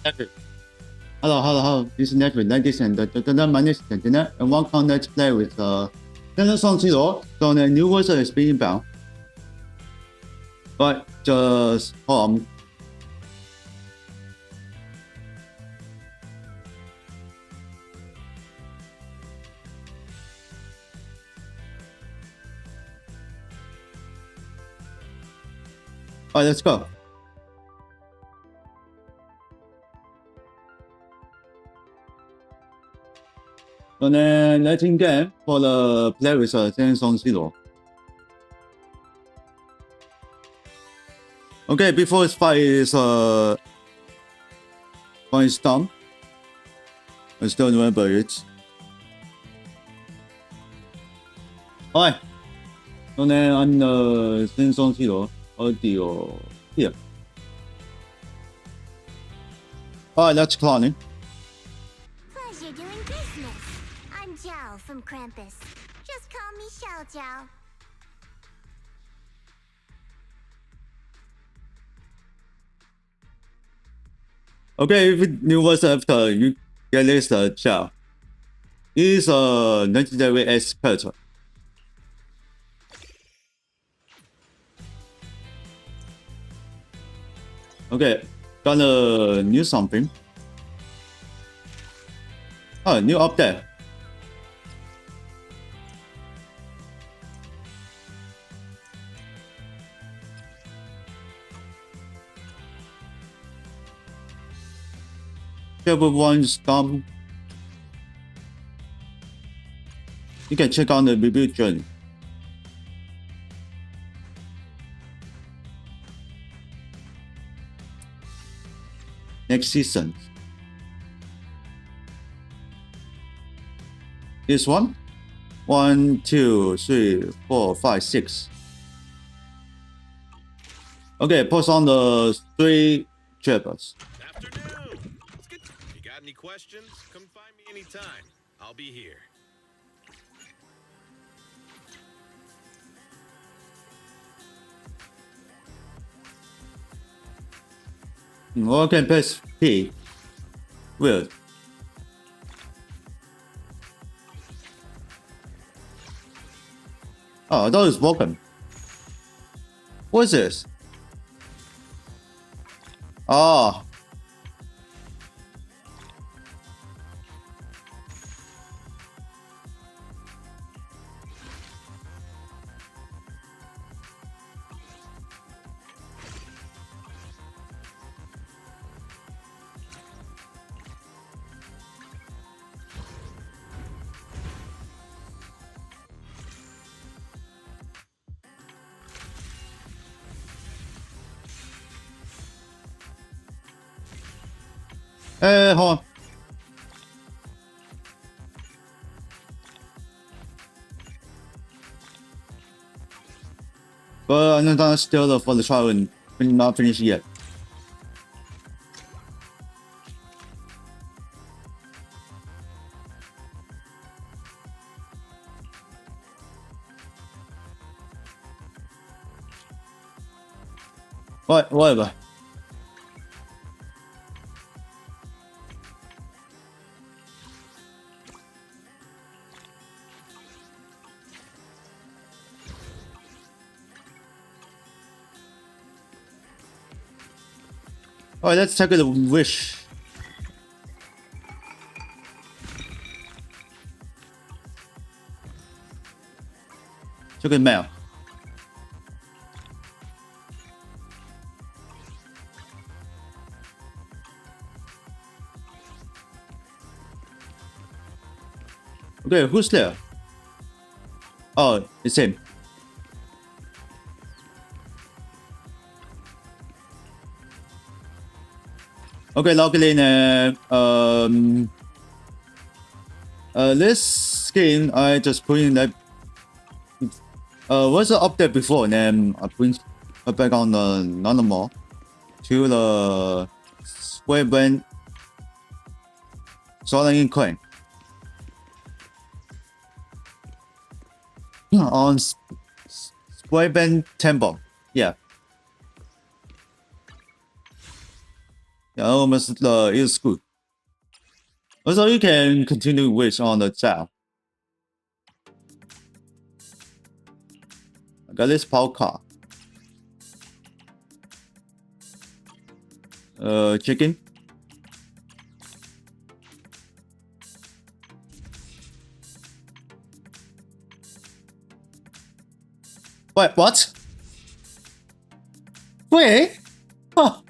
Hello. This is Netflix. Ladies and gentlemen, my name is Terengineer, and welcome to play with ZZZero. So the new version is being bound. But just hold on. Alright, let's go. So then let's in game for the play with ZZZero. Okay, before this fight is one is done. I still remember it. Alright. So then I'm the ZZZero audio here. Alright, that's cloning. Pleasure doing business. I'm Jiao from Krampus. Just call me Xiao Jiao. Okay, if it new version after you get this Jiao. He's a legendary expert. Okay, gonna new something. Oh, new update. Level 1 is done. You can check out the review journey. Next season. This one? 1, 2, 3, 4, 5, 6. Okay, post on the 3 chapters. Afternoon. You got any questions? Come find me anytime. I'll be here. Okay, press P. Weird. Oh, I thought it was broken. What is this? Oh. Hey, hold on. But I'm not still for the trial and not finished yet. Whatever. Alright, let's check the wish. Check the mail. Okay, who's there? Oh, it's him. Okay, luckily, this skin I just put in that. Was the update before, and then I put back on the normal to the square band soldering coin on square band temple. Yeah. Yeah, almost is good. Also, you can continue with on the chat. I got this power car. Chicken. Wait, what? Wait. Huh.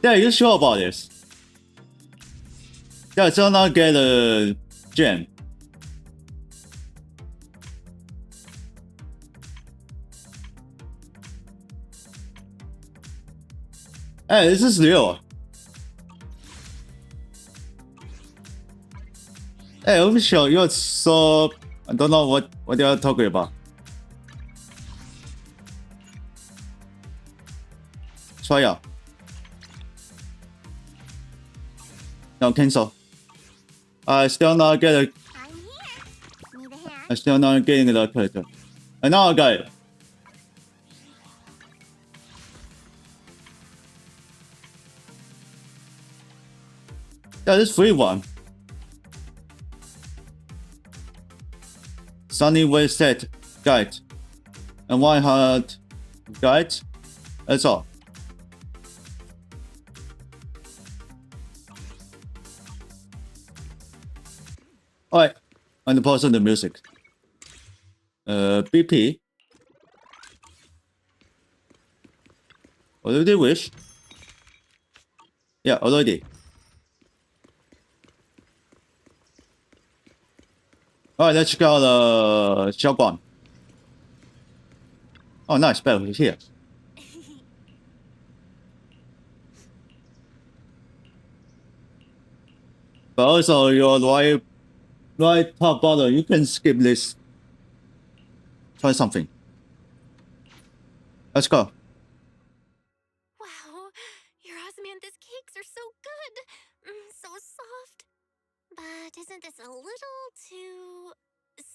Yeah, you sure about this? Yeah, so now get a gem. Hey, this is real. Hey, I'm sure you're so. I don't know what you're talking about. Try out. No, cancel. I still not get a. I'm here. Need a hand? I still not getting the character. And now I got it. Yeah, this free one. Sunny way set guide. And one hard guide. That's all. Alright. And pause on the music. BP. Already wish. Yeah, already. Alright, let's check out the shotgun. Oh, nice spell here. But also, your right top bottom, you can skip this. Try something. Let's go. Wow, your osmanthus cakes are so good. So soft. But isn't this a little too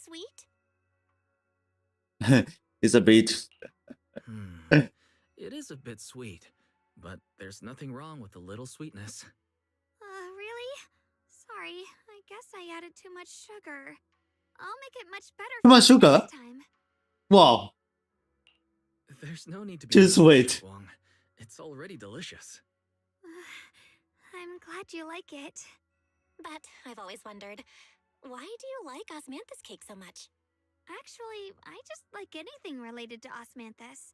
sweet? It's a bit. It is a bit sweet, but there's nothing wrong with a little sweetness. Really? Sorry, I guess I added too much sugar. I'll make it much better Too for much you sugar? next time. Wow. There's no need to be Too sweet. Wong. It's already delicious. I'm glad you like it. But I've always wondered, why do you like osmanthus cake so much? Actually, I just like anything related to osmanthus.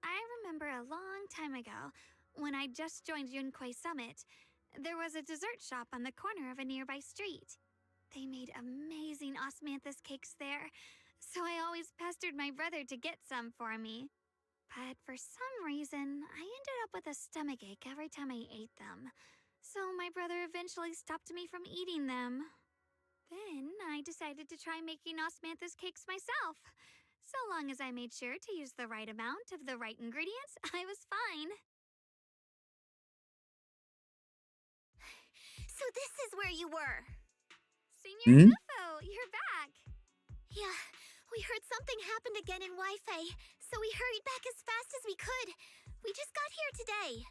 I remember a long time ago, when I just joined Yunquay Summit, there was a dessert shop on the corner of a nearby street. They made amazing osmanthus cakes there, so I always pestered my brother to get some for me. But for some reason, I ended up with a stomachache every time I ate them. So my brother eventually stopped me from eating them. Then I decided to try making osmanthus cakes myself. So long as I made sure to use the right amount of the right ingredients, I was fine. So this is where you were. Senior Fufo, you're back. Yeah, we heard something happened again in Wi-Fi, so we hurried back as fast as we could. We just got here today.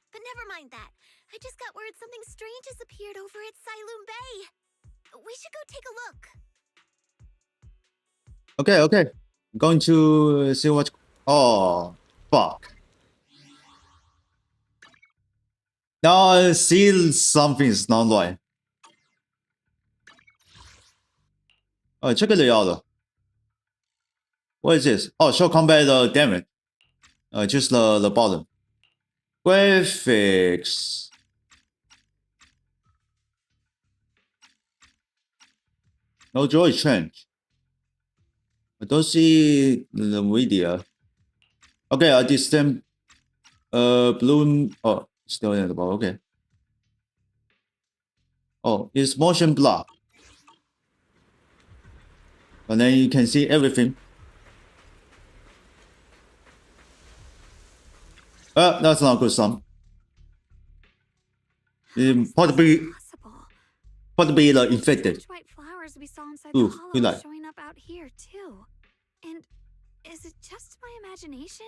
But never mind that. I just got word something strange has appeared over at Siloom Bay. We should go take a look. Okay. I'm going to see what. Oh, fuck. Now I see something's not right. Oh, check it out. What is this? Oh, show combat damage. Just the bottom. Graphics. No joy change. I don't see the video. Okay, I distant balloon. Oh, still in the ball. Okay. Oh, it's motion block. And then you can see everything. That's not good. Some. Possibly the infected. White flowers we saw inside Ooh, the we hollow like. showing up out here too. And is it just my imagination?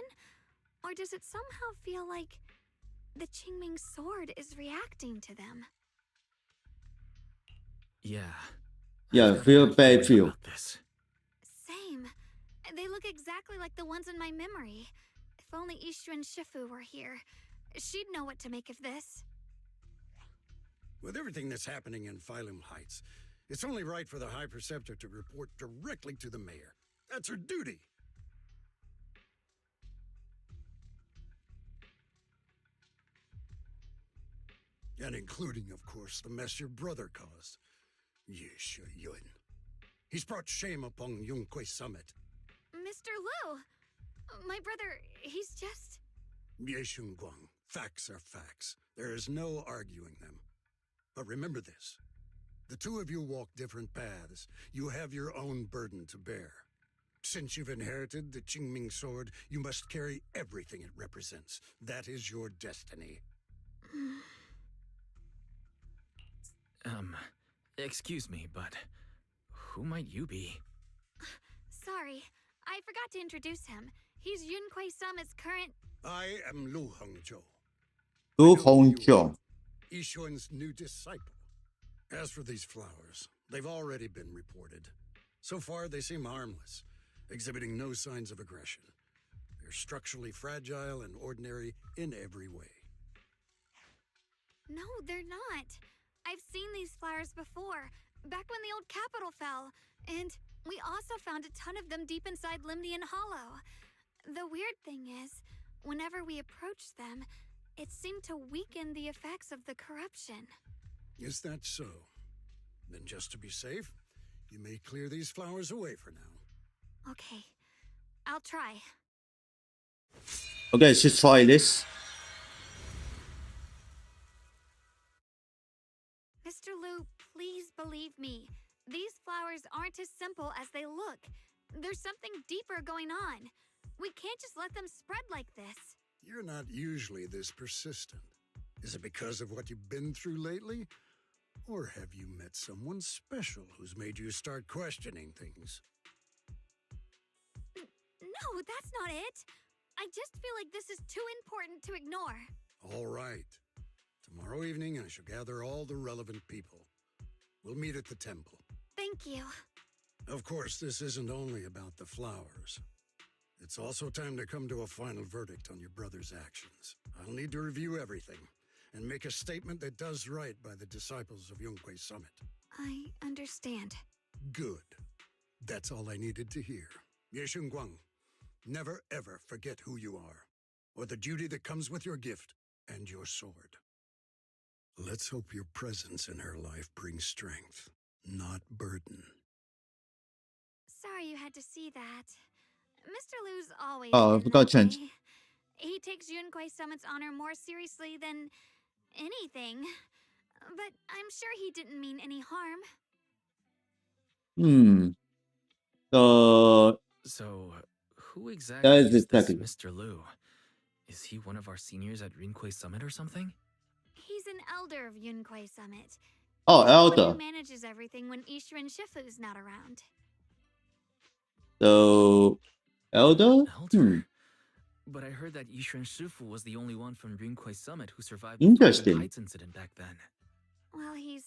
Or does it somehow feel like the Qingming sword is reacting to them? Yeah. Yeah, I've got a feel gut bad feeling feel. about this. Same. They look exactly like the ones in my memory. If only Ishu and Shifu were here. She'd know what to make of this. With everything that's happening in Phylum Heights, it's only right for the High Preceptor to report directly to the mayor. That's her duty. And including, of course, the mess your brother caused. Yesha Yun. He's brought shame upon Yunquay Summit. Mr. Liu! My brother, he's just... Yeshun Guang. Facts are facts. There is no arguing them. But remember this. The two of you walk different paths. You have your own burden to bear. Since you've inherited the Qingming sword, you must carry everything it represents. That is your destiny. Excuse me, but who might you be? Sorry, I forgot to introduce him. He's Yunquay Summit's current... I am Lu Hongzhou. Lu Hongzhou. Yishun's new disciple. As for these flowers, they've already been reported. So far, they seem harmless, exhibiting no signs of aggression. They're structurally fragile and ordinary in every way. No, they're not. I've seen these flowers before, back when the old capital fell. And we also found a ton of them deep inside Limnian Hollow. The weird thing is, whenever we approached them, it seemed to weaken the effects of the corruption. Is that so? Then just to be safe, you may clear these flowers away for now. Okay, I'll try. Okay, let's try this. Mr. Liu, please believe me. These flowers aren't as simple as they look. There's something deeper going on. We can't just let them spread like this. You're not usually this persistent. Is it because of what you've been through lately? Or have you met someone special who's made you start questioning things? No, that's not it. I just feel like this is too important to ignore. All right. Tomorrow evening, I shall gather all the relevant people. We'll meet at the temple. Thank you. Of course, this isn't only about the flowers. It's also time to come to a final verdict on your brother's actions. I'll need to review everything and make a statement that does right by the disciples of Yunquay Summit. I understand. Good. That's all I needed to hear. Yeshun Guang, never ever forget who you are, or the duty that comes with your gift and your sword. Let's hope your presence in her life brings strength, not burden. Sorry you had to see that. Mr. Liu's always Oh, I been forgot that change. way. He takes Yunquay Summit's honor more seriously than anything. But I'm sure he didn't mean any harm. So, who that exactly is is this exactly. Mr. Liu? Is he one of our seniors at Rinquay Summit or something? He's an elder of Yunquay Summit. Oh, He's the one elder. who manages everything when Ishu and Shifu's not around. So, elder? Elder? But I heard that Yishuan Shifu was the only one from Rinquay Summit who survived the Interesting. Frozen Heights incident back then. Well, he's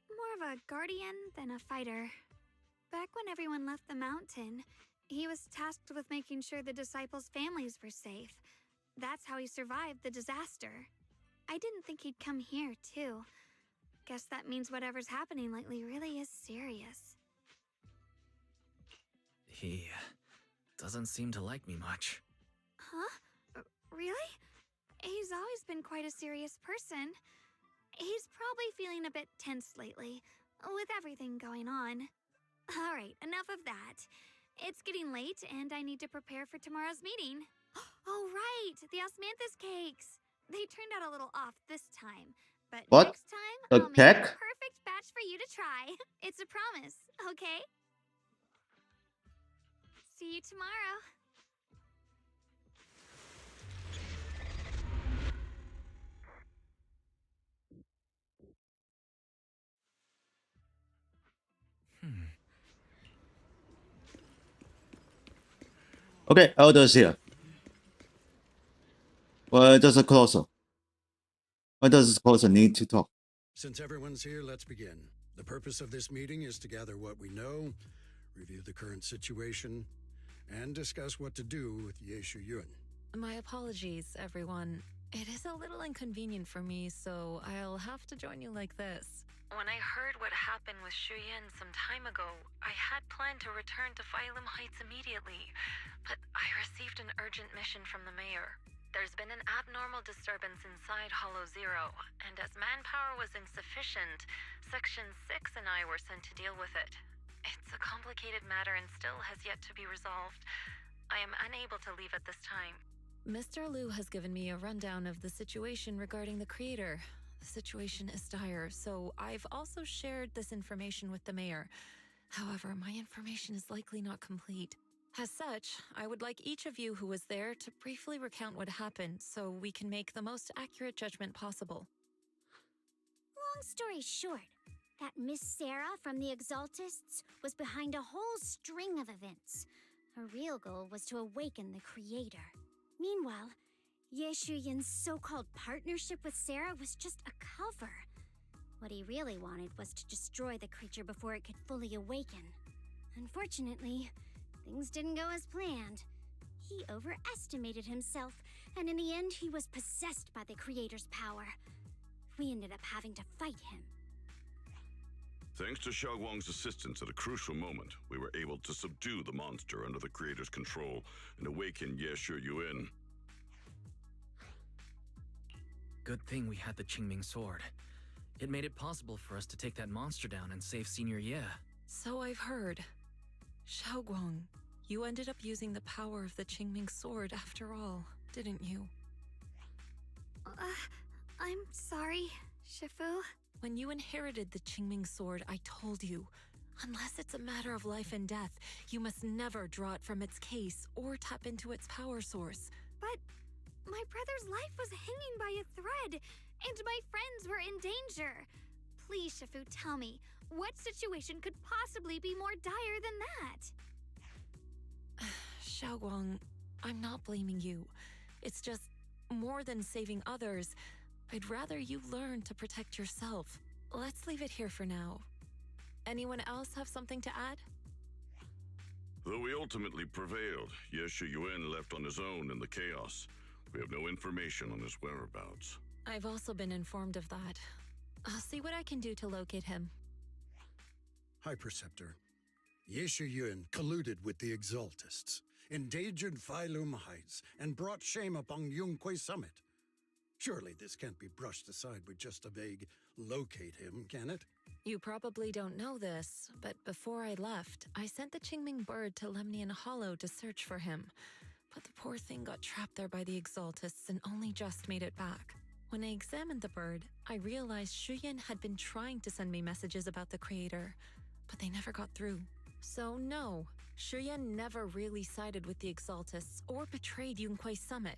more of a guardian than a fighter. Back when everyone left the mountain, he was tasked with making sure the disciples' families were safe. That's how he survived the disaster. I didn't think he'd come here, too. Guess that means whatever's happening lately really is serious. He doesn't seem to like me much. Huh? Really? He's always been quite a serious person. He's probably feeling a bit tense lately, with everything going on. Alright, enough of that. It's getting late, and I need to prepare for tomorrow's meeting. Oh, right! The osmanthus cakes! They turned out a little off this time, but What? next time, A I'll make a cake? perfect batch for you to try. It's a promise, okay? See you tomorrow. Okay, elder's here. Why does a closer? Why does the closer need to talk? Since everyone's here, let's begin. The purpose of this meeting is to gather what we know, review the current situation, and discuss what to do with Ye Yun. My apologies, everyone. It is a little inconvenient for me, so I'll have to join you like this. When I heard what happened with Shuyan some time ago, I had planned to return to Phylum Heights immediately, but I received an urgent mission from the mayor. There's been an abnormal disturbance inside Hollow Zero, and as manpower was insufficient, Section 6 and I were sent to deal with it. It's a complicated matter and still has yet to be resolved. I am unable to leave at this time. Mr. Liu has given me a rundown of the situation regarding the creator. The situation is dire, so I've also shared this information with the mayor. However, my information is likely not complete. As such, I would like each of you who was there to briefly recount what happened so we can make the most accurate judgment possible. Long story short, that Miss Sarah from the Exaltists was behind a whole string of events. Her real goal was to awaken the creator. Meanwhile, Ye Yun's so-called partnership with Sarah was just a cover. What he really wanted was to destroy the creature before it could fully awaken. Unfortunately, things didn't go as planned. He overestimated himself, and in the end he was possessed by the creator's power. We ended up having to fight him. Thanks to Xiaoguang's assistance at a crucial moment, we were able to subdue the monster under the creator's control and awaken Ye Yun. Good thing we had the Qingming sword. It made it possible for us to take that monster down and save Senior Ye. So I've heard. Xiaoguang, you ended up using the power of the Qingming sword after all, didn't you? I'm sorry, Shifu. When you inherited the Qingming sword, I told you, unless it's a matter of life and death, you must never draw it from its case or tap into its power source. But my brother's life was hanging by a thread, and my friends were in danger. Please, Shifu, tell me, what situation could possibly be more dire than that? Xiaoguang, I'm not blaming you. It's just, more than saving others, I'd rather you learn to protect yourself. Let's leave it here for now. Anyone else have something to add? Though we ultimately prevailed, Ye Yun left on his own in the chaos. We have no information on his whereabouts. I've also been informed of that. I'll see what I can do to locate him. High Preceptor, Ye Yun colluded with the Exaltists, endangered Phylum Heights, and brought shame upon Yunquay Summit. Surely this can't be brushed aside with just a vague locate him, can it? You probably don't know this, but before I left, I sent the Qingming bird to Lemnian Hollow to search for him. But the poor thing got trapped there by the Exaltists and only just made it back. When I examined the bird, I realized Shuyan had been trying to send me messages about the creator, but they never got through. So no, Shuyan never really sided with the Exaltists or betrayed Yunquay Summit.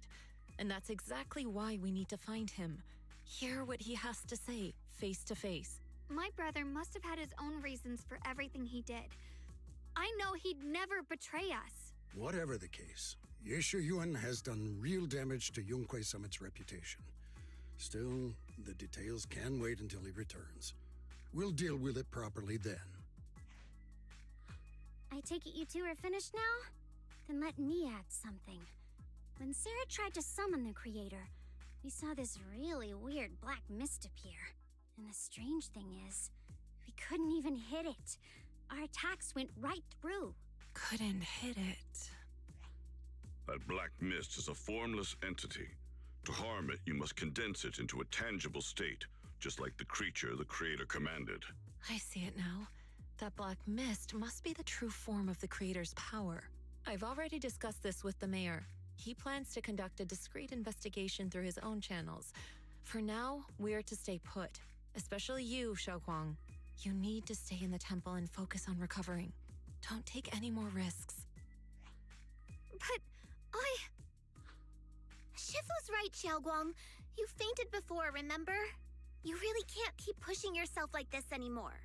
And that's exactly why we need to find him. Hear what he has to say, face to face. My brother must have had his own reasons for everything he did. I know he'd never betray us. Whatever the case, Ye Yun has done real damage to Yunquay Summit's reputation. Still, the details can wait until he returns. We'll deal with it properly then. I take it you two are finished now? Then let me add something. When Sarah tried to summon the creator, we saw this really weird black mist appear. And the strange thing is, we couldn't even hit it. Our attacks went right through. Couldn't hit it. That black mist is a formless entity. To harm it, you must condense it into a tangible state, just like the creature the creator commanded. I see it now. That black mist must be the true form of the creator's power. I've already discussed this with the mayor. He plans to conduct a discreet investigation through his own channels. For now, we're to stay put. Especially you, Xiaoguang. You need to stay in the temple and focus on recovering. Don't take any more risks. But Shifu's right, Xiaoguang. You fainted before, remember? You really can't keep pushing yourself like this anymore.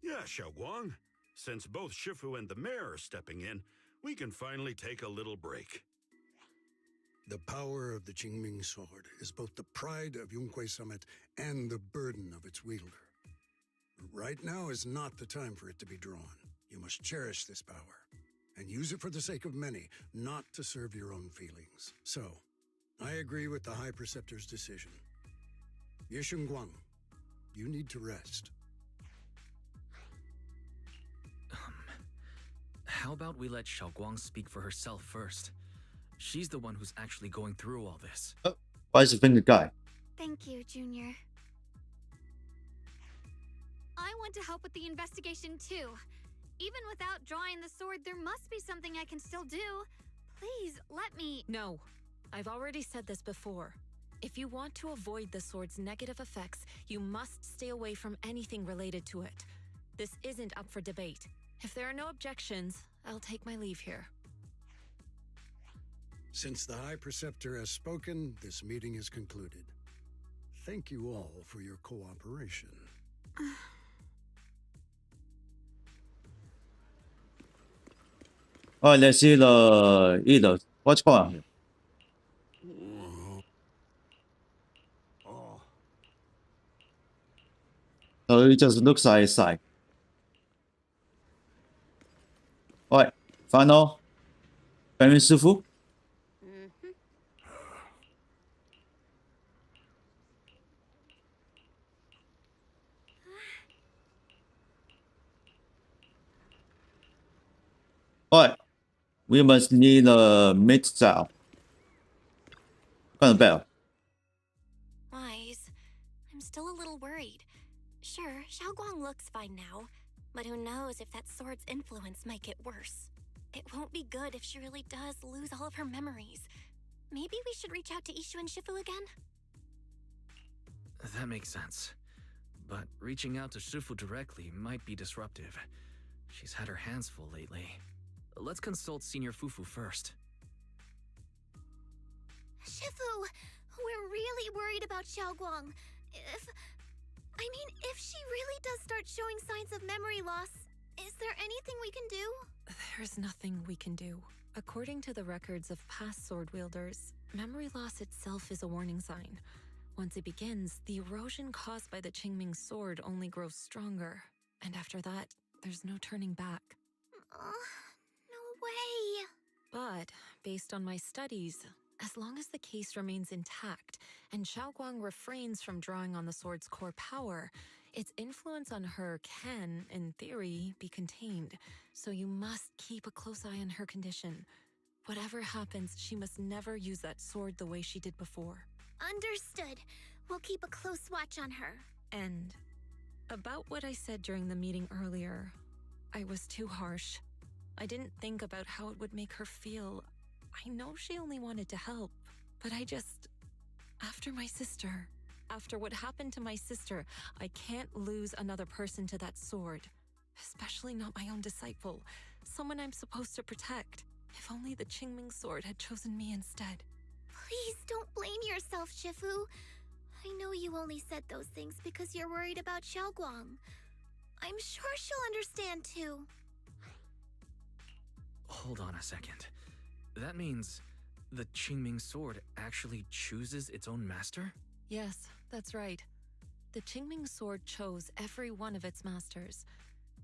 Yeah, Xiaoguang. Since both Shifu and the mayor are stepping in, we can finally take a little break. The power of the Qingming sword is both the pride of Yunhui Summit and the burden of its wielder. Right now is not the time for it to be drawn. You must cherish this power and use it for the sake of many, not to serve your own feelings. So, I agree with the High Preceptor's decision. Yishun Guang, you need to rest. How about we let Xiaoguang speak for herself first? She's the one who's actually going through all this. Why is the finger guy? Thank you, Junior. I want to help with the investigation too. Even without drawing the sword, there must be something I can still do. Please, let me... No. I've already said this before. If you want to avoid the sword's negative effects, you must stay away from anything related to it. This isn't up for debate. If there are no objections, I'll take my leave here. Since the High Preceptor has spoken, this meeting is concluded. Thank you all for your cooperation. Alright, let's see the either. What's going on here? So it just looks like it's like. Alright, final. 白云师傅. Alright, we must need a mid-style. Kind of better. Wise. I'm still a little worried. Sure, Xiaoguang looks fine now, but who knows if that sword's influence might get worse. It won't be good if she really does lose all of her memories. Maybe we should reach out to Ishu and Shifu again? That makes sense. But reaching out to Shifu directly might be disruptive. She's had her hands full lately. Let's consult Senior Fufu first. Shifu, we're really worried about Xiaoguang. If she really does start showing signs of memory loss, is there anything we can do? There's nothing we can do. According to the records of past sword wielders, memory loss itself is a warning sign. Once it begins, the erosion caused by the Qingming sword only grows stronger. And after that, there's no turning back. No way. But, based on my studies, as long as the case remains intact and Xiaoguang refrains from drawing on the sword's core power, its influence on her can, in theory, be contained. So you must keep a close eye on her condition. Whatever happens, she must never use that sword the way she did before. Understood. We'll keep a close watch on her. And about what I said during the meeting earlier, I was too harsh. I didn't think about how it would make her feel. I know she only wanted to help, but after what happened to my sister, I can't lose another person to that sword. Especially not my own disciple, someone I'm supposed to protect. If only the Qingming sword had chosen me instead. Please don't blame yourself, Shifu. I know you only said those things because you're worried about Xiaoguang. I'm sure she'll understand too. Hold on a second. That means the Qingming sword actually chooses its own master? Yes, that's right. The Qingming sword chose every one of its masters.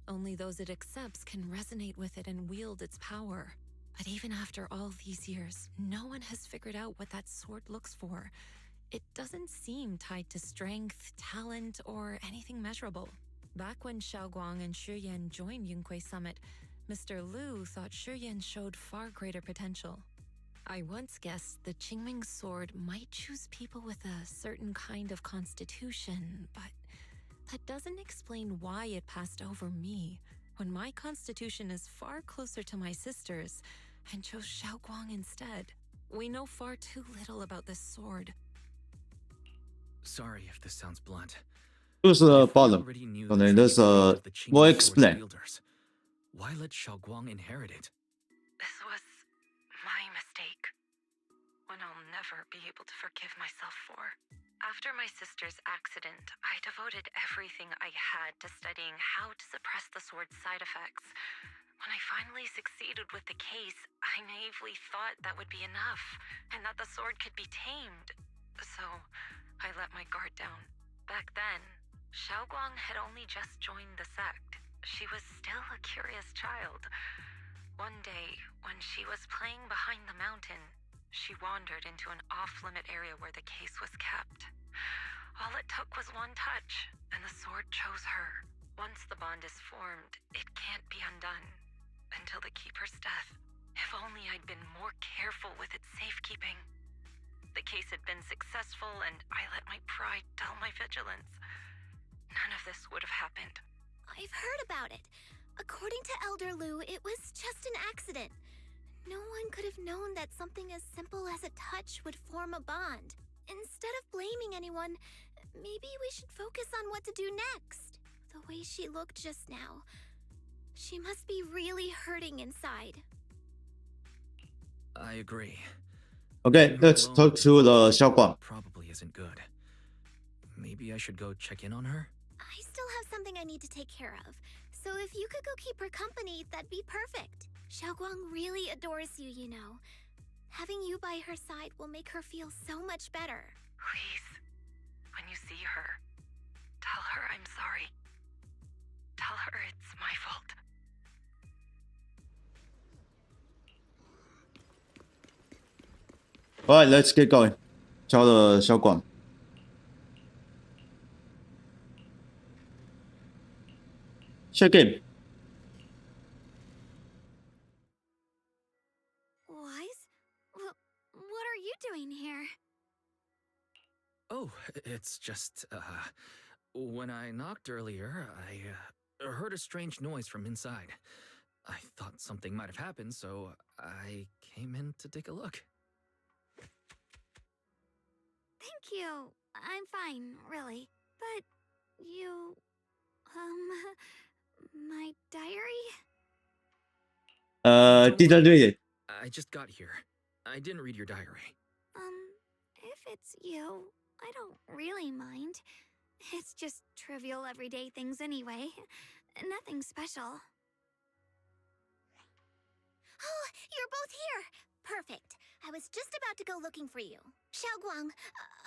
Only those it accepts can resonate with it and wield its power. But even after all these years, no one has figured out what that sword looks for. It doesn't seem tied to strength, talent, or anything measurable. Back when Xiaoguang and Shiyan joined Yunhui Summit, Mr. Liu thought Shiyan showed far greater potential. I once guessed the Qingming sword might choose people with a certain kind of constitution, but that doesn't explain why it passed over me, when my constitution is far closer to my sister's, and chose Xiaoguang instead. We know far too little about this sword. Sorry if this sounds blunt. Who's the If we bottom? already knew So the then true there's fate of the more Qingming sword's explain. wielders, why let Xiaoguang inherit it? This was my mistake. One I'll never be able to forgive myself for. After my sister's accident, I devoted everything I had to studying how to suppress the sword's side effects. When I finally succeeded with the case, I naively thought that would be enough, and that the sword could be tamed. So, I let my guard down. Back then, Xiaoguang had only just joined the sect. She was still a curious child. One day, when she was playing behind the mountain, she wandered into an off-limit area where the case was kept. All it took was one touch, and the sword chose her. Once the bond is formed, it can't be undone. Until the Keeper's death. If only I'd been more careful with its safekeeping. The case had been successful, and I let my pride dull my vigilance. None of this would have happened. I've heard about it. According to Elder Lu, it was just an accident. No one could have known that something as simple as a touch would form a bond. Instead of blaming anyone, maybe we should focus on what to do next. The way she looked just now, she must be really hurting inside. I agree. Okay, let's talk to the Xiaoguang. Probably isn't good. Maybe I should go check in on her? I still have something I need to take care of, so if you could go keep her company, that'd be perfect. Xiaoguang really adores you, you know. Having you by her side will make her feel so much better. Please, when you see her, tell her I'm sorry. Tell her it's my fault. Alright, let's get going. 找了小广。下 game。 Wise? What are you doing here? Oh, it's just, when I knocked earlier, I heard a strange noise from inside. I thought something might have happened, so I came in to take a look. Thank you. I'm fine, really. But you... my diary? Didn't read it. I just got here. I didn't read your diary. If it's you, I don't really mind. It's just trivial everyday things anyway. Nothing special. Oh, you're both here! Perfect. I was just about to go looking for you. Xiaoguang,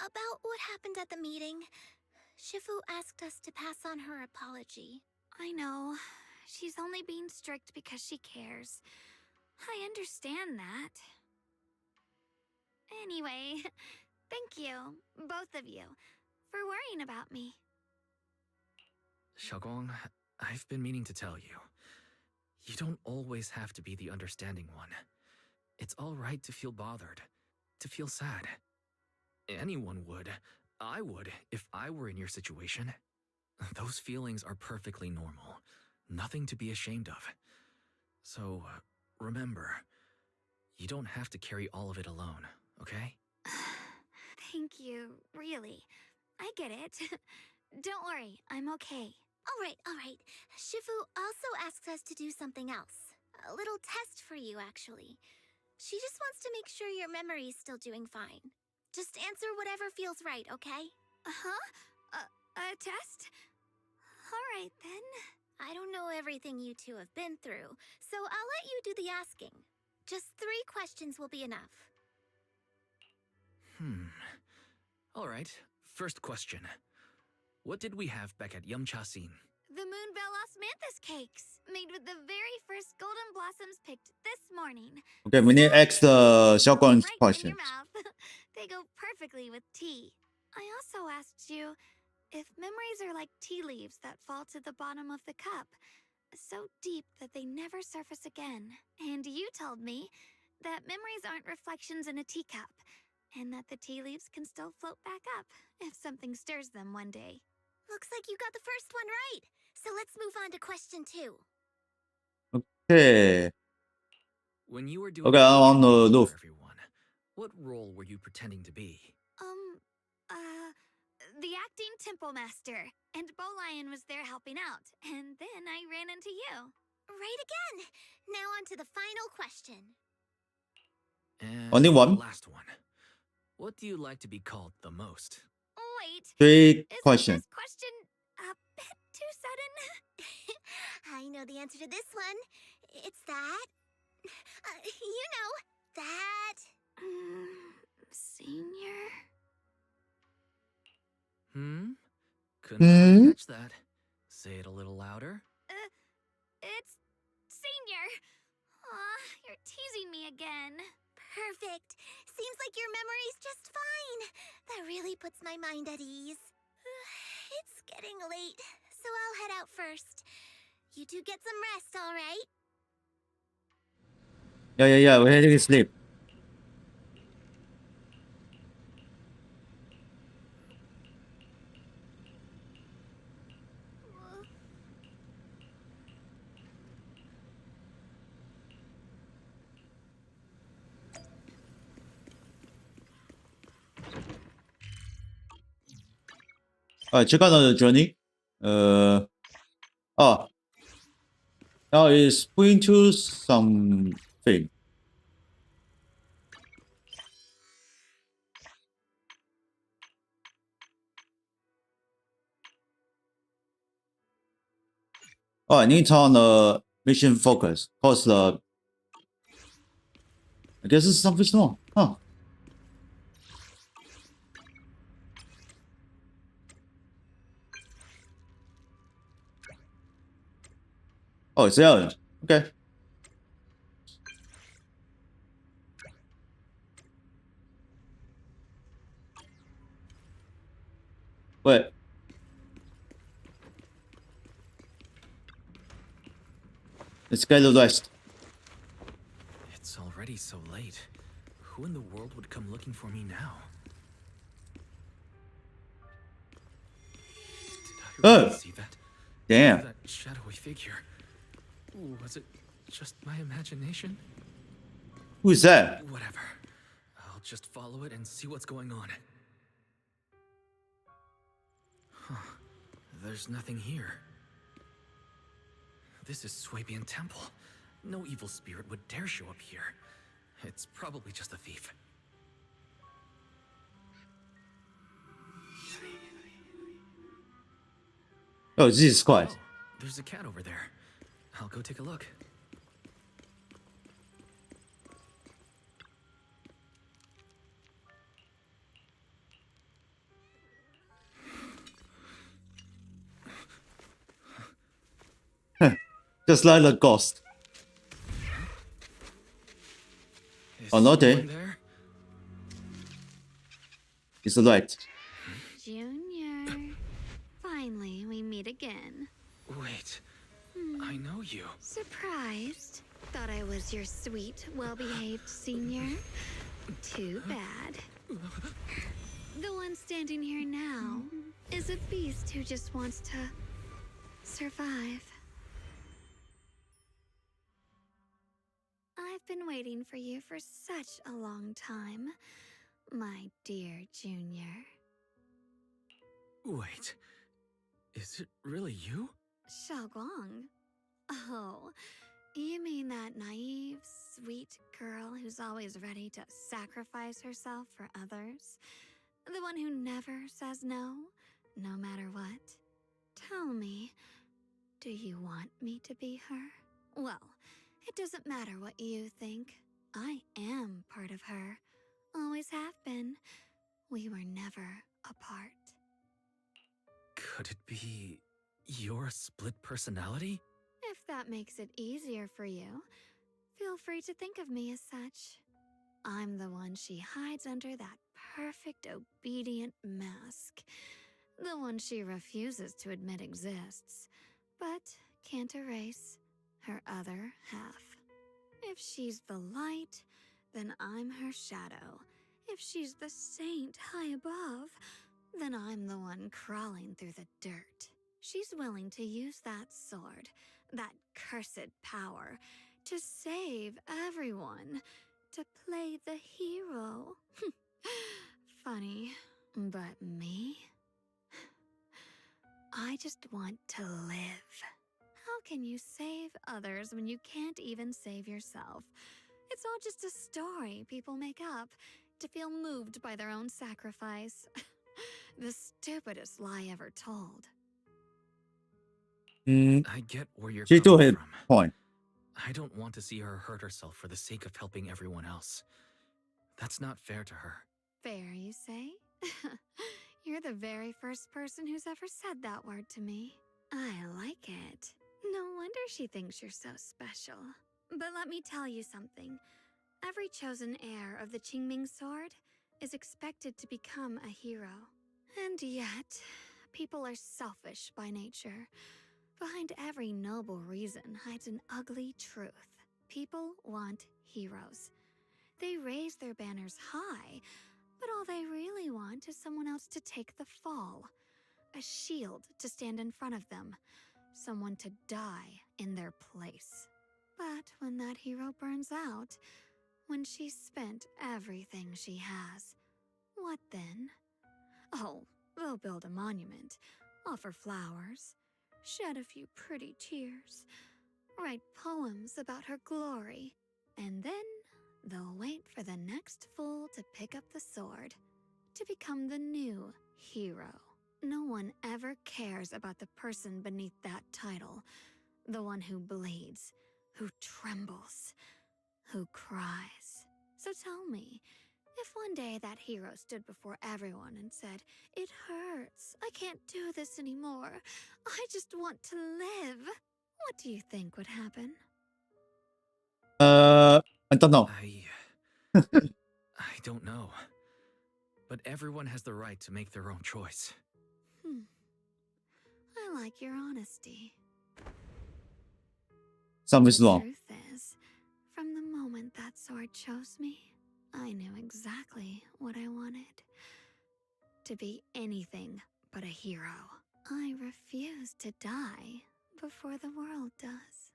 about what happened at the meeting. Shifu asked us to pass on her apology. I know. She's only being strict because she cares. I understand that. Anyway, thank you, both of you, for worrying about me. Xiaoguang, I've been meaning to tell you. You don't always have to be the understanding one. It's all right to feel bothered, to feel sad. Anyone would. I would, if I were in your situation. Those feelings are perfectly normal. Nothing to be ashamed of. So, remember, you don't have to carry all of it alone, okay? Thank you, really. I get it. Don't worry, I'm okay. All right. Shifu also asks us to do something else. A little test for you, actually. She just wants to make sure your memory's still doing fine. Just answer whatever feels right, okay? A test? All right, then. I don't know everything you two have been through, so I'll let you do the asking. Just 3 questions will be enough. All right, first question. What did we have back at Yumcha Scene? The Moonbell Osmanthus cakes, made with the very first golden blossoms picked this morning. Okay, we need to ask the Xiaoguang Right in questions. your mouth. They go perfectly with tea. I also asked you if memories are like tea leaves that fall to the bottom of the cup, so deep that they never surface again. And you told me that memories aren't reflections in a teacup, and that the tea leaves can still float back up if something stirs them one day. Looks like you got the first one right. So let's move on to question 2. Okay. When you were doing Okay, I'm on the for roof. everyone, what role were you pretending to be? The acting temple master. And Bowlion was there helping out. And then I ran into you. Right again. Now on to the final question. And Only one? the last one. What do you like to be called the most? Wait. 3 Isn't questions. this question a bit too sudden? I know the answer to this one. It's that. You know, that. Senior? Couldn't quite catch that. Say it a little louder. It's Senior. Aw, you're teasing me again. Perfect. Seems like your memory's just fine. That really puts my mind at ease. It's getting late, so I'll head out first. You two get some rest, all right? Yeah. We're heading to sleep. Alright, check out the journey. Now it's going to something. I need to on the mission focus. Cause I guess it's something small. Huh. Oh, it's there. Okay. Wait. Let's get the rest. It's already so late. Who in the world would come looking for me now? Did I really see that? Damn. That shadowy figure. Was it just my imagination? Who's that? Whatever. I'll just follow it and see what's going on. Huh. There's nothing here. This is Swabian Temple. No evil spirit would dare show up here. It's probably just a thief. Oh, Jesus Christ. Oh, there's a cat over there. I'll go take a look. Just like a ghost. Is Oh, not someone there. there? It's right. Junior. Finally, we meet again. Wait, I know you. Surprised? Thought I was your sweet, well-behaved senior? Too bad. The one standing here now is a beast who just wants to survive. I've been waiting for you for such a long time, my dear Junior. Wait, is it really you? Xiaoguang? Oh, you mean that naive, sweet girl who's always ready to sacrifice herself for others? The one who never says no, no matter what? Tell me, do you want me to be her? Well, it doesn't matter what you think. I am part of her. Always have been. We were never apart. Could it be you're a split personality? If that makes it easier for you, feel free to think of me as such. I'm the one she hides under that perfect obedient mask. The one she refuses to admit exists, but can't erase her other half. If she's the light, then I'm her shadow. If she's the saint high above, then I'm the one crawling through the dirt. She's willing to use that sword, that cursed power, to save everyone, to play the hero. Funny, but me? I just want to live. How can you save others when you can't even save yourself? It's all just a story people make up to feel moved by their own sacrifice. The stupidest lie ever told. I get where you're She coming to his from. point. I don't want to see her hurt herself for the sake of helping everyone else. That's not fair to her. Fair, you say? You're the very first person who's ever said that word to me. I like it. No wonder she thinks you're so special. But let me tell you something. Every chosen heir of the Qingming sword is expected to become a hero. And yet, people are selfish by nature. Behind every noble reason hides an ugly truth. People want heroes. They raise their banners high, but all they really want is someone else to take the fall. A shield to stand in front of them. Someone to die in their place. But when that hero burns out, when she's spent everything she has, what then? Oh, they'll build a monument, offer flowers, shed a few pretty tears, write poems about her glory, and then they'll wait for the next fool to pick up the sword, to become the new hero. No one ever cares about the person beneath that title, the one who bleeds, who trembles, who cries. So tell me, if one day that hero stood before everyone and said, "It hurts, I can't do this anymore, I just want to live," what do you think would happen? I don't know. I don't know. But everyone has the right to make their own choice. I like your honesty. Something's The wrong. truth is, from the moment that sword chose me, I knew exactly what I wanted. To be anything but a hero. I refuse to die before the world does.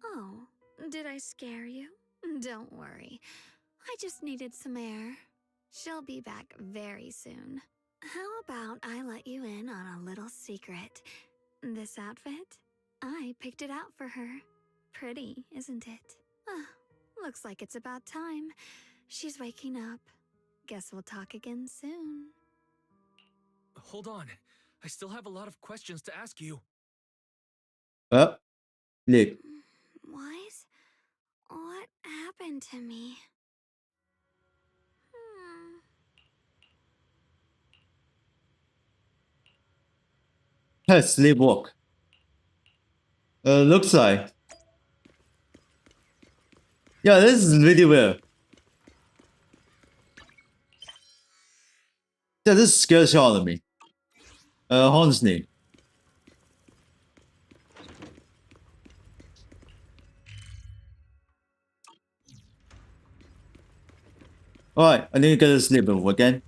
Oh, did I scare you? Don't worry. I just needed some air. She'll be back very soon. How about I let you in on a little secret? This outfit? I picked it out for her. Pretty, isn't it? Looks like it's about time. She's waking up. Guess we'll talk again soon. Hold on. I still have a lot of questions to ask you. Look. Wise? What happened to me? Sleepwalk. Looks like. Yeah, this is really weird. Yeah, this scares the hell out of me. Honestly. Alright, I need to get to sleep again.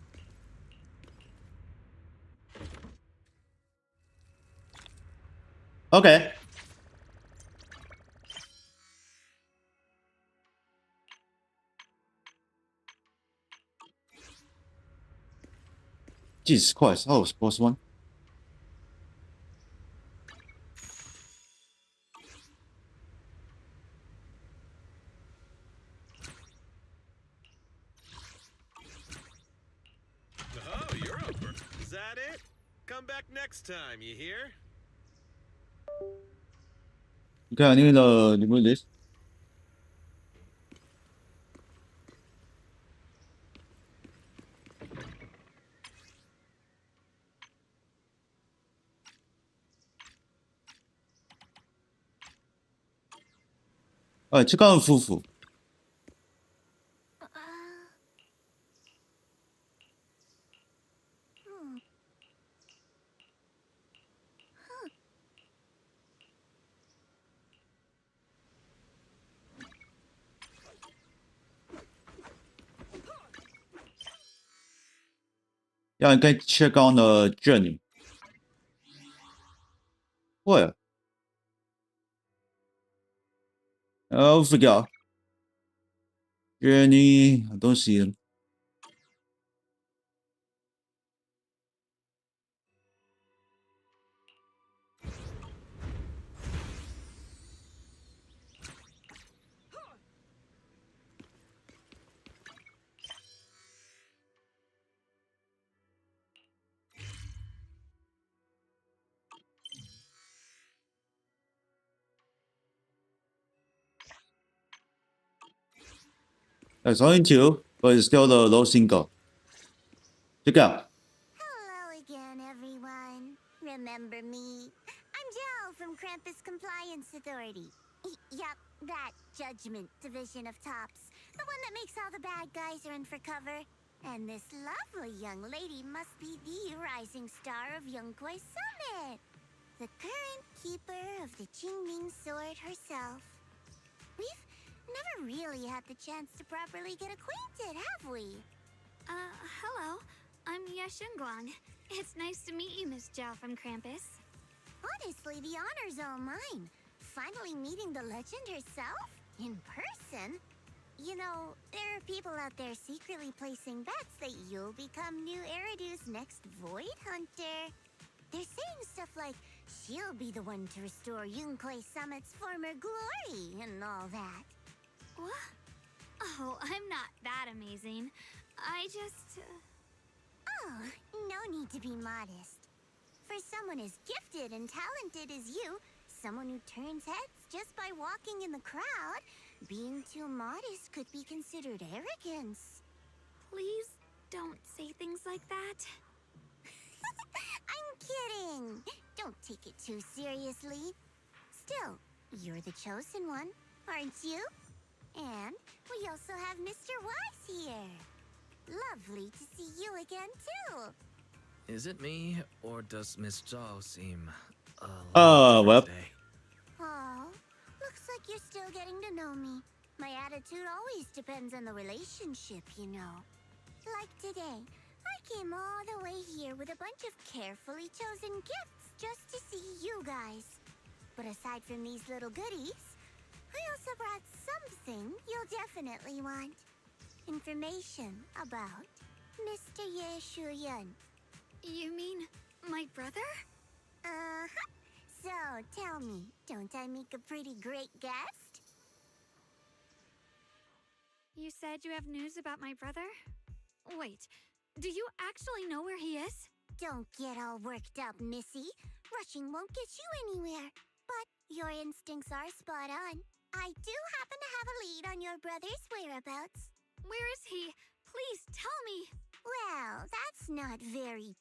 Okay. Jesus Christ, I was boss one. Oh, you're up. Is that it? Come back next time, you hear? Okay, I need to remove this. Alright, check out Fufu. Yeah, I can check on the journey. What? Oh, forgot. Journey, I don't see them. It's only 2, but it's still the low single. Check out. Hello again, everyone. Remember me? I'm Jill from Krampus Compliance Authority. Yup, that Judgment Division of Tops. The one that makes all the bad guys run for cover. And this lovely young lady must be the rising star of Yongkoi Summit. The current keeper of the Qingming Sword herself. We've never really had the chance to properly get acquainted, have we? Hello. I'm Yashunguang. It's nice to meet you, Miss Zhao from Krampus. Honestly, the honor's all mine. Finally meeting the legend herself? In person? You know, there are people out there secretly placing bets that you'll become new Eridu's next Void Hunter. They're saying stuff like, she'll be the one to restore Yunkwei Summit's former glory and all that. What? Oh, I'm not that amazing. I just... Oh, no need to be modest. For someone as gifted and talented as you, someone who turns heads just by walking in the crowd, being too modest could be considered arrogance. Please don't say things like that. I'm kidding. Don't take it too seriously. Still, you're the chosen one, aren't you? And we also have Mr. Wise here. Lovely to see you again, too. Is it me, or does Miss Zhao seem a Oh, little well. different today? Oh, looks like you're still getting to know me. My attitude always depends on the relationship, you know. Like today, I came all the way here with a bunch of carefully chosen gifts just to see you guys. But aside from these little goodies, I also brought something you'll definitely want. Information about Mr. Ye Shuyan. You mean my brother? Uh-huh. So, tell me, don't I make a pretty great guest? You said you have news about my brother? Wait, do you actually know where he is? Don't get all worked up, Missy. Rushing won't get you anywhere. But your instincts are spot on. I do happen to have a lead on your brother's whereabouts. Where is he? Please tell me. Well, that's not very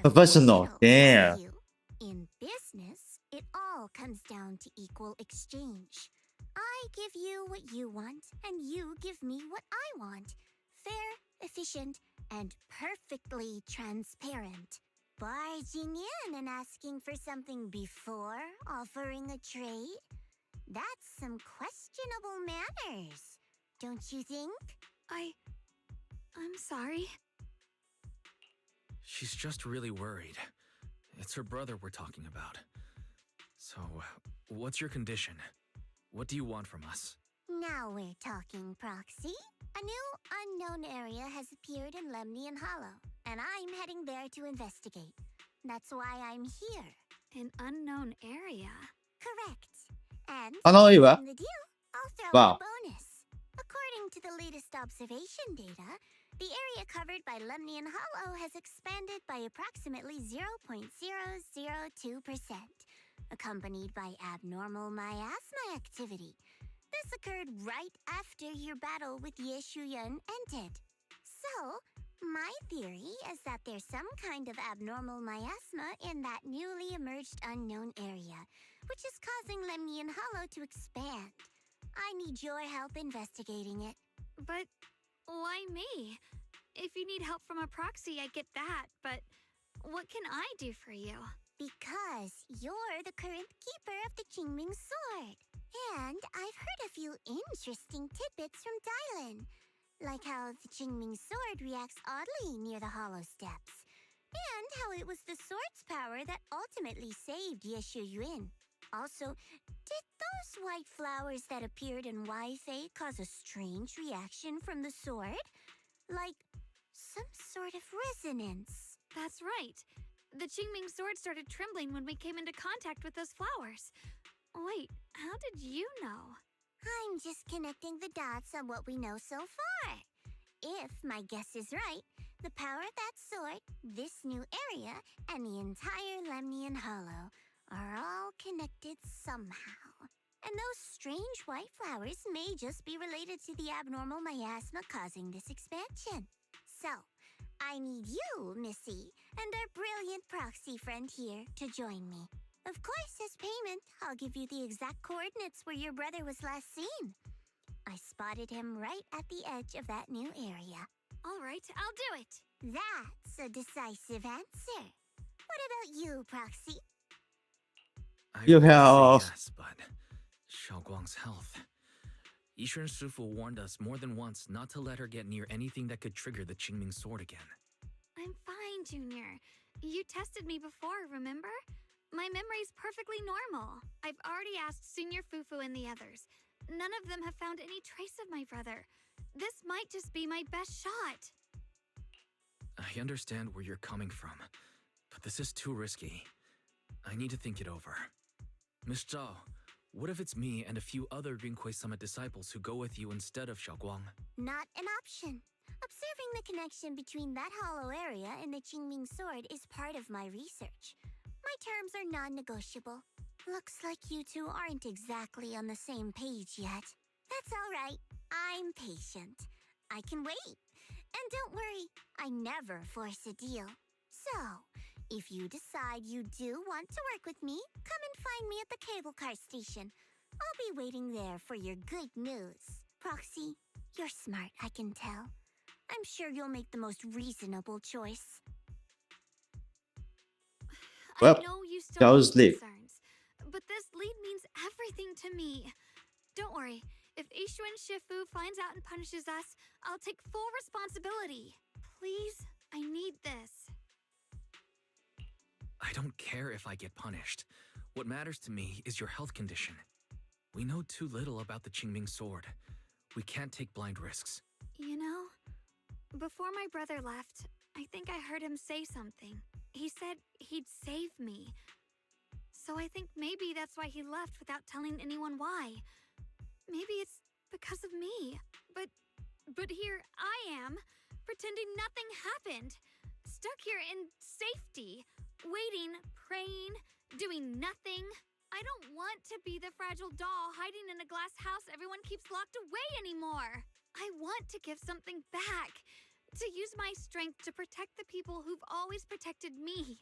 Professional. Damn. of you. In business, it all comes down to equal exchange. I give you what you want, and you give me what I want. Fair, efficient, and perfectly transparent. Barging in and asking for something before offering a trade? That's some questionable manners, don't you think? I'm sorry. She's just really worried. It's her brother we're talking about. So, what's your condition? What do you want from us? Now we're talking, Proxy. A new unknown area has appeared in Lemnian Hollow, and I'm heading there to investigate. That's why I'm here. An unknown area? Correct. And Unknown area? in the deal, I'll throw Wow. in a bonus. According to the latest observation data, the area covered by Lemnian Hollow has expanded by approximately 0.002%, accompanied by abnormal miasma activity. This occurred right after your battle with Ye Shuyan ended. So, my theory is that there's some kind of abnormal miasma in that newly emerged unknown area, which is causing Lemnian Hollow to expand. I need your help investigating it. But why me? If you need help from a proxy, I get that, but what can I do for you? Because you're the current keeper of the Qingming Sword. And I've heard a few interesting tidbits from Dylan, like how the Qingming Sword reacts oddly near the Hollow Steps, and how it was the sword's power that ultimately saved Ye Shuyuan. Also, did those white flowers that appeared in Waifei cause a strange reaction from the sword? Like some sort of resonance. That's right. The Qingming Sword started trembling when we came into contact with those flowers. Wait, how did you know? I'm just connecting the dots on what we know so far. If my guess is right, the power of that sword, this new area, and the entire Lemnian Hollow are all connected somehow. And those strange white flowers may just be related to the abnormal miasma causing this expansion. So, I need you, Missy, and our brilliant proxy friend here to join me. Of course, as payment, I'll give you the exact coordinates where your brother was last seen. I spotted him right at the edge of that new area. All right, I'll do it. That's a decisive answer. What about you, Proxy? I You would say have- yes, but Xiaoguang's health. Yishuan Shifu warned us more than once not to let her get near anything that could trigger the Qingming sword again. I'm fine, Junior. You tested me before, remember? My memory's perfectly normal. I've already asked Senior Fufu and the others. None of them have found any trace of my brother. This might just be my best shot. I understand where you're coming from, but this is too risky. I need to think it over. Miss Zhao, what if it's me and a few other Rinkwei Summit disciples who go with you instead of Xiaoguang? Not an option. Observing the connection between that hollow area and the Qingming sword is part of my research. My terms are non-negotiable. Looks like you two aren't exactly on the same page yet. That's all right. I'm patient. I can wait. And don't worry, I never force a deal. So, if you decide you do want to work with me, come and find me at the cable car station. I'll be waiting there for your good news. Proxy, you're smart, I can tell. I'm sure you'll make the most reasonable choice. Well, I know you that still was have late. concerns, but this lead means everything to me. Don't worry, if Ishuan Shifu finds out and punishes us, I'll take full responsibility. Please, I need this. I don't care if I get punished. What matters to me is your health condition. We know too little about the Qingming sword. We can't take blind risks. You know, before my brother left, I think I heard him say something. He said he'd save me. So I think maybe that's why he left without telling anyone why. Maybe it's because of me. But here I am, pretending nothing happened. Stuck here in safety, waiting, praying, doing nothing. I don't want to be the fragile doll hiding in a glass house everyone keeps locked away anymore. I want to give something back. To use my strength to protect the people who've always protected me.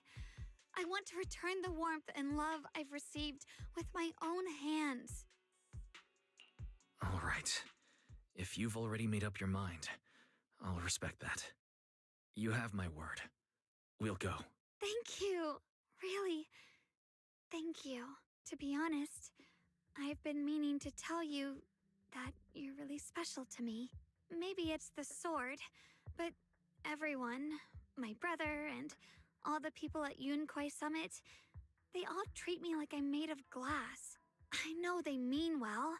I want to return the warmth and love I've received with my own hands. All right. If you've already made up your mind, I'll respect that. You have my word. We'll go. Thank you. Really. Thank you. To be honest, I've been meaning to tell you that you're really special to me. Maybe it's the sword, but everyone, my brother and all the people at Yunkwei Summit, they all treat me like I'm made of glass. I know they mean well,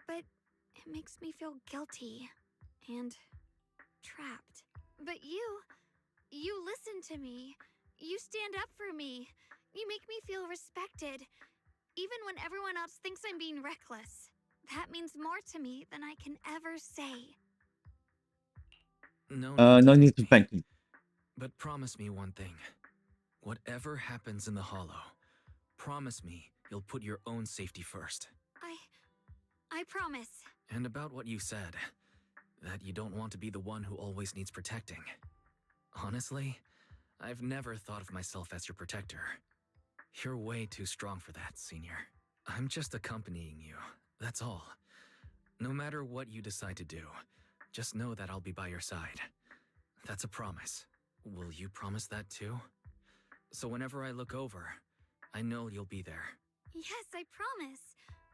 but it makes me feel guilty and trapped. But you listen to me. You stand up for me. You make me feel respected, even when everyone else thinks I'm being reckless. That means more to me than I can ever say. No need to thank you. But promise me one thing. Whatever happens in the Hollow, promise me you'll put your own safety first. I promise. And about what you said, that you don't want to be the one who always needs protecting. Honestly, I've never thought of myself as your protector. You're way too strong for that, Senior. I'm just accompanying you, that's all. No matter what you decide to do, just know that I'll be by your side. That's a promise. Will you promise that too? So whenever I look over, I know you'll be there. Yes, I promise.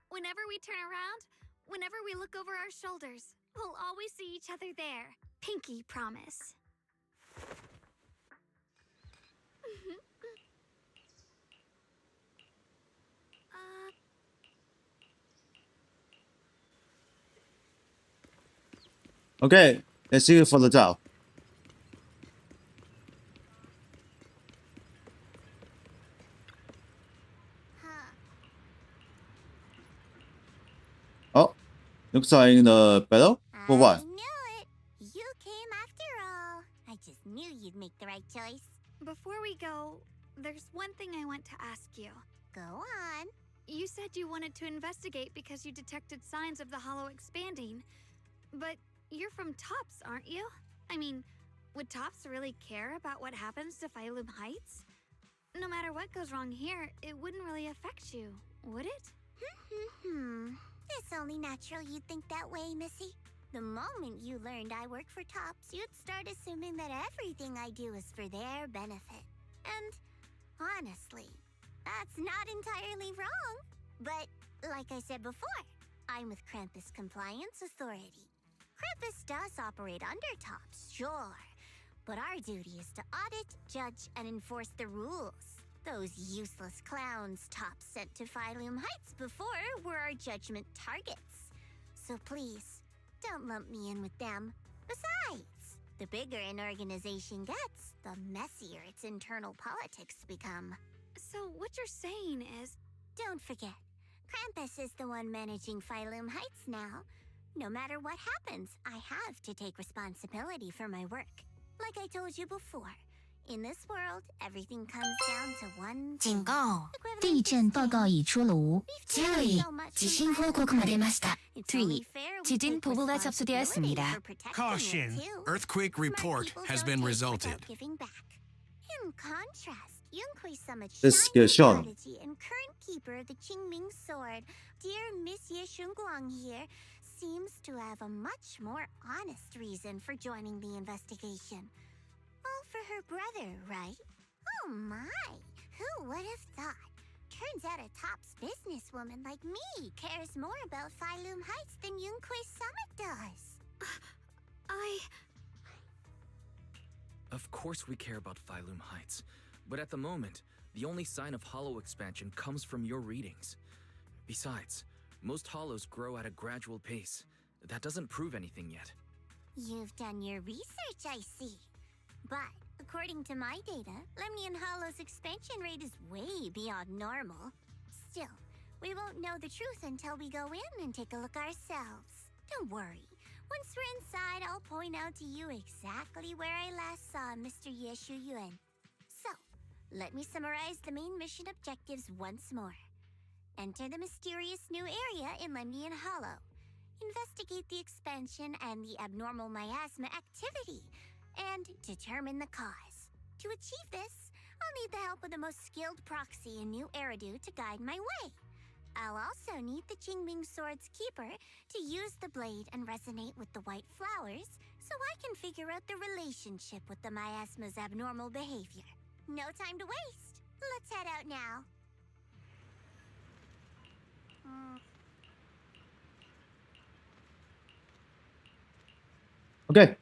Whenever we turn around, whenever we look over our shoulders, we'll always see each other there. Pinky promise. Okay, let's see it for the Zhao. Oh, looks like in the battle? For what? I knew it. You came after all. I just knew you'd make the right choice. Before we go, there's one thing I want to ask you. Go on. You said you wanted to investigate because you detected signs of the hollow expanding. But you're from Tops, aren't you? I mean, would Tops really care about what happens to Phylum Heights? No matter what goes wrong here, it wouldn't really affect you, would it? It's only natural you'd think that way, Missy. The moment you learned I work for Tops, you'd start assuming that everything I do is for their benefit. And honestly, that's not entirely wrong. But like I said before, I'm with Krampus Compliance Authority. Krampus does operate under Tops, sure. But our duty is to audit, judge, and enforce the rules. Those useless clowns Tops sent to Phylum Heights before were our judgment targets. So please, don't lump me in with them. Besides, the bigger an organization gets, the messier its internal politics become. So what you're saying is... Don't forget, Krampus is the one managing Phylum Heights now. No matter what happens, I have to take responsibility for my work. Like I told you before, in this world, everything comes down to one 警告 equivalent 地震 to 报告已出炉 We've 注 covered 意 so much 地 from 震报告が出ました It's 주의 only fair we 지진 take 보고가 responsibility 접수되었습니다 for protecting it, Caution. too. Earthquake Smart report people has don't been take resulted. without giving back. In contrast, Yunkui's summit This shiny is Sean. strategy and current keeper of the Qingming sword, dear Monsieur Shunguang here, seems to have a much more honest reason for joining the investigation. All for her brother, right? Oh my! Who would have thought? Turns out a Tops businesswoman like me cares more about Phylum Heights than Yunkui's summit does. Of course we care about Phylum Heights, but at the moment, the only sign of hollow expansion comes from your readings. Besides, most hollows grow at a gradual pace. That doesn't prove anything yet. You've done your research, I see. But according to my data, Lemnian Hollow's expansion rate is way beyond normal. Still, we won't know the truth until we go in and take a look ourselves. Don't worry. Once we're inside, I'll point out to you exactly where I last saw Mr. Yeshu Yuan. So, let me summarize the main mission objectives once more. Enter the mysterious new area in Lemnian Hollow. Investigate the expansion and the abnormal miasma activity, and determine the cause. To achieve this, I'll need the help of the most skilled proxy in New Eridu to guide my way. I'll also need the Qingming Sword's keeper to use the blade and resonate with the white flowers so I can figure out the relationship with the miasma's abnormal behavior. No time to waste. Let's head out now. Okay,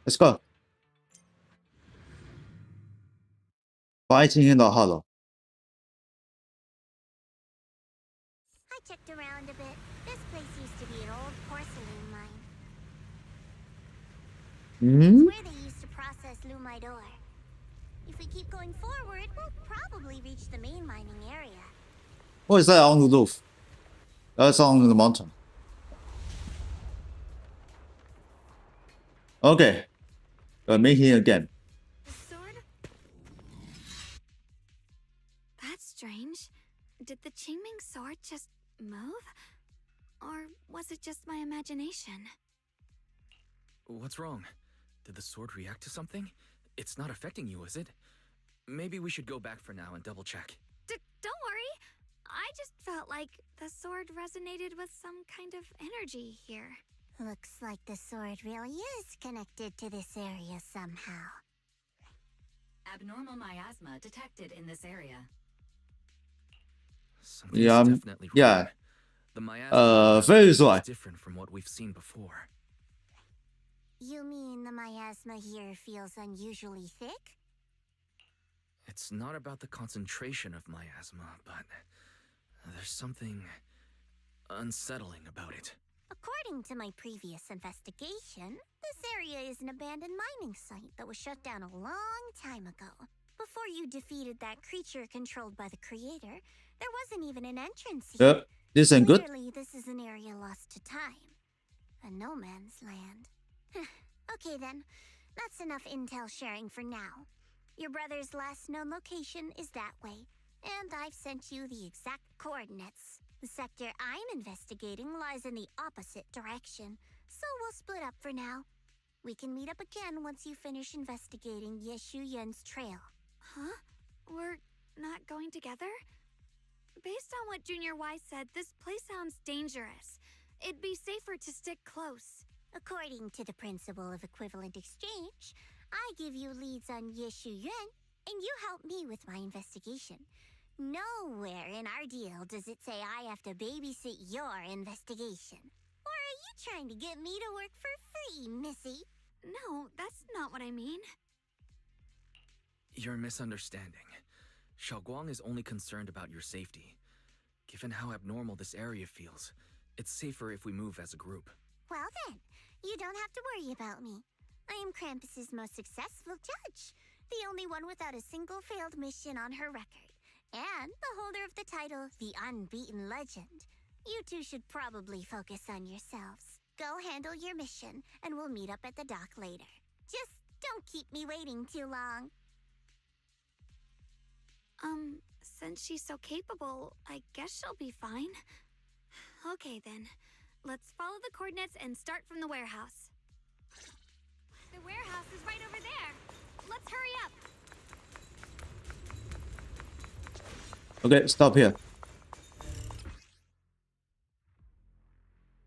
let's go. Fighting in the hollow. I checked around a bit. This place used to be an old porcelain mine. It's where they used to process lumite ore. If we keep going forward, we'll probably reach the main mining area. What is that on the roof? That's on the mountain. Okay. Making again. The sword? That's strange. Did the Qingming sword just move? Or was it just my imagination? What's wrong? Did the sword react to something? It's not affecting you, is it? Maybe we should go back for now and double check. Don't worry. I just felt like the sword resonated with some kind of energy here. Looks like the sword really is connected to this area somehow. Abnormal miasma detected in this area. Something's Yeah, definitely wrong. yeah. The miasma very is right. different from what we've seen before. You mean the miasma here feels unusually thick? It's not about the concentration of miasma, but there's something unsettling about it. According to my previous investigation, this area is an abandoned mining site that was shut down a long time ago. Before you defeated that creature controlled by the creator, there wasn't even an entrance here. Yep, this ain't good. Clearly, this is an area lost to time. A no man's land. Okay then, that's enough intel sharing for now. Your brother's last known location is that way, And I've sent you the exact coordinates. The sector I'm investigating lies in the opposite direction, so we'll split up for now. We can meet up again once you finish investigating Yeshu Yen's trail. Huh? We're not going together? Based on what Junior Y said, this place sounds dangerous. It'd be safer to stick close. According to the principle of equivalent exchange, I give you leads on Yeshu Yuan, and you help me with my investigation. Nowhere in our deal does it say I have to babysit your investigation. Or are you trying to get me to work for free, Missy? No, that's not what I mean. You're misunderstanding. Xiaoguang is only concerned about your safety. Given how abnormal this area feels, it's safer if we move as a group. Well then, you don't have to worry about me. I am Krampus's most successful judge, the only one without a single failed mission on her record, and the holder of the title, the Unbeaten Legend. You two should probably focus on yourselves. Go handle your mission, and we'll meet up at the dock later. Just don't keep me waiting too long. Since she's so capable, I guess she'll be fine. Okay then, let's follow the coordinates and start from the warehouse. The warehouse is right over there. Let's hurry up. Okay, stop here.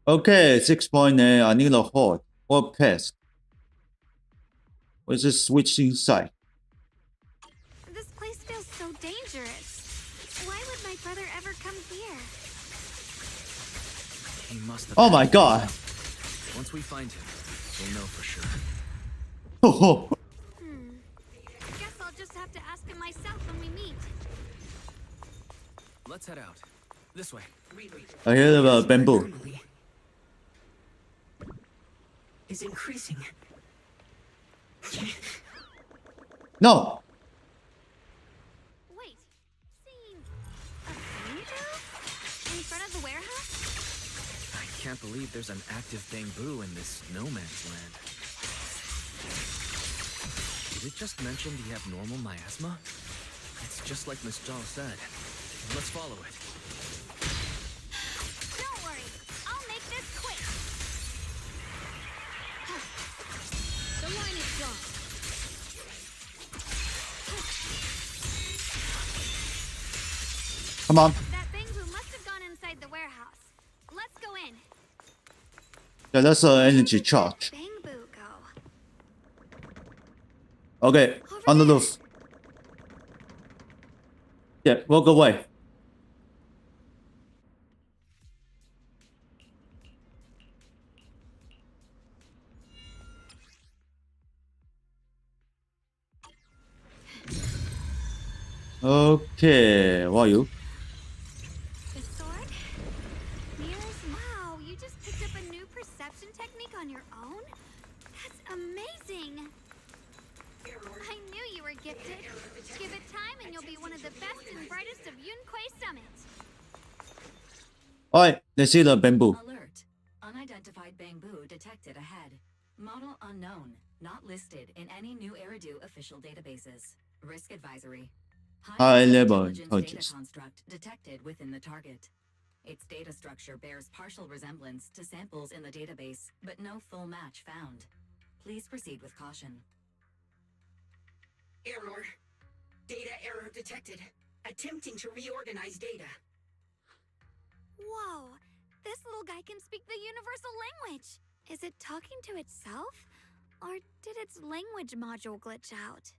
Okay, 6.8. I need a hold. Warp cast. What's this switch inside? This place feels so dangerous. Why would my brother ever come here? He must have. Oh my god. Once we find him, we'll know for sure. Oh, Guess I'll just have to ask him myself when we meet. Let's head out. This way. I hear about bamboo. Is increasing. No. Wait, seeing a bamboo in front of the warehouse? I can't believe there's an active bamboo in this no man's land. Did it just mention the abnormal miasma? It's just like Miss Zhao said. Let's follow it. Don't worry, I'll make this quick. The line is drawn. Come on. That bamboo must have gone inside the warehouse. Let's go in. Yeah, that's an energy charge. Bamboo go. Okay, on the roof. Yeah, walk away. Okay, who are you? The sword? Mirrors? Wow, you just picked up a new perception technique on your own? That's amazing! I knew you were gifted. Give it time and you'll be one of the best and brightest of Yunquei Summit. Alright, let's see the bamboo. Alert. Unidentified bamboo detected ahead. Model unknown. Not listed in any new Eridu official databases. Risk advisory. High-level intelligence intelligence. data construct detected within the target. Its data structure bears partial resemblance to samples in the database, but no full match found. Please proceed with caution. Error. Data error detected. Attempting to reorganize data. Whoa, this little guy can speak the universal language. Is it talking to itself? Or did its language module glitch out?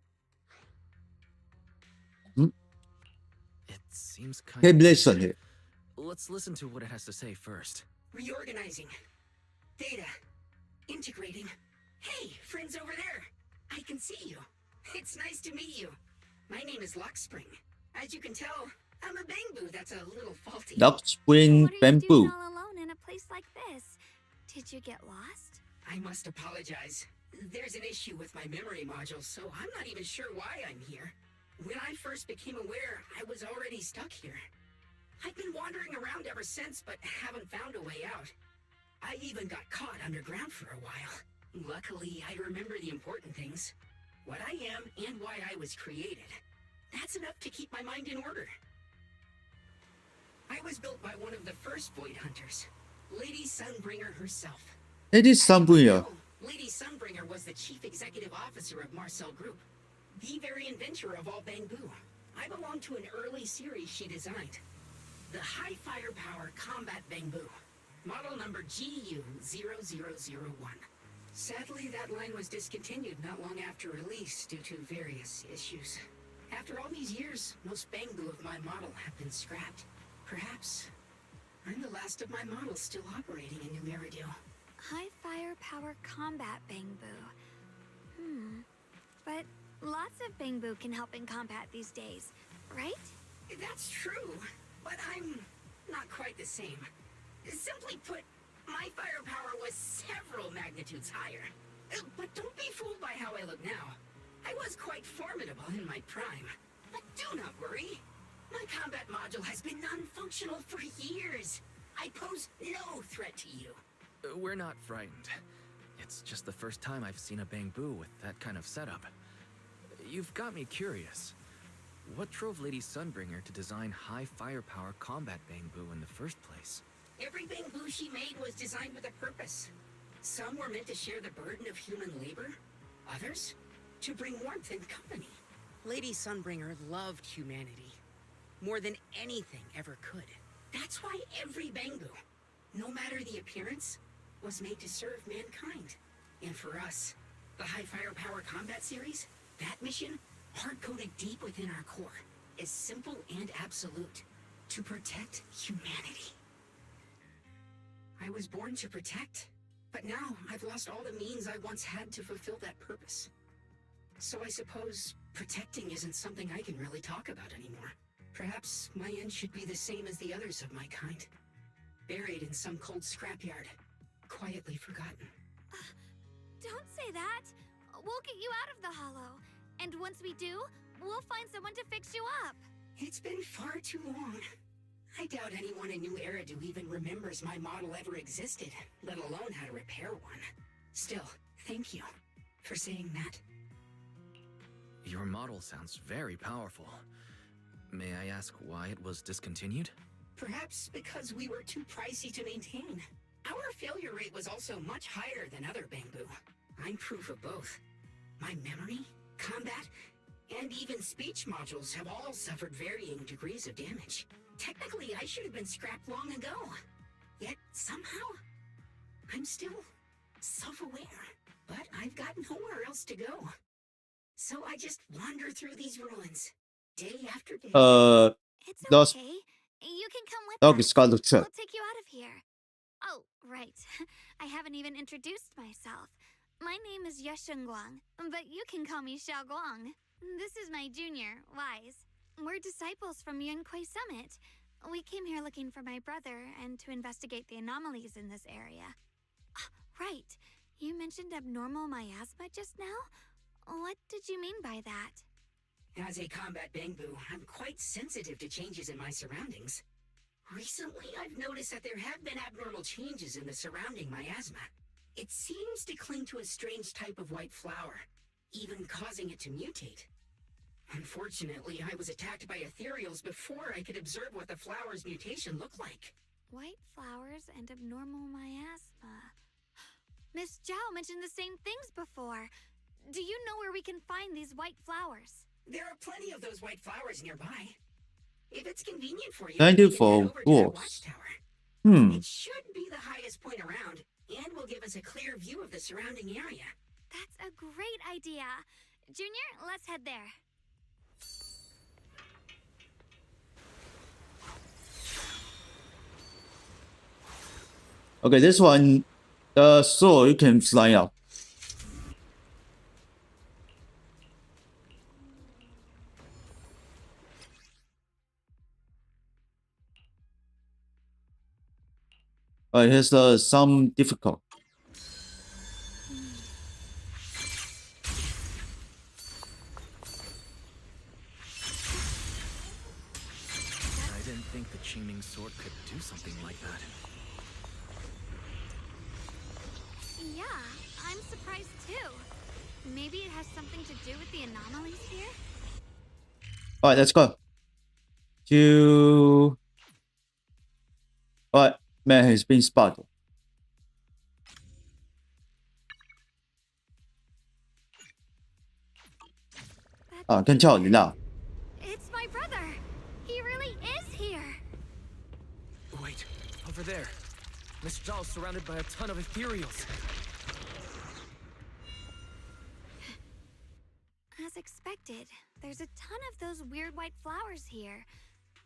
It seems kind Hey, of. listen here. Let's listen to what it has to say first. Reorganizing. Data. Integrating. Hey, friends over there. I can see you. It's nice to meet you. My name is Lockspring. As you can tell, I'm a bamboo that's a little faulty. Dark spring What are you bamboo. doing all alone in a place like this? Did you get lost? I must apologize. There's an issue with my memory module, so I'm not even sure why I'm here. When I first became aware, I was already stuck here. I've been wandering around ever since, but haven't found a way out. I even got caught underground for a while. Luckily, I remember the important things. What I am and why I was created. That's enough to keep my mind in order. I was built by one of the first Void Hunters, Lady Sunbringer herself. It is Sunbringer. Lady Sunbringer was the chief executive officer of Marcel Group, the very inventor of all Bangbu. I belong to an early series she designed, the High Firepower Combat Bangbu, model number GU0001. Sadly, that line was discontinued not long after release due to various issues. After all these years, most Bangbu of my model have been scrapped. Perhaps I'm the last of my models still operating in New Meridio. High firepower combat Bangbu. But lots of Bangbu can help in combat these days, right? That's true, but I'm not quite the same. Simply put, my firepower was several magnitudes higher. But don't be fooled by how I look now. I was quite formidable in my prime. But do not worry. My combat module has been non-functional for years. I pose no threat to you. We're not frightened. It's just the first time I've seen a Bangbu with that kind of setup. You've got me curious. What drove Lady Sunbringer to design high firepower combat Bangbu in the first place? Every Bangbu she made was designed with a purpose. Some were meant to share the burden of human labor. Others, to bring warmth and company. Lady Sunbringer loved humanity. More than anything ever could. That's why every Bangbu, no matter the appearance, was made to serve mankind. And for us, the High Firepower Combat Series, that mission, hard-coded deep within our core, is simple and absolute. To protect humanity. I was born to protect, but now I've lost all the means I once had to fulfill that purpose. So I suppose protecting isn't something I can really talk about anymore. Perhaps my end should be the same as the others of my kind. Buried in some cold scrapyard, quietly forgotten. Don't say that. We'll get you out of the hollow. And once we do, we'll find someone to fix you up. It's been far too long. I doubt anyone in New Eridu even remembers my model ever existed, let alone how to repair one. Still, thank you for saying that. Your model sounds very powerful. May I ask why it was discontinued? Perhaps because we were too pricey to maintain. Our failure rate was also much higher than other Bangbu. I'm proof of both. My memory, combat, and even speech modules have all suffered varying degrees of damage. Technically, I should have been scrapped long ago. Yet, somehow, I'm still self-aware. But I've got nowhere else to go. So I just wander through these ruins, day after day. It's Lost okay. You can come with dog us. is called the trap. We'll take you out of here. Oh, right. I haven't even introduced myself. My name is Yeshengguang, but you can call me Xiaoguang. This is my junior, Wise. We're disciples from Yunquei Summit. We came here looking for my brother and to investigate the anomalies in this area. Right. You mentioned abnormal miasma just now? What did you mean by that? As a combat Bangbu, I'm quite sensitive to changes in my surroundings. Recently, I've noticed that there have been abnormal changes in the surrounding miasma. It seems to cling to a strange type of white flower, even causing it to mutate. Unfortunately, I was attacked by ethereals before I could observe what the flower's mutation looked like. White flowers and abnormal miasma. Miss Zhao mentioned the same things before. Do you know where we can find these white flowers? There are plenty of those white flowers nearby. If it's convenient for you, Thank we you can for head over to the wolves. watchtower. It should be the highest point around, and will give us a clear view of the surrounding area. That's a great idea. Junior, let's head there. Okay, this one, the sword you can fly out. Here's some difficult. I didn't think the Qingming sword could do something like that. Yeah, I'm surprised too. Maybe it has something to do with the anomalies here? Alright, let's go. To Alright, man has been spotted. Ah, 跟俏你那。 It's my brother. He really is here. Wait, over there. Miss Zhao's surrounded by a ton of ethereals. As expected, there's a ton of those weird white flowers here.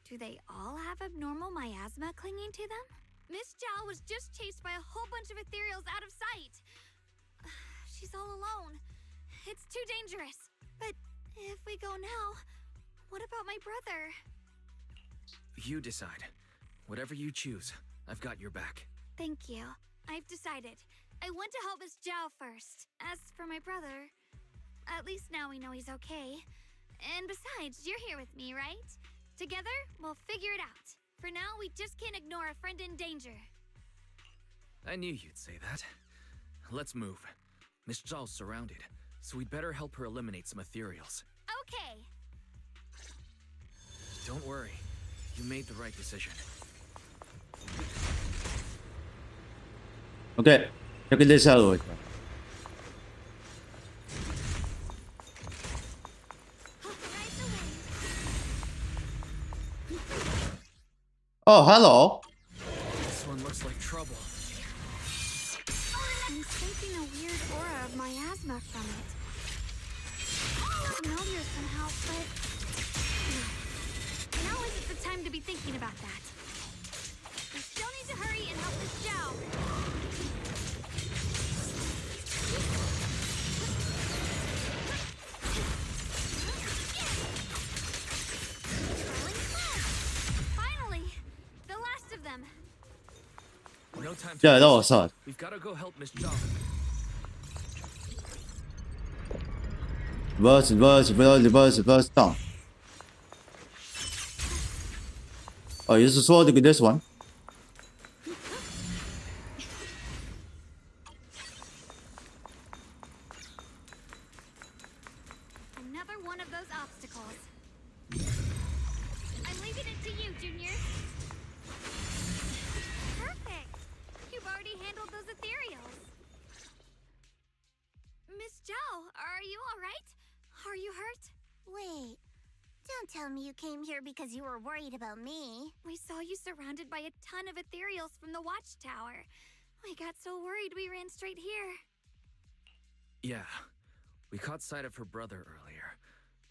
Do they all have abnormal miasma clinging to them? Miss Zhao was just chased by a whole bunch of ethereals out of sight. She's all alone. It's too dangerous. But if we go now, what about my brother? You decide. Whatever you choose, I've got your back. Thank you. I've decided. I want to help Miss Zhao first. As for my brother, at least now we know he's okay. And besides, you're here with me, right? Together, we'll figure it out. For now, we just can't ignore a friend in danger. I knew you'd say that. Let's move. Miss Zhao's surrounded, so we'd better help her eliminate some ethereals. Okay. Don't worry. You made the right decision. Okay, 여기 내 사로 있다. Oh, hello. This one looks like trouble. I'm sensing a weird aura of miasma from it. Familiar somehow, but now isn't the time to be thinking about that. We still need to hurry and help Miss Zhao. Finally, the last of them. No time Yeah, to that waste. was hard. We've got to go help Miss Zhao. Reverse down. Oh, 也是说这个 this one. Another one of those obstacles. I'm leaving it to you, Junior. Perfect. You've already handled those ethereals. Miss Zhao, are you all right? Are you hurt? Wait, don't tell me you came here because you were worried about me. We saw you surrounded by a ton of ethereals from the watchtower. We got so worried we ran straight here. Yeah. We caught sight of her brother earlier,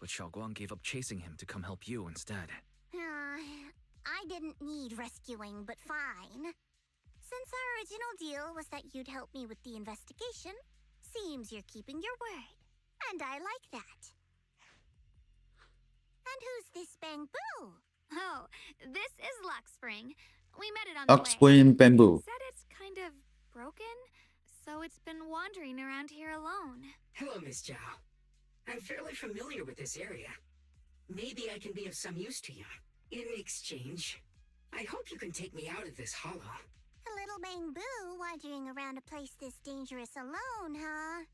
but Xiaoguang gave up chasing him to come help you instead. I didn't need rescuing, but fine. Since our original deal was that you'd help me with the investigation, seems you're keeping your word. And I like that. And who's this Bamboo? Oh, this is Luck Spring. We met it on the Ox way. Spring Bamboo. It said it's kind of broken, so it's been wandering around here alone. Hello, Miss Zhao. I'm fairly familiar with this area. Maybe I can be of some use to you. In exchange, I hope you can take me out of this hollow. A little Bamboo wandering around a place this dangerous alone, huh?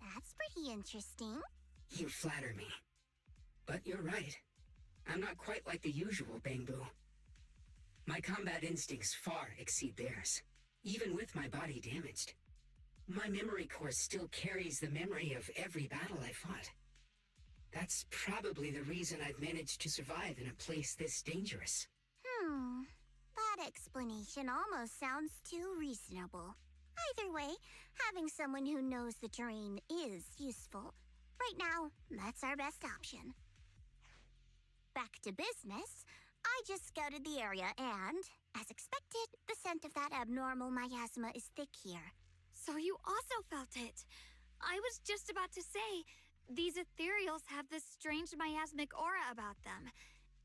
That's pretty interesting. You flatter me. But you're right. I'm not quite like the usual Bamboo. My combat instincts far exceed theirs, even with my body damaged. My memory core still carries the memory of every battle I fought. That's probably the reason I've managed to survive in a place this dangerous. That explanation almost sounds too reasonable. Either way, having someone who knows the terrain is useful. Right now, that's our best option. Back to business. I just scouted the area and, as expected, the scent of that abnormal miasma is thick here. So you also felt it. I was just about to say, these ethereals have this strange miasmic aura about them.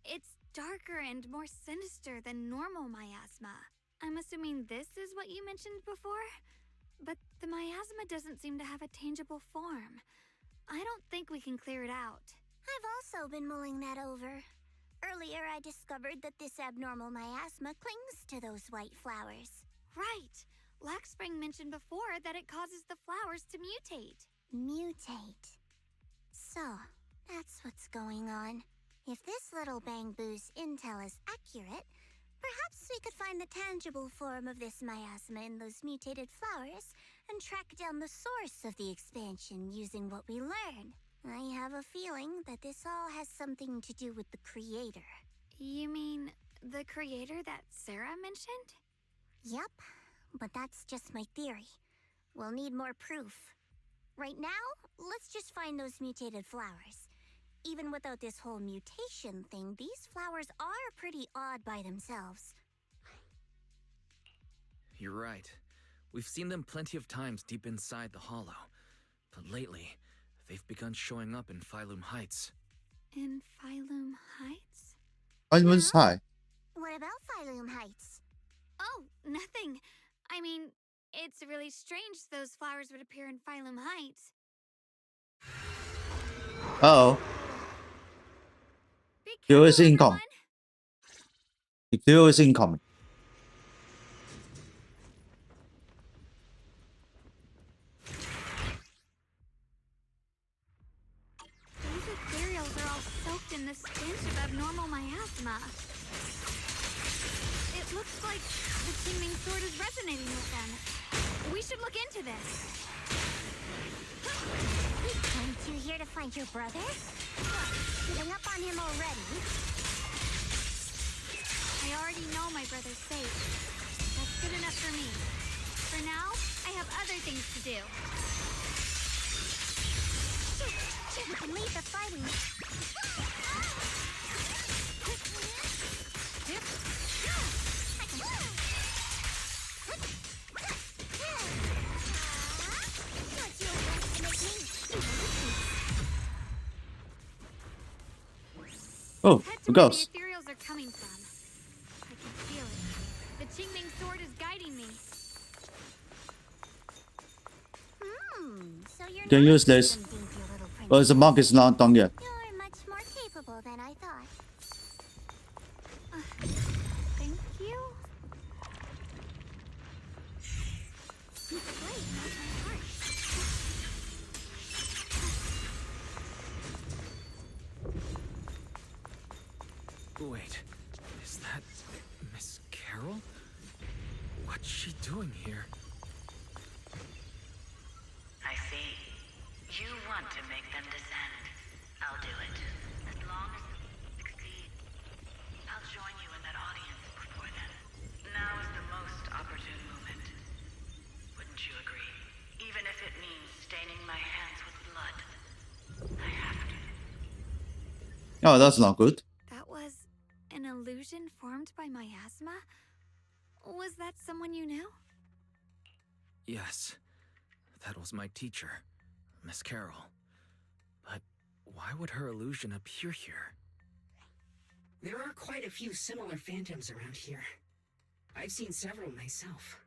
It's darker and more sinister than normal miasma. I'm assuming this is what you mentioned before? But the miasma doesn't seem to have a tangible form. I don't think we can clear it out. I've also been mulling that over. Earlier, I discovered that this abnormal miasma clings to those white flowers. Right. Laxspring mentioned before that it causes the flowers to mutate. Mutate. So, that's what's going on. If this little Bamboo's intel is accurate, perhaps we could find find the tangible form of this miasma in those mutated flowers and track down the source of the expansion using what we learn. I have a feeling that this all has something to do with the creator. You mean the creator that Sarah mentioned? Yep, but that's just my theory. We'll need more proof. Right now, let's just find those mutated flowers. Even without this whole mutation thing, these flowers are pretty odd by themselves. You're right. We've seen them plenty of times deep inside the hollow. But lately, they've begun showing up in Phylum Heights. In Phylum Heights? Ivan's high. What about Phylum Heights? Oh, nothing. I mean, it's really strange those flowers would appear in Phylum Heights. Uh-oh. Be Kill careful, is incoming. everyone. The kill is incoming. These ethereals are all soaked in the stench of abnormal miasma. It looks like the Teeming Sword is resonating with them. We should look into this. Aren't you here to find your brother? Giving up on him already? I already know my brother's safe. That's good enough for me. For now, I have other things to do. We can leave the fighting. Oh, Head who to where the goes? ethereals are coming from. I can feel it. The Qingming Sword is guiding me. So you're Can not use this. some dainty little But the princess. mark is not done yet. You're much more capable than I thought. Thank you. Wait, my heart. Wait, is that Miss Carol? What's she doing here? I see. You want to make them descend. I'll do it. As long as you succeed. I'll join you in that audience before then. Now is the most opportune moment. Wouldn't you agree? Even if it means staining my hands with blood. I have to. Oh, that's not good. That was an illusion formed by miasma? Was that someone you knew? Yes, that was my teacher, Miss Carol. But why would her illusion appear here? There are quite a few similar phantoms around here. I've seen several myself.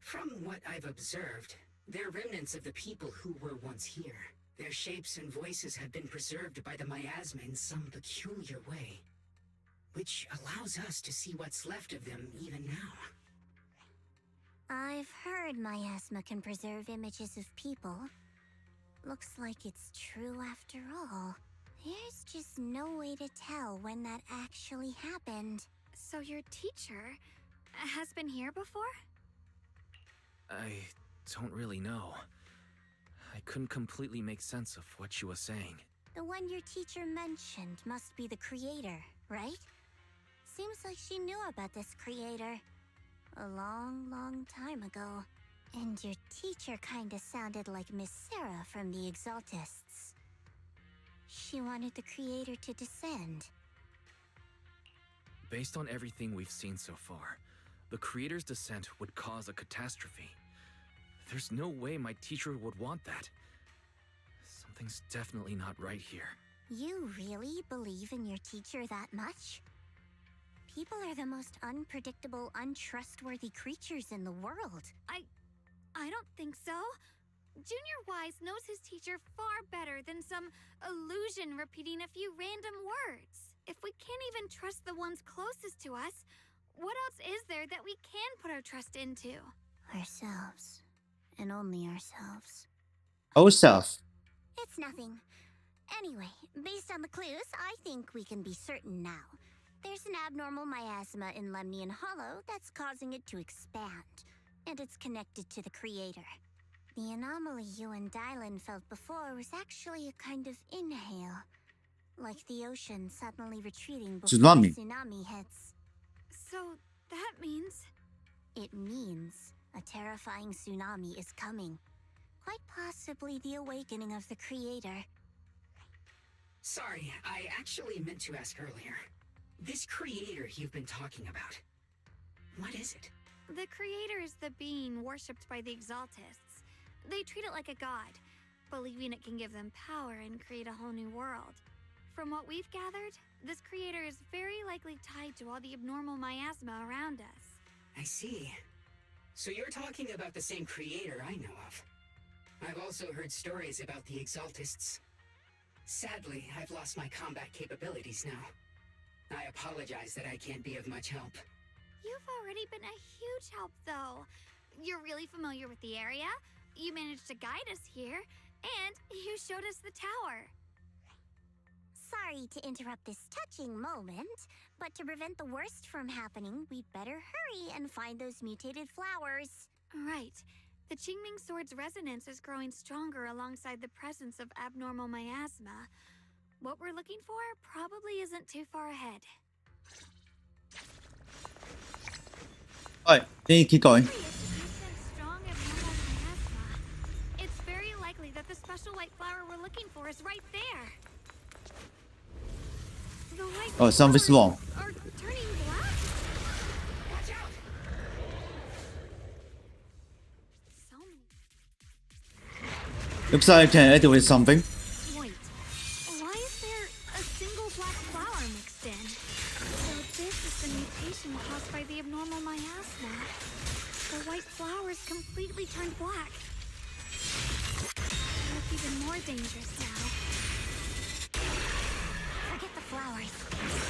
From what I've observed, they're remnants of the people who were once here. Their shapes and voices have been preserved by the miasma in some peculiar way, which allows us to see what's left of them even now. I've heard miasma can preserve images of people. Looks like it's true after all. There's just no way to tell when that actually happened. So your teacher has been here before? I don't really know. I couldn't completely make sense of what she was saying. The one your teacher mentioned must be the creator, right? Seems like she knew about this creator a long, long time ago. And your teacher kinda sounded like Miss Sarah from the Exaltists. She wanted the creator to descend. Based on everything we've seen so far, the creator's descent would cause a catastrophe. There's no way my teacher would want that. Something's definitely not right here. You really believe in your teacher that much? People are the most unpredictable, untrustworthy creatures in the world. I don't think so. Junior Wise knows his teacher far better than some illusion repeating a few random words. If we can't even trust the ones closest to us, what else is there that we can put our trust into? Ourselves. And only ourselves. Oh, self. It's nothing. Anyway, based on the clues, I think we can be certain now. There's an abnormal miasma in Lemnian Hollow that's causing it to expand, and it's connected to the creator. The anomaly you and Dylan felt before was actually a kind of inhale, like the ocean suddenly retreating before Tsunami. a tsunami hits. So that means... It means a terrifying tsunami is coming. Quite possibly the awakening of the creator. Sorry, I actually meant to ask earlier. This creator you've been talking about, what is it? The creator is the being worshipped by the Exaltists. They treat it like a god, believing it can give them power and create a whole new world. From what we've gathered, this creator is very likely tied to all the abnormal miasma around us. I see. So you're talking about the same creator I know of. I've also heard stories about the Exaltists. Sadly, I've lost my combat capabilities now. I apologize that I can't be of much help. You've already been a huge help, though. You're really familiar with the area, you managed to guide us here, and you showed us the tower. Sorry to interrupt this touching moment, but to prevent the worst from happening, we'd better hurry and find those mutated flowers. Right. The Qingming Sword's resonance is growing stronger alongside the presence of abnormal miasma. What we're looking for probably isn't too far ahead. Alright, then you keep going. Curious if you sense strong abnormal miasma. It's very likely that the special white flower we're looking for is right there. The white Oh, something's flowers wrong. are turning black? Watch out! So many. Looks like I can activate something. Wait, why is there a single black flower mixed in? So this is the mutation caused by the abnormal miasma. The white flowers completely turned black. They look even more dangerous now. Forget the flowers.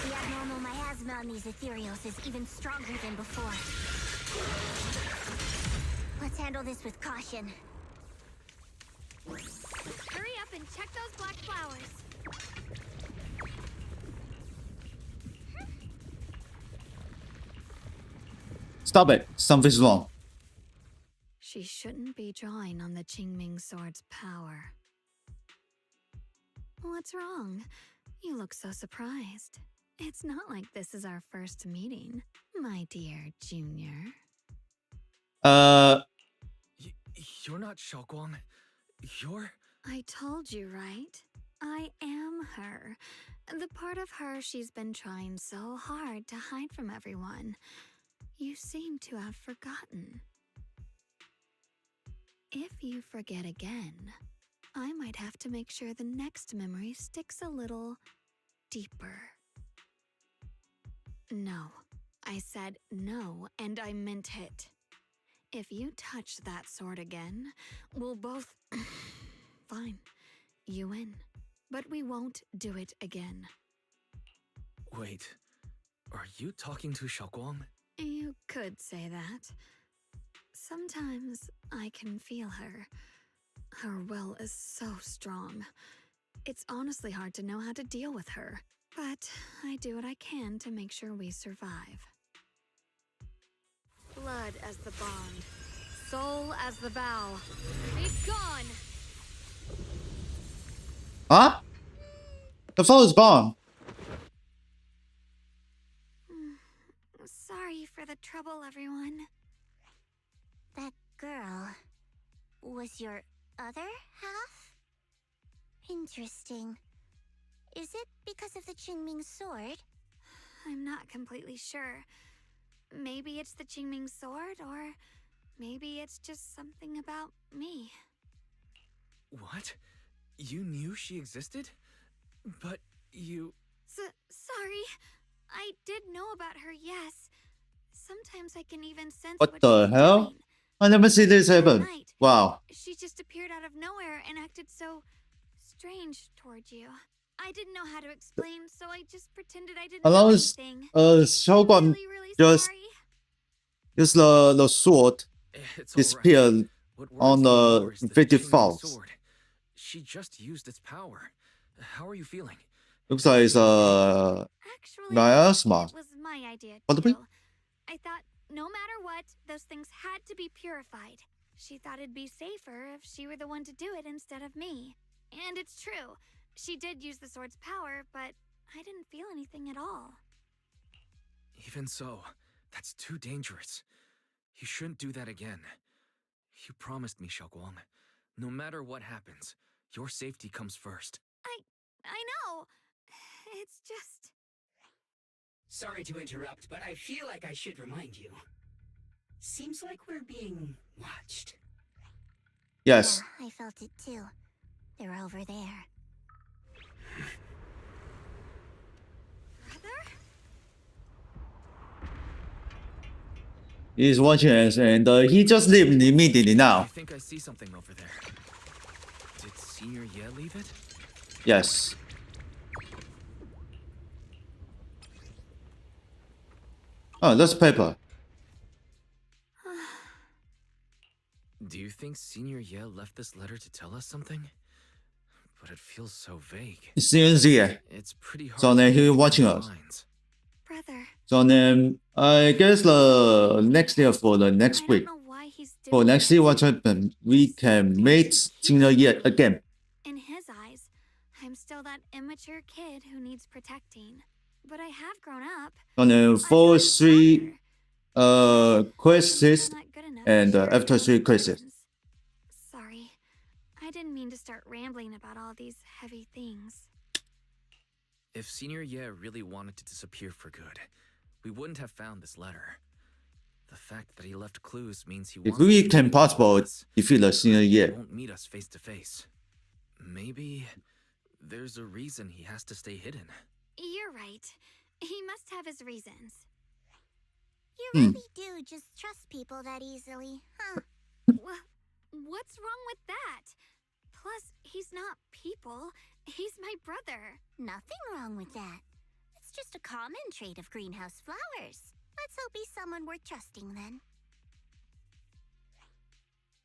The abnormal miasma on these ethereals is even stronger than before. Let's handle this with caution. Hurry up and check those black flowers. Stop it. Something's wrong. She shouldn't be drawing on the Qingming Sword's power. What's wrong? You look so surprised. It's not like this is our first meeting, my dear Junior. You're not Xiaoguang. You're... I told you, right? I am her. The part of her she's been trying so hard to hide from everyone. You seem to have forgotten. If you forget again, I might have to make sure the next memory sticks a little deeper. No. I said no, and I meant it. If you touch that sword again, we'll both... Fine. You win. But we won't do it again. Wait, are you talking to Xiaoguang? You could say that. Sometimes I can feel her. Her will is so strong. It's honestly hard to know how to deal with her. But I do what I can to make sure we survive. Blood as the bond. Soul as the vow. Be gone! Huh? The phone is gone. Sorry for the trouble, everyone. That girl was your other half? Interesting. Is it because of the Qingming Sword? I'm not completely sure. Maybe it's the Qingming Sword, or maybe it's just something about me. What? You knew she existed? But you... Sorry. I did know about her, yes. Sometimes I can even sense What the she's hell? doing. I never see this That happen. night, Wow. She just appeared out of nowhere and acted so strange towards you. I didn't know how to explain, so I just pretended I didn't How know long is anything. Xiaoguang Really just sorry. use the sword It's disappeared What on worries me the more is the inflicted Qingming faults. sword. She just used its power. How are you feeling? Looks like it's Actually, miasma. it was my idea Possibly? too. I thought no matter what, those things had to be purified. She thought it'd be safer if she were the one to do it instead of me. And it's true. She did use the sword's power, but I didn't feel anything at all. Even so, that's too dangerous. You shouldn't do that again. You promised me, Xiaoguang. No matter what happens, your safety comes first. I know. It's just... Sorry to interrupt, but I feel like I should remind you. Seems like we're being watched. Yes. Yeah, I felt it too. They're over there. Brother? He's watching us, and he just leave immediately I now. think I see something over there. Did Senior Ye leave it? Yes. Oh, that's paper. Do you think Senior Ye left this letter to tell us something? But it feels so vague. CNZ. It's pretty hard. So then to he's read watching between us. lines. Brother. So then I guess the next year for the next I week. don't know why he's doing For next year, this. what happened? We can meet Senior Year again. In his eyes, I'm still that immature kid who needs protecting. But I have grown up. And then I'm for not 3 stronger. quests Still not good enough to and share after those 3 quests. burdens. Sorry. I didn't mean to start rambling about all these heavy things. If Senior Ye really wanted to disappear for good, we wouldn't have found this letter. The fact that he left clues means he If wants we to can keep possible us. defeat the Senior He Year. won't meet us face to face. Maybe there's a reason he has to stay hidden. You're right. He must have his reasons. You really do just trust people that easily, huh? What's wrong with that? Plus, he's not people. He's my brother. Nothing wrong with that. It's just a common trait of greenhouse flowers. Let's hope he's someone worth trusting then.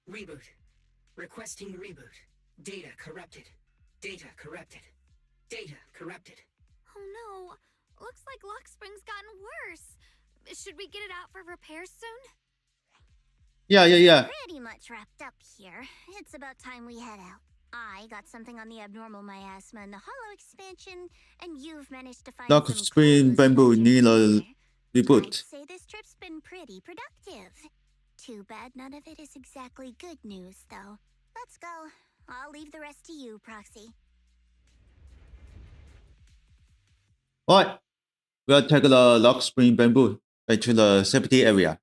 Reboot. Requesting reboot. Data corrupted. Data corrupted. Data corrupted. Oh no. Looks like Lockspring's gotten worse. Should we get it out for repairs soon? Yeah. Pretty much wrapped up here. It's about time we head out. I got something on the abnormal miasma and the hollow expansion, and you've managed to find Dark some Spring clues Bamboo about your need a future. I'd reboot. say this trip's been pretty productive. Too bad none of it is exactly good news, though. Let's go. I'll leave the rest to you, Proxy. Alright. We'll take the Lock Spring Bamboo back to the safety area.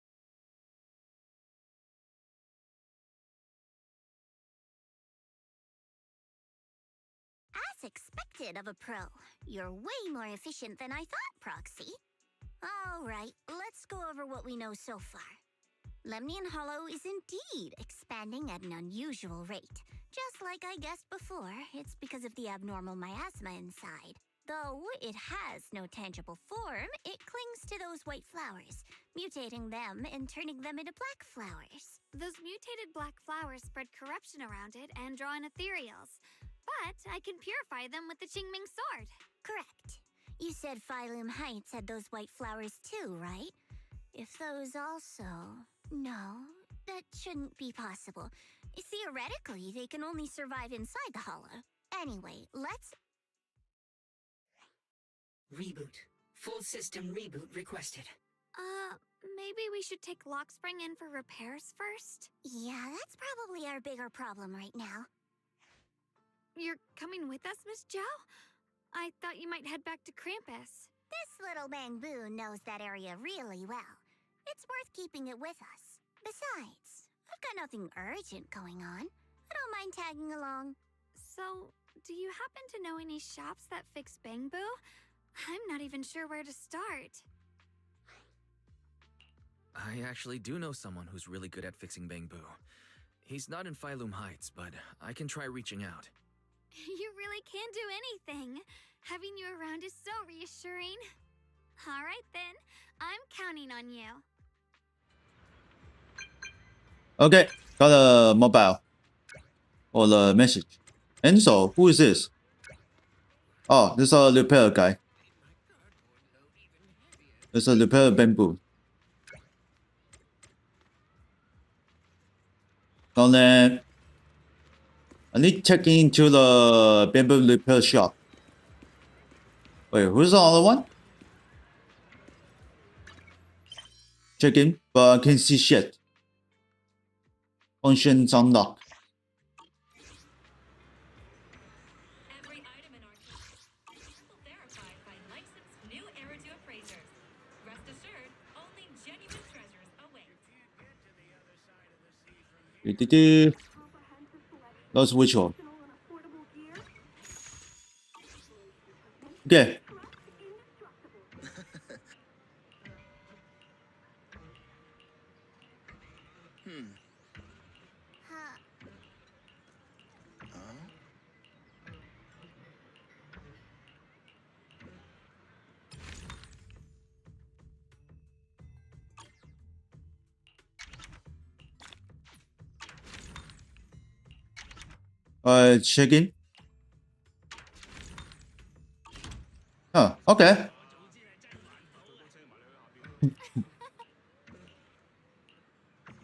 As expected of a pro, you're way more efficient than I thought, Proxy. Alright, let's go over what we know so far. Lemnian Hollow is indeed expanding at an unusual rate. Just like I guessed before, it's because of the abnormal miasma inside. Though it has no tangible form, it clings to those white flowers, mutating them and turning them into black flowers. Those mutated black flowers spread corruption around it and draw in ethereals. But I can purify them with the Qingming sword. Correct. You said Phylum Heights had those white flowers too, right? If those also... No, that shouldn't be possible. Theoretically, they can only survive inside the hollow. Anyway, let's... Reboot. Full system reboot requested. Maybe we should take Lockspring in for repairs first? Yeah, that's probably our bigger problem right now. You're coming with us, Miss Zhao? I thought you might head back to Krampus. This little Bangbu knows that area really well. It's worth keeping it with us. Besides, I've got nothing urgent going on. I don't mind tagging along. So, do you happen to know any shops that fix Bangbu? I'm not even sure where to start. I actually do know someone who's really good at fixing Bangbu. He's not in Phylum Heights, but I can try reaching out. You really can do anything. Having you around is so reassuring. All right then, I'm counting on you. Okay, got a mobile. Or the message. And so, who is this? Oh, there's a repair guy. There's a repair bamboo. And then I need to check into the bamboo repair shop. Wait, who's the other one? Check in, but I can't see shit. Functions unlocked. Every item in our kit is verified by licensed new Eridu appraisers. Rest assured, only genuine treasures await. That's which one? Okay. Check in. Huh, okay.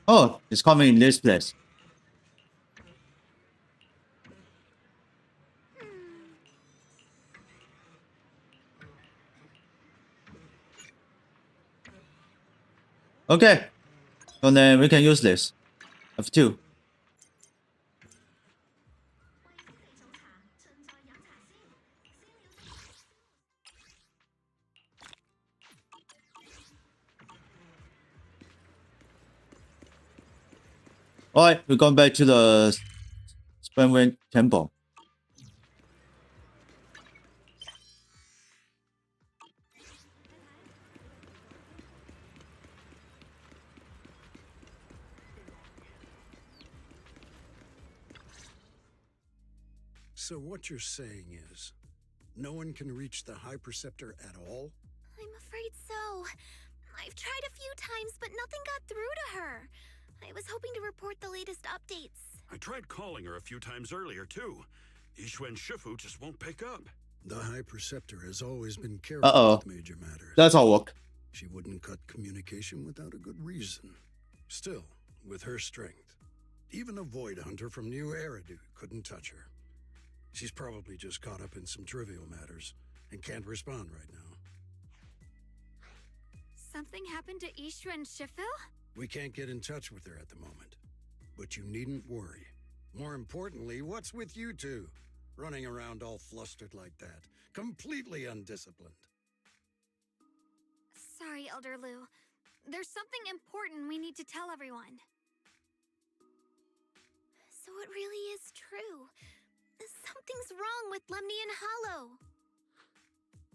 Oh, it's coming in this place. Okay. And then we can use this. F2. Alright, we're going back to the Springwind Temple. So what you're saying is, no one can reach the High Preceptor at all? I'm afraid so. I've tried a few times, but nothing got through to her. I was hoping to report the latest updates. I tried calling her a few times earlier, too. Yishuen Shifu just won't pick up. The High Preceptor has always been careful Uh-oh. with major matters. That's all work. She wouldn't cut communication without a good reason. Still, with her strength, even a Void Hunter from New Eridu couldn't touch her. She's probably just caught up in some trivial matters and can't respond right now. Something happened to Ishu and Shifu? We can't get in touch with her at the moment. But you needn't worry. More importantly, what's with you two? Running around all flustered like that. Completely undisciplined. Sorry, Elder Lu. There's something important we need to tell everyone. So it really is true. Something's wrong with Lemnian Hollow.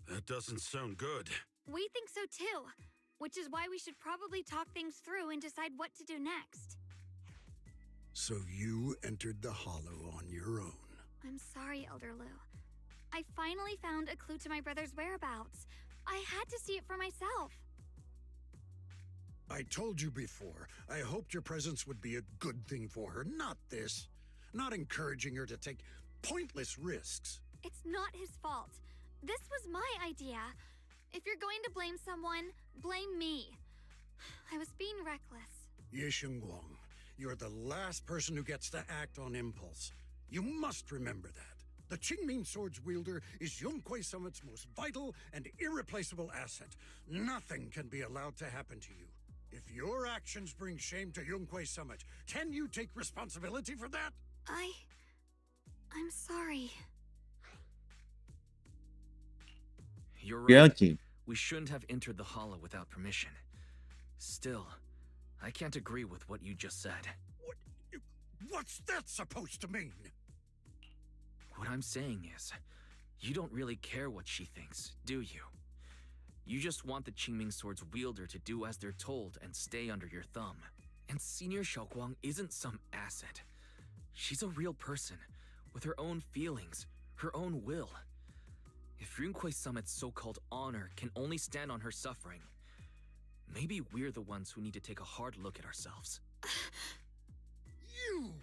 That doesn't sound good. We think so too, which is why we should probably talk things through and decide what to do next. So you entered the Hollow on your own. I'm sorry, Elder Lu. I finally found a clue to my brother's whereabouts. I had to see it for myself. I told you before, I hoped your presence would be a good thing for her, not this. Not encouraging her to take pointless risks. It's not his fault. This was my idea. If you're going to blame someone, blame me. I was being reckless. Ye Shengguang, you're the last person who gets to act on impulse. You must remember that. The Qingming Sword's wielder is Yunquei Summit's most vital and irreplaceable asset. Nothing can be allowed to happen to you. If your actions bring shame to Yunquei Summit, can you take responsibility for that? I'm sorry. You're right. Guilty. We shouldn't have entered the Hollow without permission. Still, I can't agree with what you just said. What's that supposed to mean? What I'm saying is, you don't really care what she thinks, do you? You just want the Qingming Sword's wielder to do as they're told and stay under your thumb. And Senior Xiaoguang isn't some asset. She's a real person, with her own feelings, her own will. If Yunquei Summit's so-called honor can only stand on her suffering, maybe we're the ones who need to take a hard look at ourselves. You!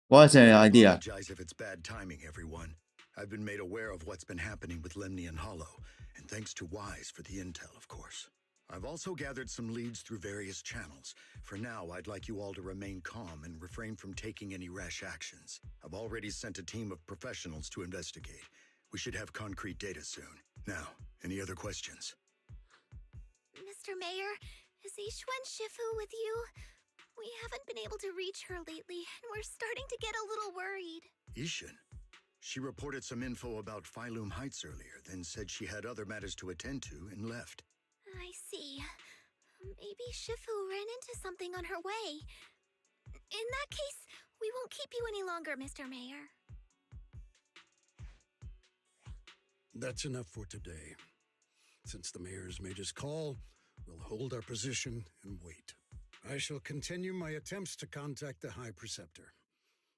What's an idea? Apologize if it's bad timing, everyone. I've been made aware of what's been happening with Lemnian Hollow, and thanks to Wise for the intel, of course. I've also gathered some leads through various channels. For now, I'd like you all to remain calm and refrain from taking any rash actions. I've already sent a team of professionals to investigate. We should have concrete data soon. Now, any other questions? Mr. Mayor, is Ishwen Shifu with you? We haven't been able to reach her lately, and we're starting to get a little worried. Ishin? She reported some info about Phylum Heights earlier, then said she had other matters to attend to and left. I see. Maybe Shifu ran into something on her way. In that case, we won't keep you any longer, Mr. Mayor. That's enough for today. Since the mayor's made his call, we'll hold our position and wait. I shall continue my attempts to contact the High Preceptor.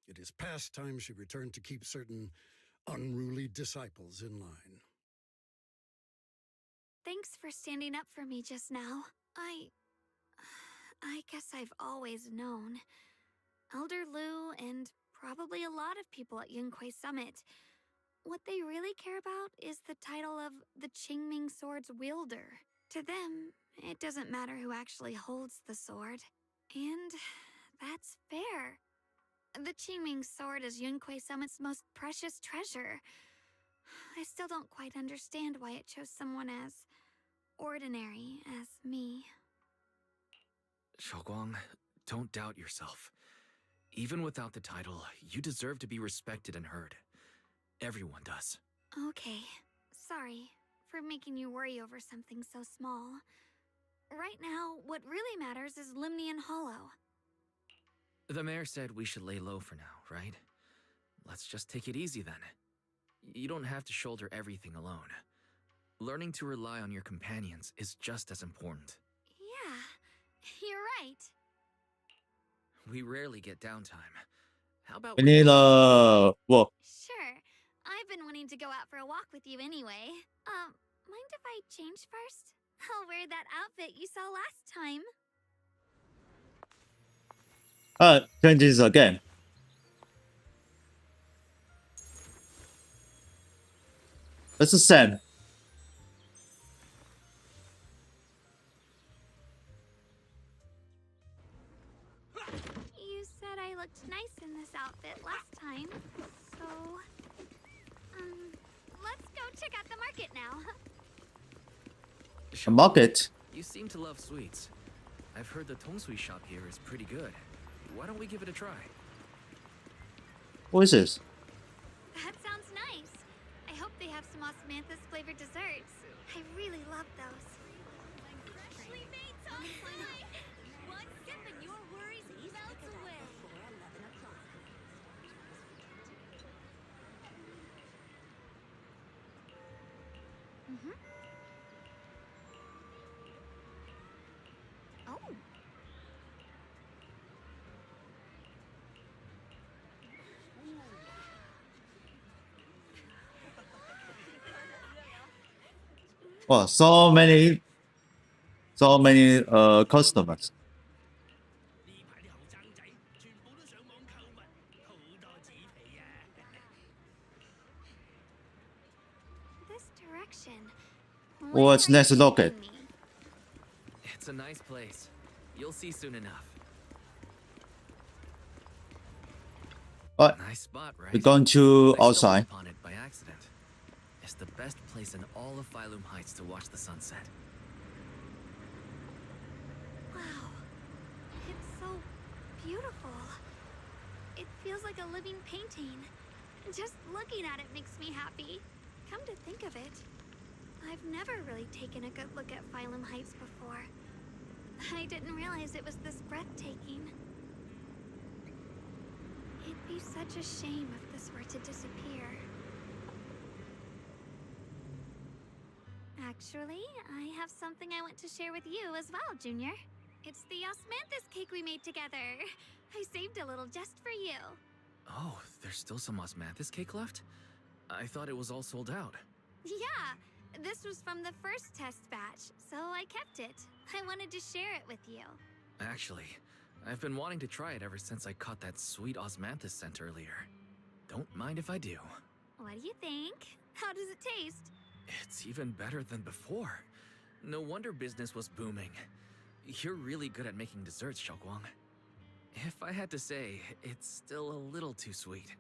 It is past time she returned to keep certain unruly disciples in line. Thanks for standing up for me just now. I guess I've always known. Elder Lu and probably a lot of people at Yunquei Summit, what they really care about is the title of the Qingming Sword's wielder. To them, it doesn't matter who actually holds the sword. And that's fair. The Qingming Sword is Yunquei Summit's most precious treasure. I still don't quite understand why it chose someone as ordinary as me. Xiaoguang, don't doubt yourself. Even without the title, you deserve to be respected and heard. Everyone does. Okay, sorry for making you worry over something so small. Right now, what really matters is Lemnian Hollow. The mayor said we should lay low for now, right? Let's just take it easy then. You don't have to shoulder everything alone. Learning to rely on your companions is just as important. Yeah, you're right. We rarely get downtime. How about We need a walk. Sure. I've been wanting to go out for a walk with you anyway. Mind if I change first? I'll wear that outfit you saw last time. Changes again. That's the same. You said I looked nice in this outfit last time, so... let's go check out the market now. A market. You seem to love sweets. I've heard the Tongsui shop here is pretty good. Why don't we give it a try? What is this? That sounds nice. I hope they have some osmanthus flavored desserts. I really love those. Freshly made toffee! One sip and your worries melt away. Oh. Wow, so many customers. This direction. What's next locket? It's a nice place. You'll see soon enough. Alright, Nice spot, right? we're going to I stumbled outside. upon it by accident. It's the best place in all of Phylum Heights to watch the sunset. Wow. It's so beautiful. It feels like a living painting. Just looking at it makes me happy. Come to think of it, I've never really taken a good look at Phylum Heights before. I didn't realize it was this breathtaking. It'd be such a shame if this were to disappear. Actually, I have something I want to share with you as well, Junior. It's the osmanthus cake we made together. I saved a little just for you. Oh, there's still some osmanthus cake left? I thought it was all sold out. Yeah, this was from the first test batch, so I kept it. I wanted to share it with you. Actually, I've been wanting to try it ever since I caught that sweet osmanthus scent earlier. Don't mind if I do. What do you think? How does it taste? It's even better than before. No wonder business was booming. You're really good at making desserts, Xiaoguang. If I had to say, it's still a little too sweet.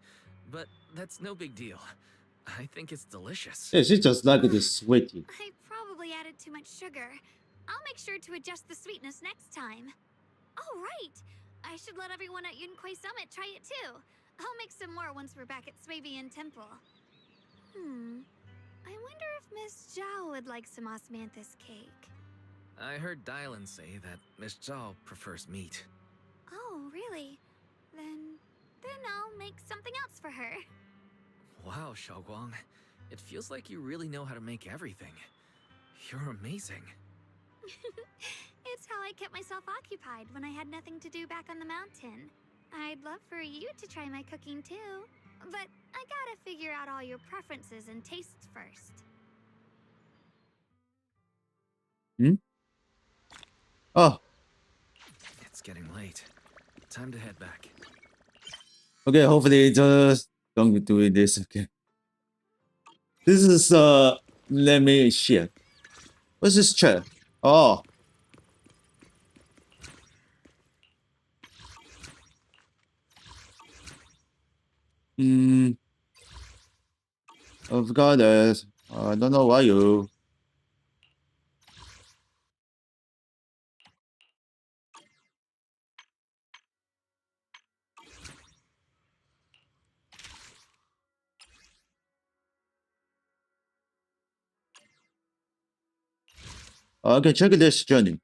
But that's no big deal. I think it's delicious. Yeah, she just like it sweetie. I probably added too much sugar. I'll make sure to adjust the sweetness next time. Oh, right! I should let everyone at Yunquai Summit try it too. I'll make some more once we're back at Swabian Temple. I wonder if Miss Zhao would like some osmanthus cake. I heard Dylan say that Miss Zhao prefers meat. Oh, really? Then I'll make something else for her. Wow, Xiaoguang. It feels like you really know how to make everything. You're amazing. It's how I kept myself occupied when I had nothing to do back on the mountain. I'd love for you to try my cooking too, but I gotta figure out all your preferences and tastes first. Oh, It's getting late. Time to head back. okay. Hopefully, just don't do this. Okay. This is Let me share. What's this chair? Oh. I've got it. I don't know why you. Okay, check this journey.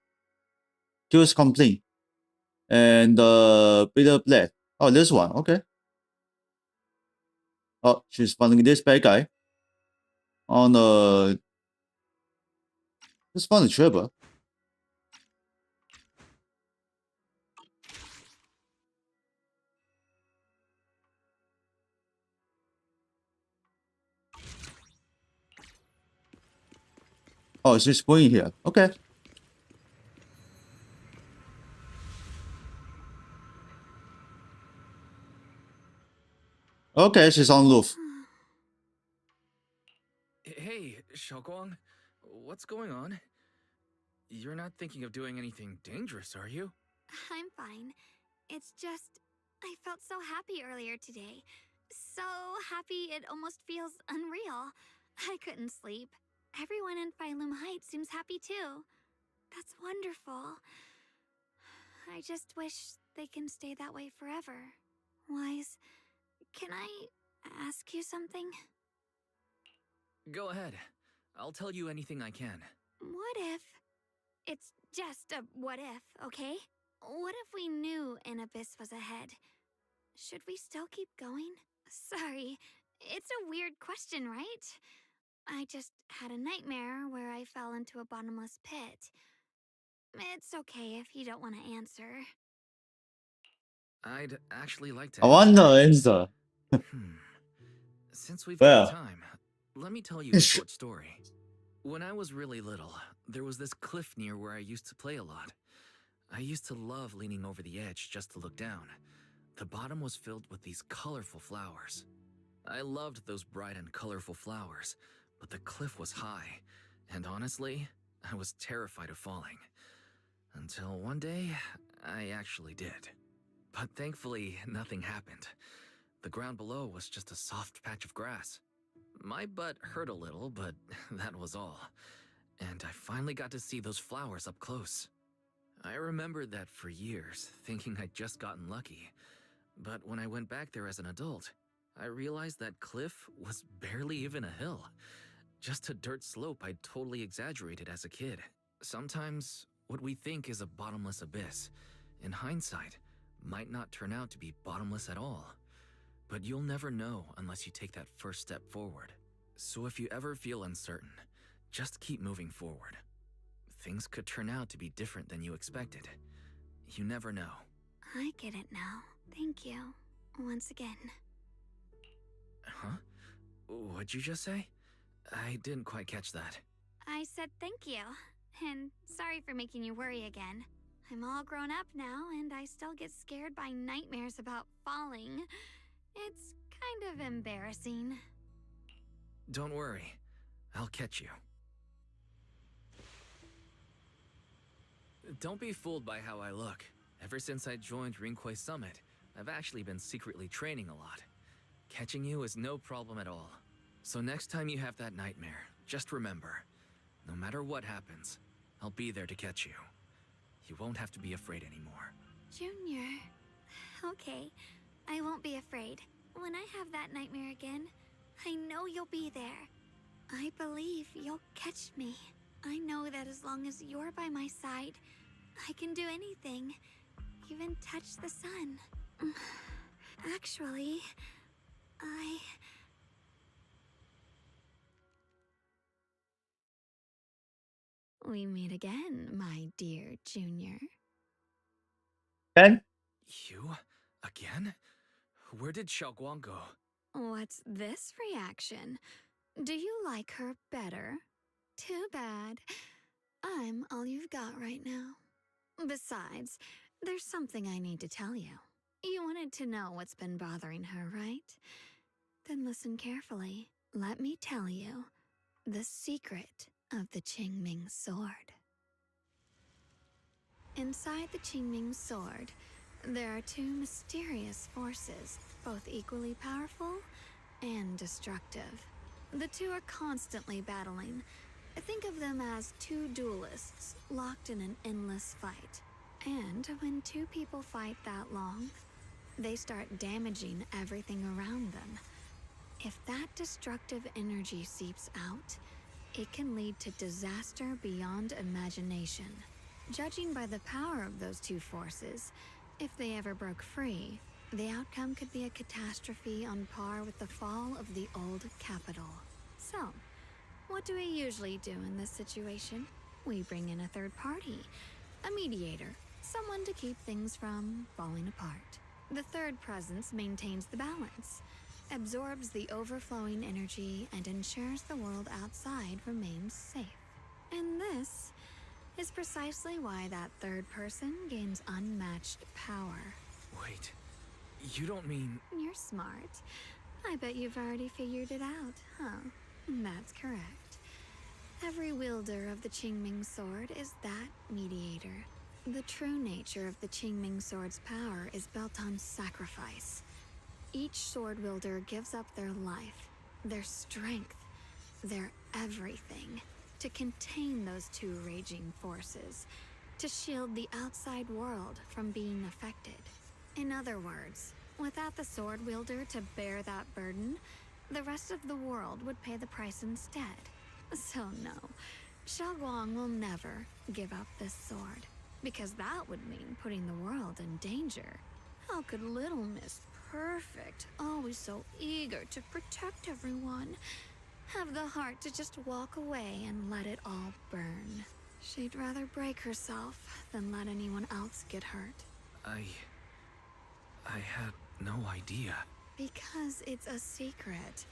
Choose complete. And bitter blade. Oh, this one. Okay. Oh, she's finding this bad guy. On just found a trevor. Oh, she's going here. Okay. Okay, she's on roof. Hey, Xiaoguang. What's going on? You're not thinking of doing anything dangerous, are you? I'm fine. It's just, I felt so happy earlier today. So happy it almost feels unreal. I couldn't sleep. Everyone in Phylum Heights seems happy too. That's wonderful. I just wish they can stay that way forever. Wise, can I ask you something? Go ahead. I'll tell you anything I can. What if... It's just a what if, okay? What if we knew an abyss was ahead? Should we still keep going? Sorry, it's a weird question, right? I just had a nightmare where I fell into a bottomless pit. It's okay if you don't want to answer. I'd actually like to I want the answer. answer. Since we've Well. got time, let me tell you a short story. When I was really little, there was this cliff near where I used to play a lot. I used to love leaning over the edge just to look down. The bottom was filled with these colorful flowers. I loved those bright and colorful flowers, but the cliff was high, and honestly, I was terrified of falling. Until one day, I actually did. But thankfully, nothing happened. The ground below was just a soft patch of grass. My butt hurt a little, but that was all. And I finally got to see those flowers up close. I remembered that for years, thinking I'd just gotten lucky. But when I went back there as an adult, I realized that cliff was barely even a hill. Just a dirt slope I'd totally exaggerated as a kid. Sometimes, what we think is a bottomless abyss, in hindsight, might not turn out to be bottomless at all. But you'll never know unless you take that first step forward. So if you ever feel uncertain, just keep moving forward. Things could turn out to be different than you expected. You never know. I get it now. Thank you. Once again. Huh? What'd you just say? I didn't quite catch that. I said thank you. And sorry for making you worry again. I'm all grown up now, and I still get scared by nightmares about falling. It's kind of embarrassing. Don't worry. I'll catch you. Don't be fooled by how I look. Ever since I joined Rinkwei Summit, I've actually been secretly training a lot. Catching you is no problem at all. So next time you have that nightmare, just remember, no matter what happens, I'll be there to catch you. You won't have to be afraid anymore. Junior. Okay, I won't be afraid. When I have that nightmare again, I know you'll be there. I believe you'll catch me. I know that as long as you're by my side, I can do anything, even touch the sun. Actually, We meet again, my dear Junior. Then You? Again? Where did Xiaoguang go? What's this reaction? Do you like her better? Too bad. I'm all you've got right now. Besides, there's something I need to tell you. You wanted to know what's been bothering her, right? Then listen carefully. Let me tell you the secret of the Qingming sword. Inside the Qingming sword, there are two mysterious forces, both equally powerful and destructive. The two are constantly battling. Think of them as two duelists locked in an endless fight. And when two people fight that long, they start damaging everything around them. If that destructive energy seeps out, it can lead to disaster beyond imagination. Judging by the power of those two forces, if they ever broke free, the outcome could be a catastrophe on par with the fall of the old capital. So, what do we usually do in this situation? We bring in a third party, a mediator, someone to keep things from falling apart. The third presence maintains the balance, absorbs the overflowing energy, and ensures the world outside remains safe. And this is precisely why that third person gains unmatched power. Wait, you don't mean... You're smart. I bet you've already figured it out, huh? That's correct. Every wielder of the Qingming sword is that mediator. The true nature of the Qingming sword's power is built on sacrifice. Each sword wielder gives up their life, their strength, their everything, to contain those two raging forces, to shield the outside world from being affected. In other words, without the sword wielder to bear that burden, the rest of the world would pay the price instead. So no, Xiaoguang will never give up this sword, because that would mean putting the world in danger. How could little Miss Perfect, always so eager to protect everyone, have the heart to just walk away and let it all burn? She'd rather break herself than let anyone else get hurt. I had no idea. Because it's a secret.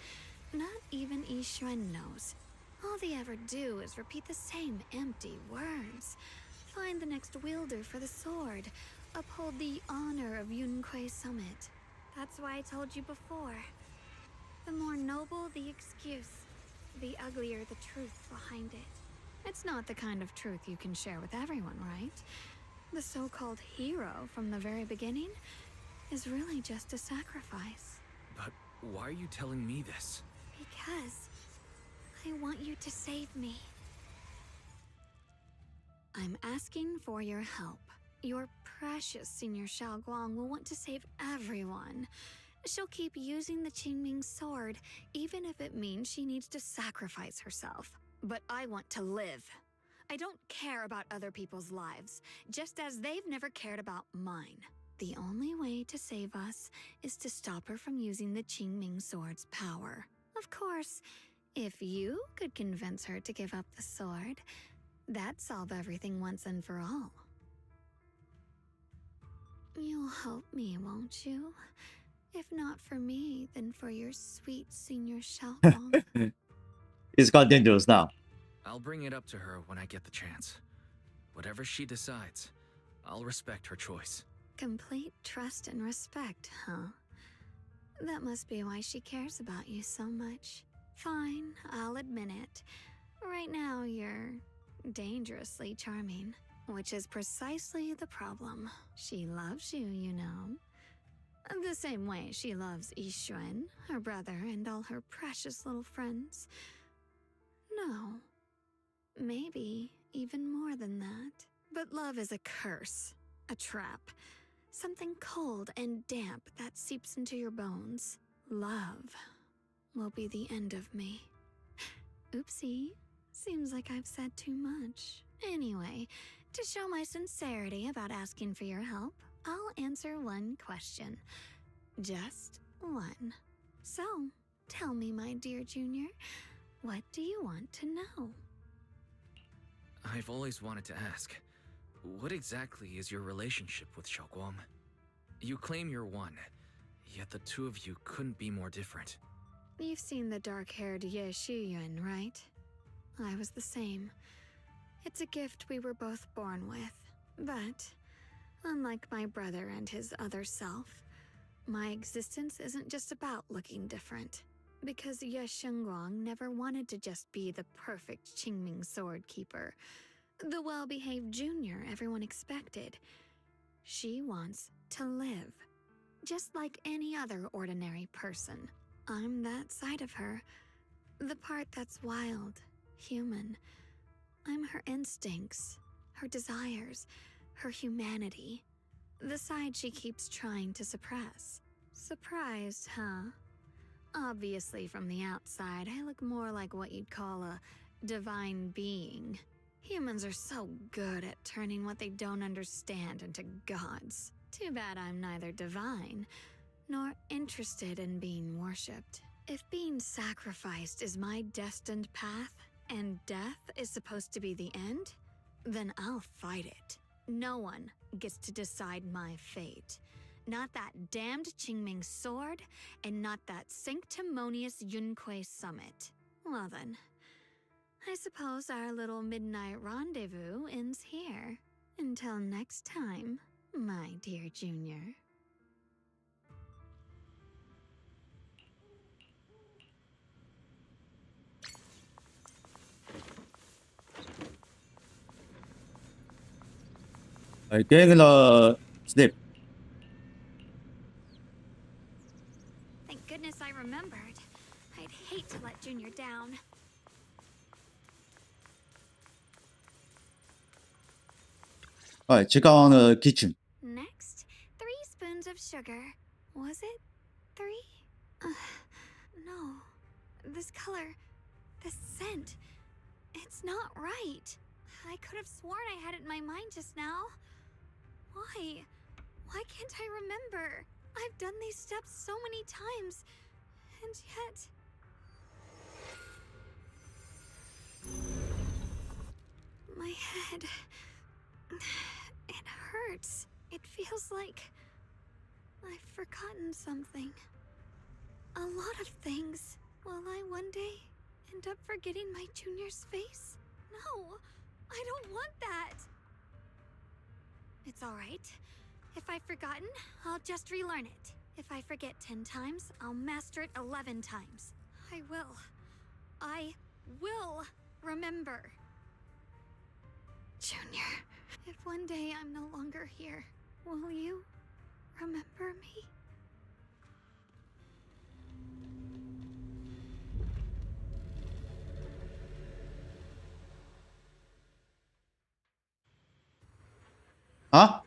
Not even Yixuan knows. All they ever do is repeat the same empty words. Find the next wielder for the sword. Uphold the honor of Yunquei Summit. That's why I told you before. The more noble the excuse, the uglier the truth behind it. It's not the kind of truth you can share with everyone, right? The so-called hero from the very beginning is really just a sacrifice. But why are you telling me this? Because I want you to save me. I'm asking for your help. Your precious Senior Xiaoguang will want to save everyone. She'll keep using the Qingming sword, even if it means she needs to sacrifice herself. But I want to live. I don't care about other people's lives, just as they've never cared about mine. The only way to save us is to stop her from using the Qingming sword's power. Of course, if you could convince her to give up the sword, that'd solve everything once and for all. You'll help me, won't you? If not for me, then for your sweet Senior Xiaoguang. It's got dangerous now. I'll bring it up to her when I get the chance. Whatever she decides, I'll respect her choice. Complete trust and respect, huh? That must be why she cares about you so much. Fine, I'll admit it. Right now, you're dangerously charming, which is precisely the problem. She loves you, you know. The same way she loves Yixuan, her brother, and all her precious little friends. No. Maybe even more than that. But love is a curse, a trap. Something cold and damp that seeps into your bones. Love will be the end of me. Oopsie. Seems like I've said too much. Anyway, to show my sincerity about asking for your help, I'll answer one question. Just one. So, tell me, my dear Junior, what do you want to know? I've always wanted to ask, what exactly is your relationship with Xiaoguang? You claim you're one, yet the two of you couldn't be more different. You've seen the dark-haired Ye Shiyuan, right? I was the same. It's a gift we were both born with. But, unlike my brother and his other self, my existence isn't just about looking different. Because Ye Shengguang never wanted to just be the perfect Qingming sword keeper, the well-behaved junior everyone expected. She wants to live, just like any other ordinary person. I'm that side of her, the part that's wild, human. I'm her instincts, her desires, her humanity, the side she keeps trying to suppress. Surprised, huh? Obviously, from the outside, I look more like what you'd call a divine being. Humans are so good at turning what they don't understand into gods. Too bad I'm neither divine nor interested in being worshipped. If being sacrificed is my destined path, and death is supposed to be the end, then I'll fight it. No one gets to decide my fate. Not that damned Qingming sword, and not that sanctimonious Yunque summit. Well then, I suppose our little midnight rendezvous ends here. Until next time, my dear Junior. Getting the snip. Thank goodness I remembered. I'd hate to let Junior down. Alright, check out the kitchen. Next, 3 spoons of sugar. Was it 3? No. This color, this scent, it's not right. I could have sworn I had it in my mind just now. Why? Why can't I remember? I've done these steps so many times, and yet... My head... It hurts. It feels like... I've forgotten something. A lot of things. Will I one day end up forgetting my Junior's face? No, I don't want that. It's alright. If I've forgotten, I'll just relearn it. If I forget 10 times, I'll master it 11 times. I will remember. Junior, if one day I'm no longer here, will you remember me? Huh?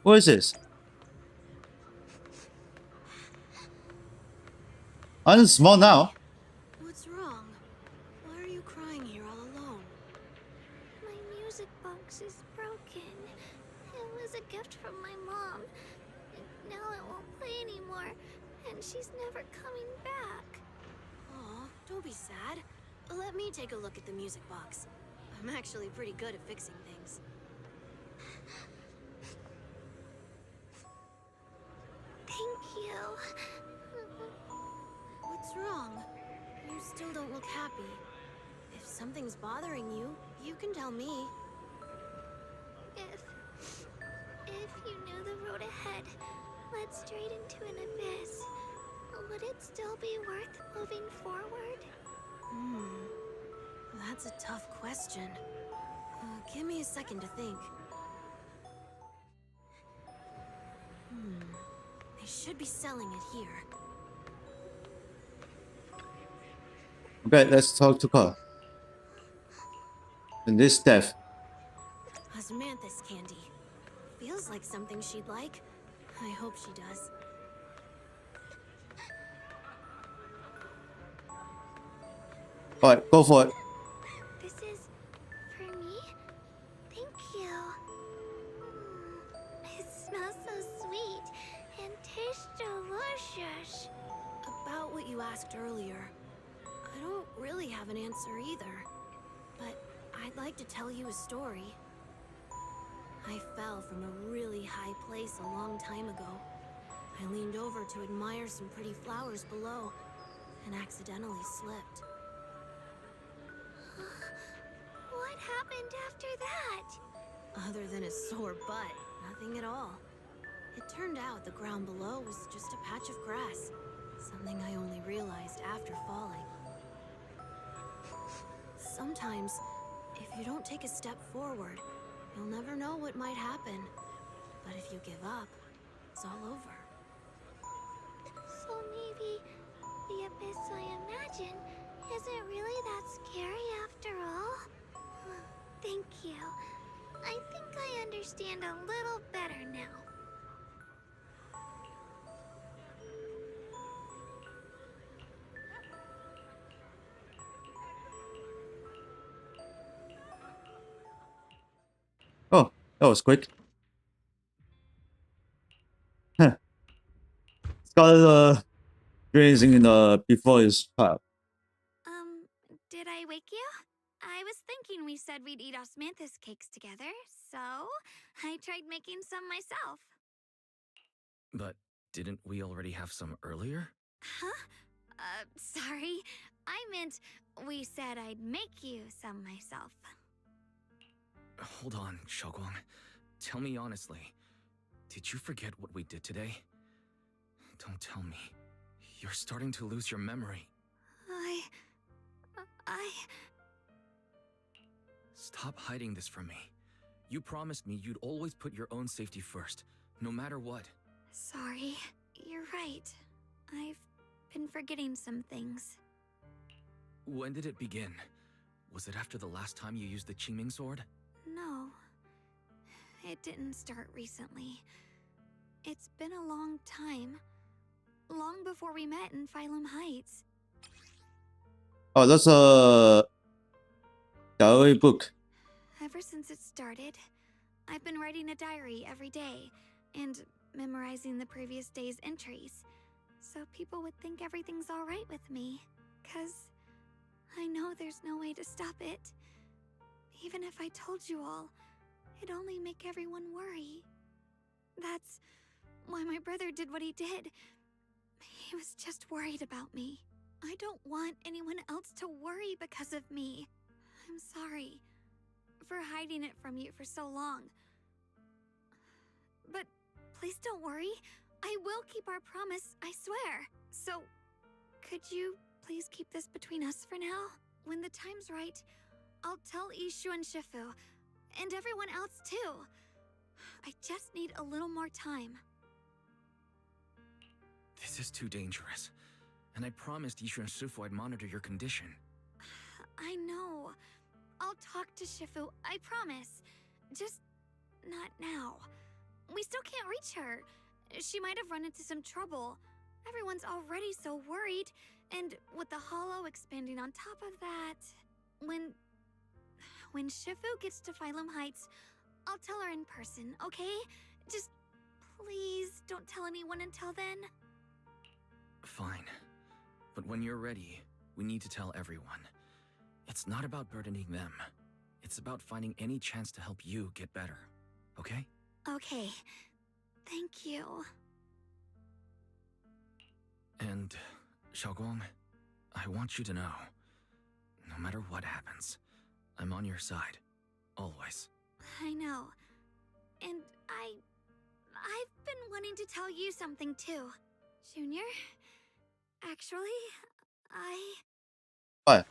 What is this? I'm small now. What's wrong? Why are you crying here all alone? My music box is broken. It was a gift from my mom. And now it won't play anymore. And she's never coming back. Aw, don't be sad. Let me take a look at the music box. I'm actually pretty good at fixing things. Thank you. What's wrong? You still don't look happy. If something's bothering you, you can tell me. If you knew the road ahead led straight into an abyss, would it still be worth moving forward? That's a tough question. Give me a second to think. They should be selling it here. Okay, let's talk to Carl. And this death. Osmanthus candy. Feels like something she'd like. I hope she does. Alright, go for it. This is for me? Thank you. It smells so sweet and tastes delicious. About what you asked earlier, I don't really have an answer either. But I'd like to tell you a story. I fell from a really high place a long time ago. I leaned over to admire some pretty flowers below and accidentally slipped. What happened after that? Other than a sore butt, nothing at all. It turned out the ground below was just a patch of grass, something I only realized after falling. Sometimes, if you don't take a step forward, you'll never know what might happen. But if you give up, it's all over. So maybe the abyss I imagine isn't really that scary after all? Thank you. I think I understand a little better now. Oh, that was quick. Huh. Got grazing in before his child. Did I wake you? I was thinking we said we'd eat osmanthus cakes together, so I tried making some myself. But didn't we already have some earlier? Huh? Sorry. I meant we said I'd make you some myself. Hold on, Xiaoguang. Tell me honestly, did you forget what we did today? Don't tell me. You're starting to lose your memory. Stop hiding this from me. You promised me you'd always put your own safety first, no matter what. Sorry. You're right. I've been forgetting some things. When did it begin? Was it after the last time you used the Qingming sword? No. It didn't start recently. It's been a long time. Long before we met in Phylum Heights. Oh, that's a diary book. Ever since it started, I've been writing a diary every day and memorizing the previous day's entries, so people would think everything's all right with me. 'Cause I know there's no way to stop it. Even if I told you all, it'd only make everyone worry. That's why my brother did what he did. He was just worried about me. I don't want anyone else to worry because of me. I'm sorry for hiding it from you for so long. But please don't worry. I will keep our promise, I swear. So, could you please keep this between us for now? When the time's right, I'll tell Ishu and Shifu, and everyone else too. I just need a little more time. This is too dangerous. And I promised Ishu and Shifu I'd monitor your condition. I know. I'll talk to Shifu, I promise. Just not now. We still can't reach her. She might have run into some trouble. Everyone's already so worried. And with the hollow expanding on top of that... When Shifu gets to Phylum Heights, I'll tell her in person, okay? Just please don't tell anyone until then. Fine. But when you're ready, we need to tell everyone. It's not about burdening them. It's about finding any chance to help you get better. Okay? Okay. Thank you. And, Xiaoguang, I want you to know, no matter what happens, I'm on your side. Always. I know. And I've been wanting to tell you something too. Junior, actually, What?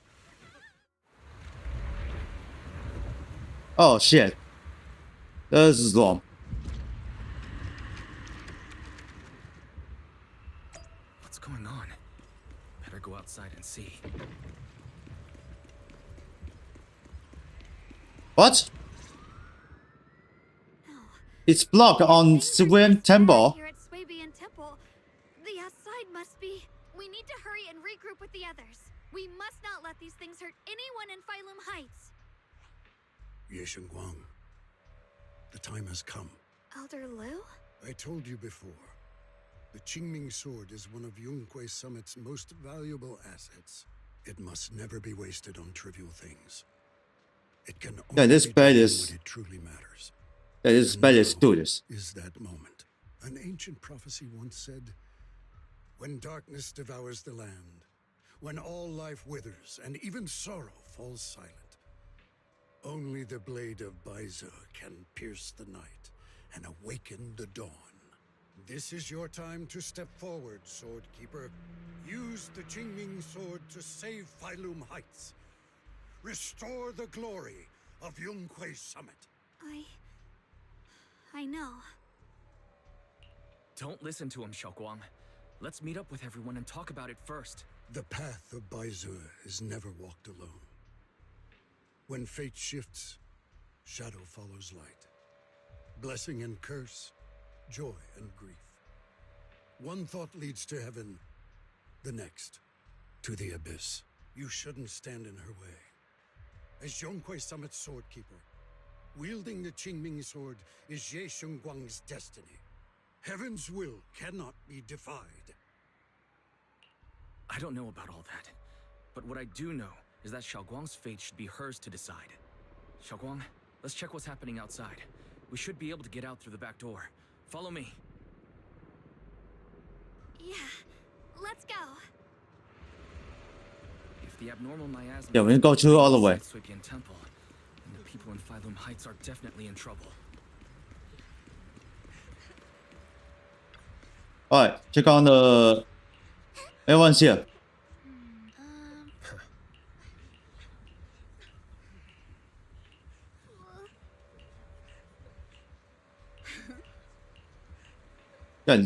Oh shit. This is wrong. What's going on? Better go outside and see. What? It's blocked on Swabian Temple. Here at Swabian Temple, the outside must be. We need to hurry and regroup with the others. We must not let these things hurt anyone in Phylum Heights. Ye Guang, the time has come. Elder Lu? I told you before. The Qingming sword is one of Yunque Summit's most valuable assets. It must never be wasted on trivial things. It can only this be bed done is- when it truly matters. Yeah, this And bed is now do this. is that moment. An ancient prophecy once said, when darkness devours the land, when all life withers and even sorrow falls silent, only the blade of Baize can pierce the night and awaken the dawn. This is your time to step forward, Swordkeeper. Use the Qingming sword to save Phylum Heights. Restore the glory of Yunque Summit. I know. Don't listen to him, Xiaoguang. Let's meet up with everyone and talk about it first. The path of Baize is never walked alone. When fate shifts, shadow follows light. Blessing and curse, joy and grief. One thought leads to heaven, the next, to the abyss. You shouldn't stand in her way. As Yunque Summit's swordkeeper, wielding the Qingming sword is Ye Guang's destiny. Heaven's will cannot be defied. I don't know about all that, but what I do know is that Xiaoguang's fate should be hers to decide. Xiaoguang, let's check what's happening outside. We should be able to get out through the back door. Follow me. Yeah, let's go. If the abnormal miasma... Yeah, we can go through all the way. Swabian Temple, then the people in Phylum Heights are definitely in trouble. Alright, check on the... Everyone's here. Yeah,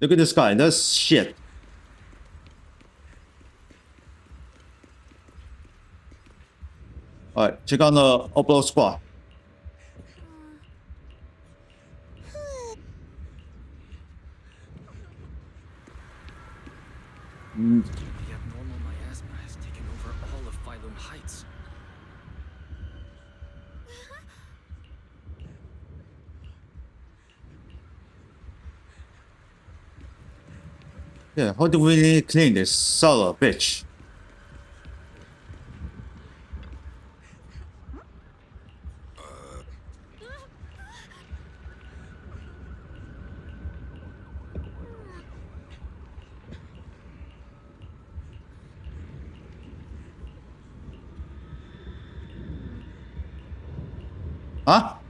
look at this guy, that's shit. Alright, check on the Oblo squad. The abnormal miasma has taken over all of Phylum Heights. Yeah, how do we clean this son of a bitch? Huh?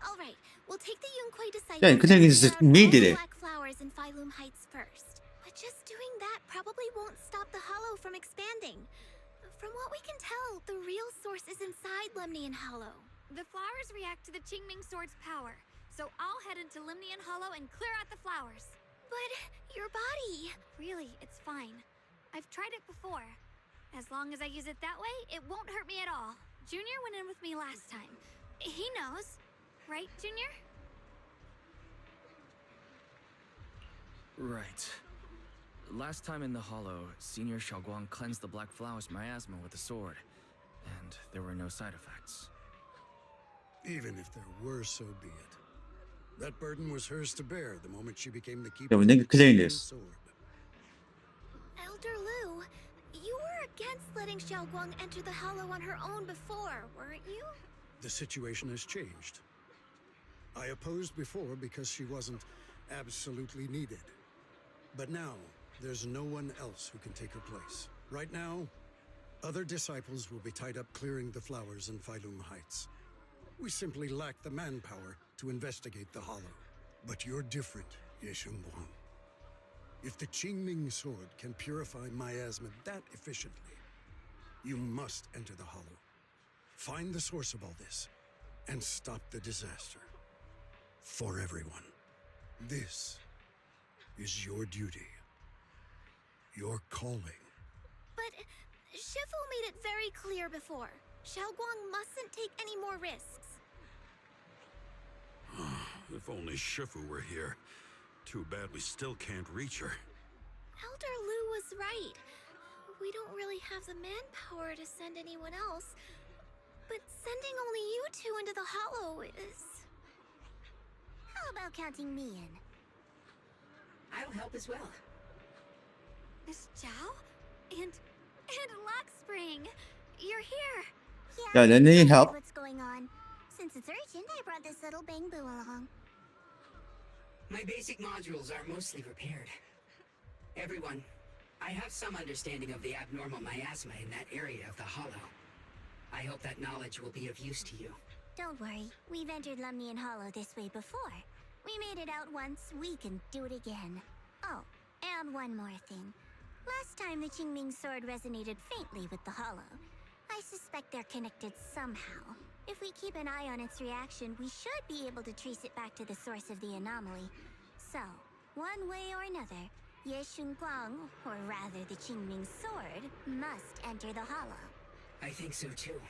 All right, we'll take the Yunque Disciple. Yeah, good thing is to clear out immediately. all the black flowers in Phylum Heights first. But just doing that probably won't stop the Hollow from expanding. From what we can tell, the real source is inside Lemnian Hollow. The flowers react to the Qingming sword's power, so I'll head into Lemnian Hollow and clear out the flowers. But your body... Really, it's fine. I've tried it before. As long as I use it that way, it won't hurt me at all. Junior went in with me last time. He knows. Right, Junior? Right. Last time in the Hollow, Senior Xiaoguang cleansed the Black Flowers miasma with a sword, and there were no side effects. Even if there were, so be it. That burden was hers to bear the moment she became the keeper Yeah, we need to of the clean Qingming this. sword. Elder Lu, you were against letting Xiaoguang enter the Hollow on her own before, weren't you? The situation has changed. I opposed before because she wasn't absolutely needed. But now, there's no one else who can take her place. Right now, Other disciples will be tied up clearing the flowers in Phylum Heights. We simply lack the manpower to investigate the Hollow. But you're different, Ye Shengguang. If the Qingming sword can purify miasma that efficiently, you must enter the Hollow. Find the source of all this, and stop the disaster. For everyone. This is your duty. Your calling. But Shifu made it very clear before. Xiaoguang mustn't take any more risks. If only Shifu were here. Too bad we still can't reach her. Elder Lu was right. We don't really have the manpower to send anyone else. But sending only you two into the Hollow is... How about counting me in? I'll help as well. Miss Zhao? And Lock Spring! You're here! Yeah, they need help. What's going on? Since it's urgent, I brought this little bang-boo along. My basic modules are mostly repaired. Everyone, I have some understanding of the abnormal miasma in that area of the Hollow. I hope that knowledge will be of use to you. Don't worry, we've entered Lumnian Hollow this way before. We made it out once, we can do it again. Oh, and one more thing. Last time the Qingming sword resonated faintly with the Hollow. I suspect they're connected somehow. If we keep an eye on its reaction, we should be able to trace it back to the source of the anomaly. So, one way or another, Ye Shengguang, or rather the Qingming sword, must enter the Hollow. I think so too.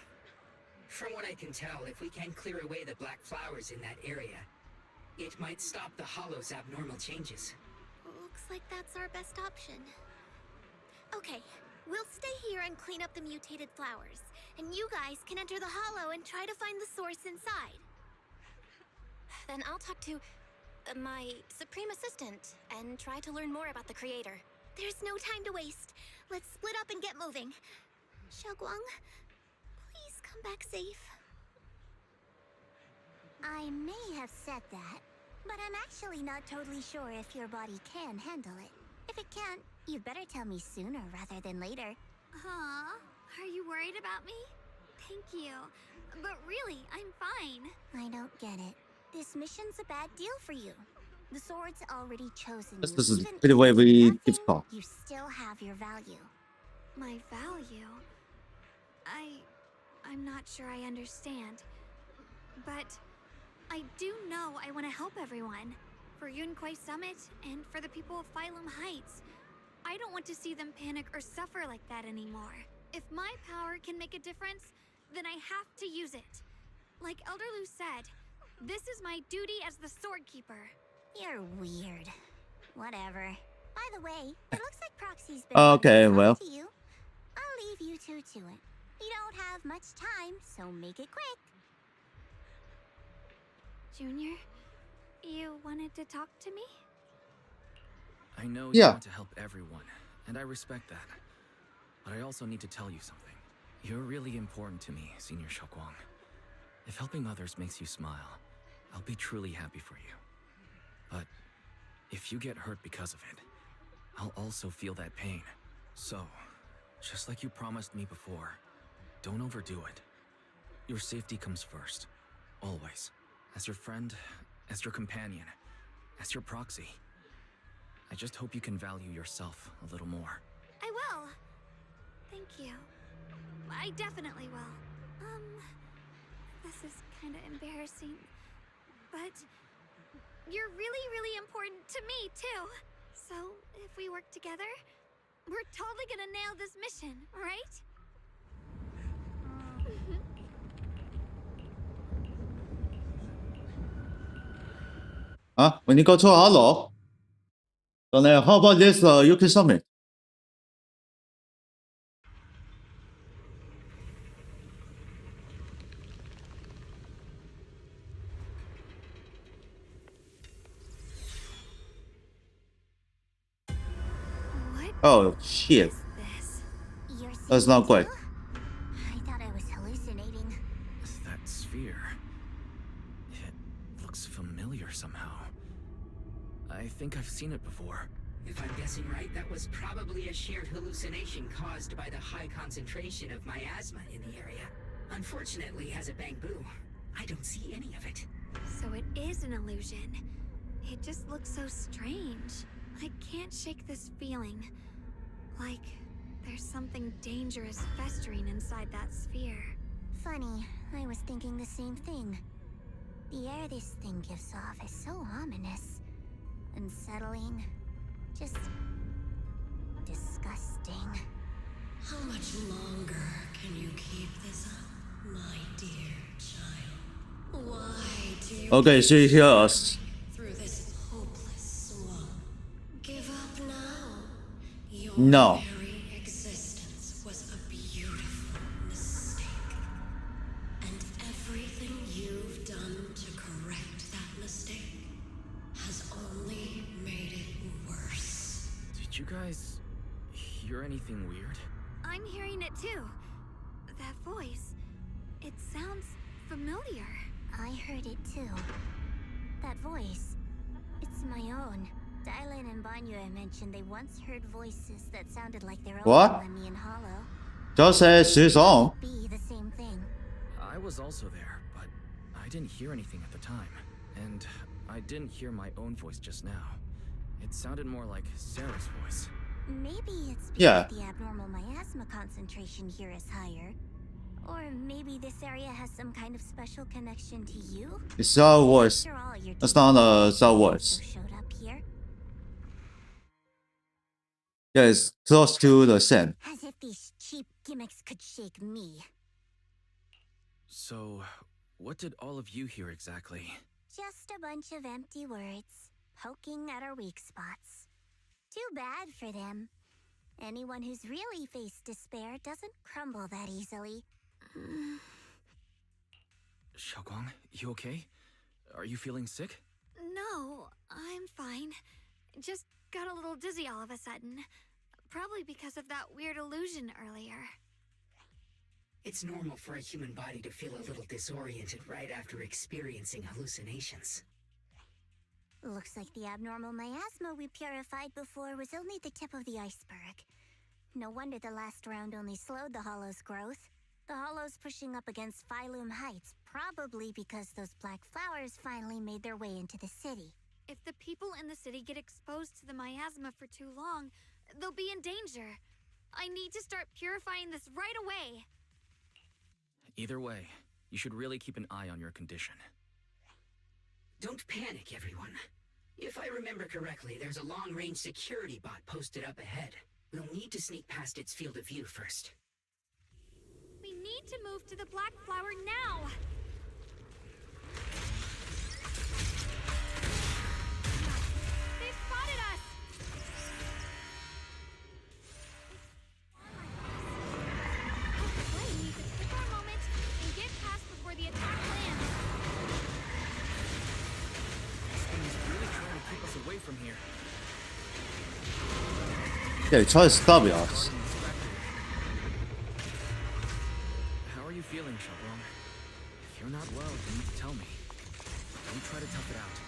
From what I can tell, if we can clear away the black flowers in that area, it might stop the Hollow's abnormal changes. Looks like that's our best option. Okay, we'll stay here and clean up the mutated flowers. And you guys can enter the Hollow and try to find the source inside. Then I'll talk to my Supreme Assistant and try to learn more about the Creator. There's no time to waste. Let's split up and get moving. Xiaoguang, please come back safe. I may have said that, but I'm actually not totally sure if your body can handle it. If it can't, you'd better tell me sooner rather than later. Huh? Are you worried about me? Thank you. But really, I'm fine. I don't get it. This mission's a bad deal for you. The sword's already chosen This you. is Even pretty if way it's we nothing, difficult. You still have your value. My value? I'm not sure I understand. But I do know I want to help everyone. For Yunquai Summit and for the people of Phylum Heights. I don't want to see them panic or suffer like that anymore. If my power can make a difference, then I have to use it. Like Elder Lu said, this is my duty as the Sword Keeper. You're weird. Whatever. By the way, it looks like Proxy's been Okay, wanting to well. talk to you. I'll leave you two to it. You don't have much time, so make it quick. Junior, you wanted to talk to me? I know Yeah. you want to help everyone, and I respect that. But I also need to tell you something. You're really important to me, Senior Xiaoguang. If helping others makes you smile, I'll be truly happy for you. But if you get hurt because of it, I'll also feel that pain. So, just like you promised me before, don't overdo it. Your safety comes first. Always. As your friend, as your companion, as your proxy. I just hope you can value yourself a little more. I will. Thank you. I definitely will. This is kind of embarrassing. But you're really, really important to me, too. So, if we work together, we're totally gonna nail this mission, right? When you go to Hollow, then how about this UK Summit? What Oh shit, is this? You're that's not seeing quite. too? I thought I was hallucinating. That sphere. It looks familiar somehow. I think I've seen it before. If I'm guessing right, that was probably a shared hallucination caused by the high concentration of miasma in the area. Unfortunately, as a bamboo, I don't see any of it. So it is an illusion. It just looks so strange. I can't shake this feeling. Like there's something dangerous festering inside that sphere. Funny, I was thinking the same thing. The air this thing gives off is so ominous, unsettling, just disgusting. How much longer can you keep this up, my dear child? Why do you Okay, she hear us. through this hopeless swamp? Give up now. Your No. very existence was a beautiful mistake. And everything you've done to correct that mistake has only made it worse. Did you guys hear anything weird? I'm hearing it too. That voice. It sounds familiar. I heard it too. That voice. It's my own. Dylan and Banyu mentioned they once heard voices that sounded like their own What? Lemmy and Hollow. Just says she's on. Be the same thing. I was also there, but I didn't hear anything at the time. And I didn't hear my own voice just now. It sounded more like Sarah's voice. Maybe it's because Yeah. the abnormal miasma concentration here is higher. Or maybe this area has some kind of special connection to you? It's our voice. After all, your It's not a Star also Wars. showed up here. Yeah, it's close to the same. As if these cheap gimmicks could shake me. So, what did all of you hear exactly? Just a bunch of empty words, poking at our weak spots. Too bad for them. Anyone who's really faced despair doesn't crumble that easily. Xiaoguang, you okay? Are you feeling sick? No, I'm fine. Just got a little dizzy all of a sudden. Probably because of that weird illusion earlier. It's normal for a human body to feel a little disoriented right after experiencing hallucinations. Looks like the abnormal miasma we purified before was only the tip of the iceberg. No wonder the last round only slowed the Hollow's growth. The Hollow's pushing up against Phylum Heights, probably because those black flowers finally made their way into the city. If the people in the city get exposed to the miasma for too long, they'll be in danger. I need to start purifying this right away. Either way, you should really keep an eye on your condition. Don't panic, everyone. If I remember correctly, there's a long-range security bot posted up ahead. We'll need to sneak past its field of view first. We need to move to the black flower now. They've spotted us. We need to take our moment and get past before the attack lands. This thing is really trying to keep us away from here. Yeah, try to stop us. How are you feeling, Xiaoguang? If you're not well, you need to tell me. Don't try to tough it out.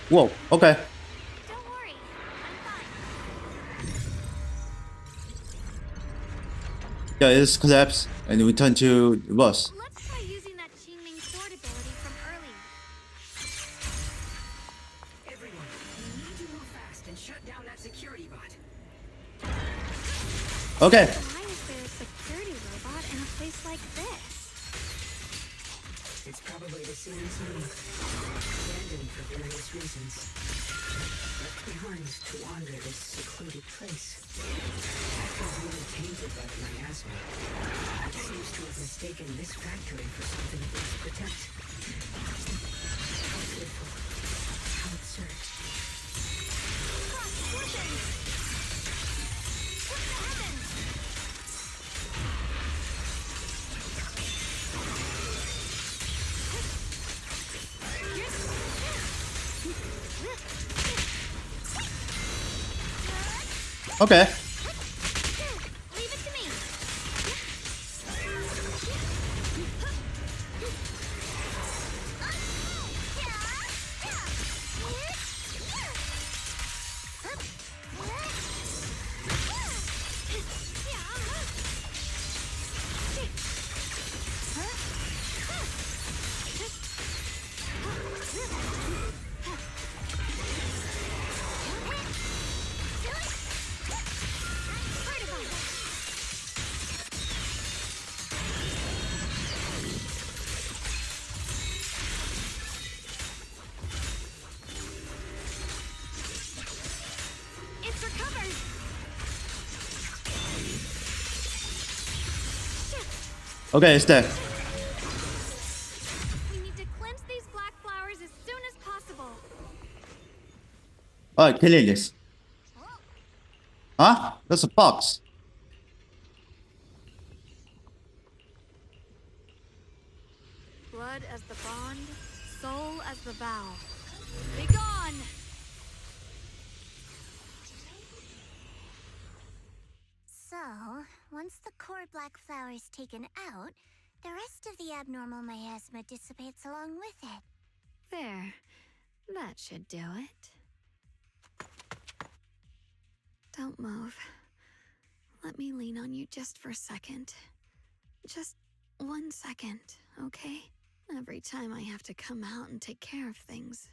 Whoa, okay. Don't worry, I'm fine. Yeah, it's collapsed and we turn to the bus. Let's try using that Qingming sword ability from earlier. Everyone, we need to move fast and shut down that security bot. Okay. Why is there a security robot in a place like this? It's probably the same as me. Abandoned for various reasons. Left behind to wander this secluded place. After being tainted by the miasma, it seems to have mistaken this factory for something it must protect. How pitiful. How absurd. Okay. Leave it to me. Okay, it's there. We need to cleanse these black flowers as soon as possible. Alright, killing this. Huh? That's a box. Blood as the bond, soul as the vow. Be gone! So, once the core black flower is taken out, the rest of the abnormal miasma dissipates along with it. There. That should do it. Don't move. Let me lean on you just for a second. Just 1 second, okay? Every time I have to come out and take care of things,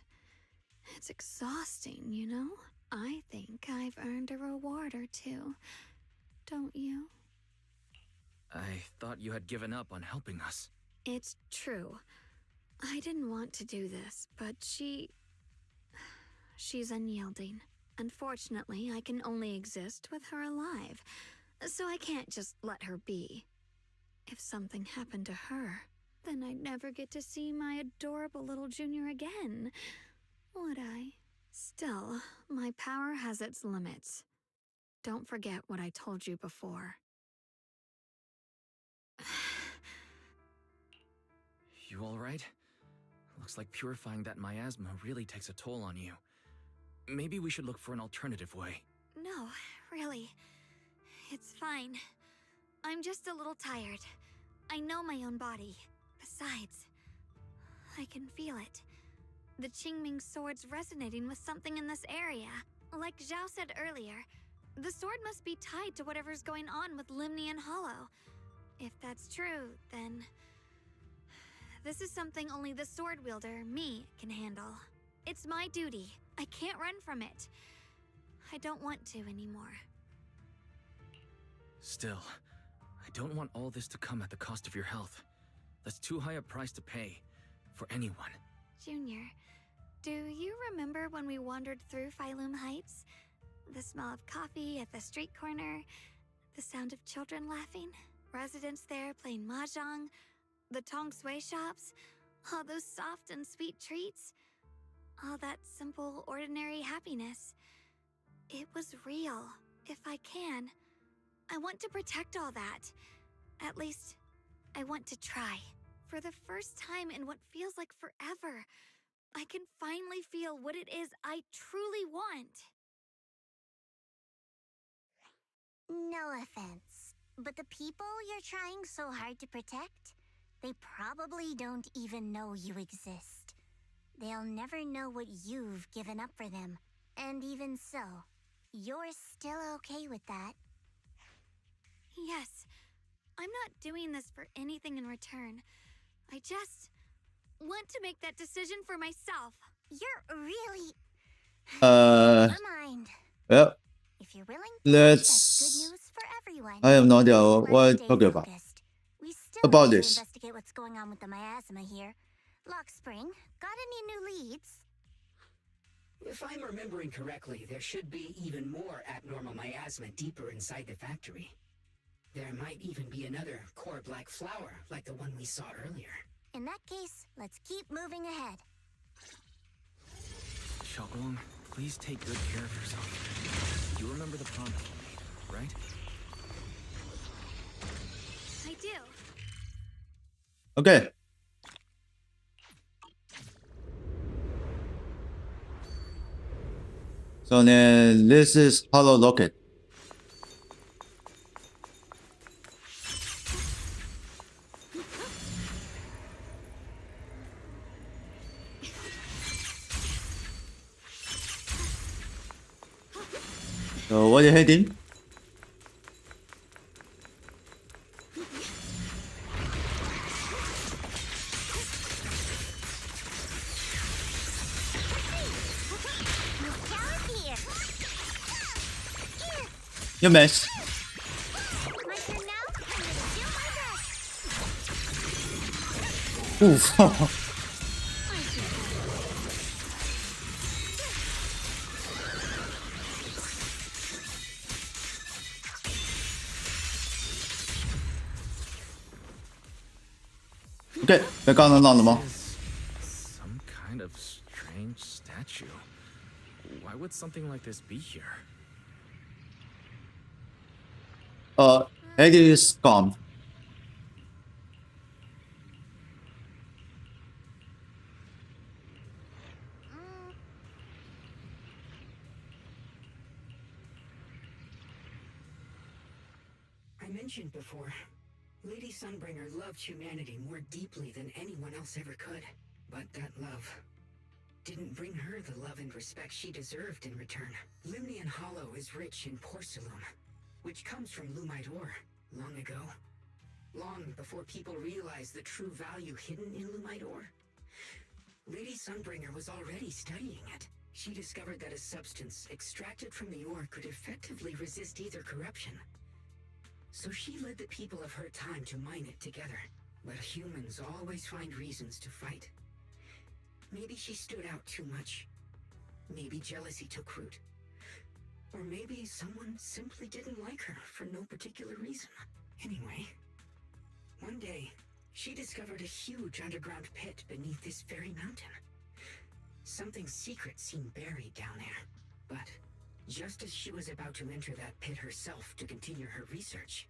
it's exhausting, you know? I think I've earned a reward or two. Don't you? I thought you had given up on helping us. It's true. I didn't want to do this, but she's unyielding. Unfortunately, I can only exist with her alive, so I can't just let her be. If something happened to her, then I'd never get to see my adorable little junior again, would I? Still, my power has its limits. Don't forget what I told you before. You alright? Looks like purifying that miasma really takes a toll on you. Maybe we should look for an alternative way. No, really. It's fine. I'm just a little tired. I know my own body. Besides, I can feel it. The Qingming sword's resonating with something in this area. Like Zhao said earlier, the sword must be tied to whatever's going on with Limnian Hollow. If that's true, then this is something only the sword wielder, me, can handle. It's my duty. I can't run from it. I don't want to anymore. Still, I don't want all this to come at the cost of your health. That's too high a price to pay for anyone. Junior, do you remember when we wandered through Phylum Heights? The smell of coffee at the street corner, the sound of children laughing, residents there playing mahjong, the Tong Sui shops, all those soft and sweet treats, all that simple, ordinary happiness. It was real, if I can. I want to protect all that. At least, I want to try. For the first time in what feels like forever, I can finally feel what it is I truly want. No offense, but the people you're trying so hard to protect, they probably don't even know you exist. They'll never know what you've given up for them. And even so, you're still okay with that. Yes, I'm not doing this for anything in return. I just want to make that decision for myself. You're really... Never mind. Well, If you're willing, let's... that's good news for everyone. I have no idea what I'm Stay talking about. focused. We still About need this. to investigate what's going on with the miasma here. Lock Spring, got any new leads? If I'm remembering correctly, there should be even more abnormal miasma deeper inside the factory. There might even be another core black flower, like the one we saw earlier. In that case, let's keep moving ahead. Xiaoguang, please take good care of yourself. You remember the promise you made, right? I do. Okay. So then this is Hollow Locket. So what are you heading? You miss. My turn now? I'm gonna do my best. Oof. OK，被刚刚闹了吗？ Some kind of strange statue. Why would something like this be here? Hades gone. I mentioned before, Lady Sunbringer loved humanity more deeply than anyone else ever could. But that love didn't bring her the love and respect she deserved in return. Limnian Hollow is rich in porcelain, which comes from Lumite ore long ago. Long before people realized the true value hidden in Lumite ore. Lady Sunbringer was already studying it. She discovered that a substance extracted from the ore could effectively resist either corruption. So she led the people of her time to mine it together. But humans always find reasons to fight. Maybe she stood out too much. Maybe jealousy took root. Or maybe someone simply didn't like her for no particular reason. Anyway, one day, she discovered a huge underground pit beneath this very mountain. Something secret seemed buried down there. But just as she was about to enter that pit herself to continue her research,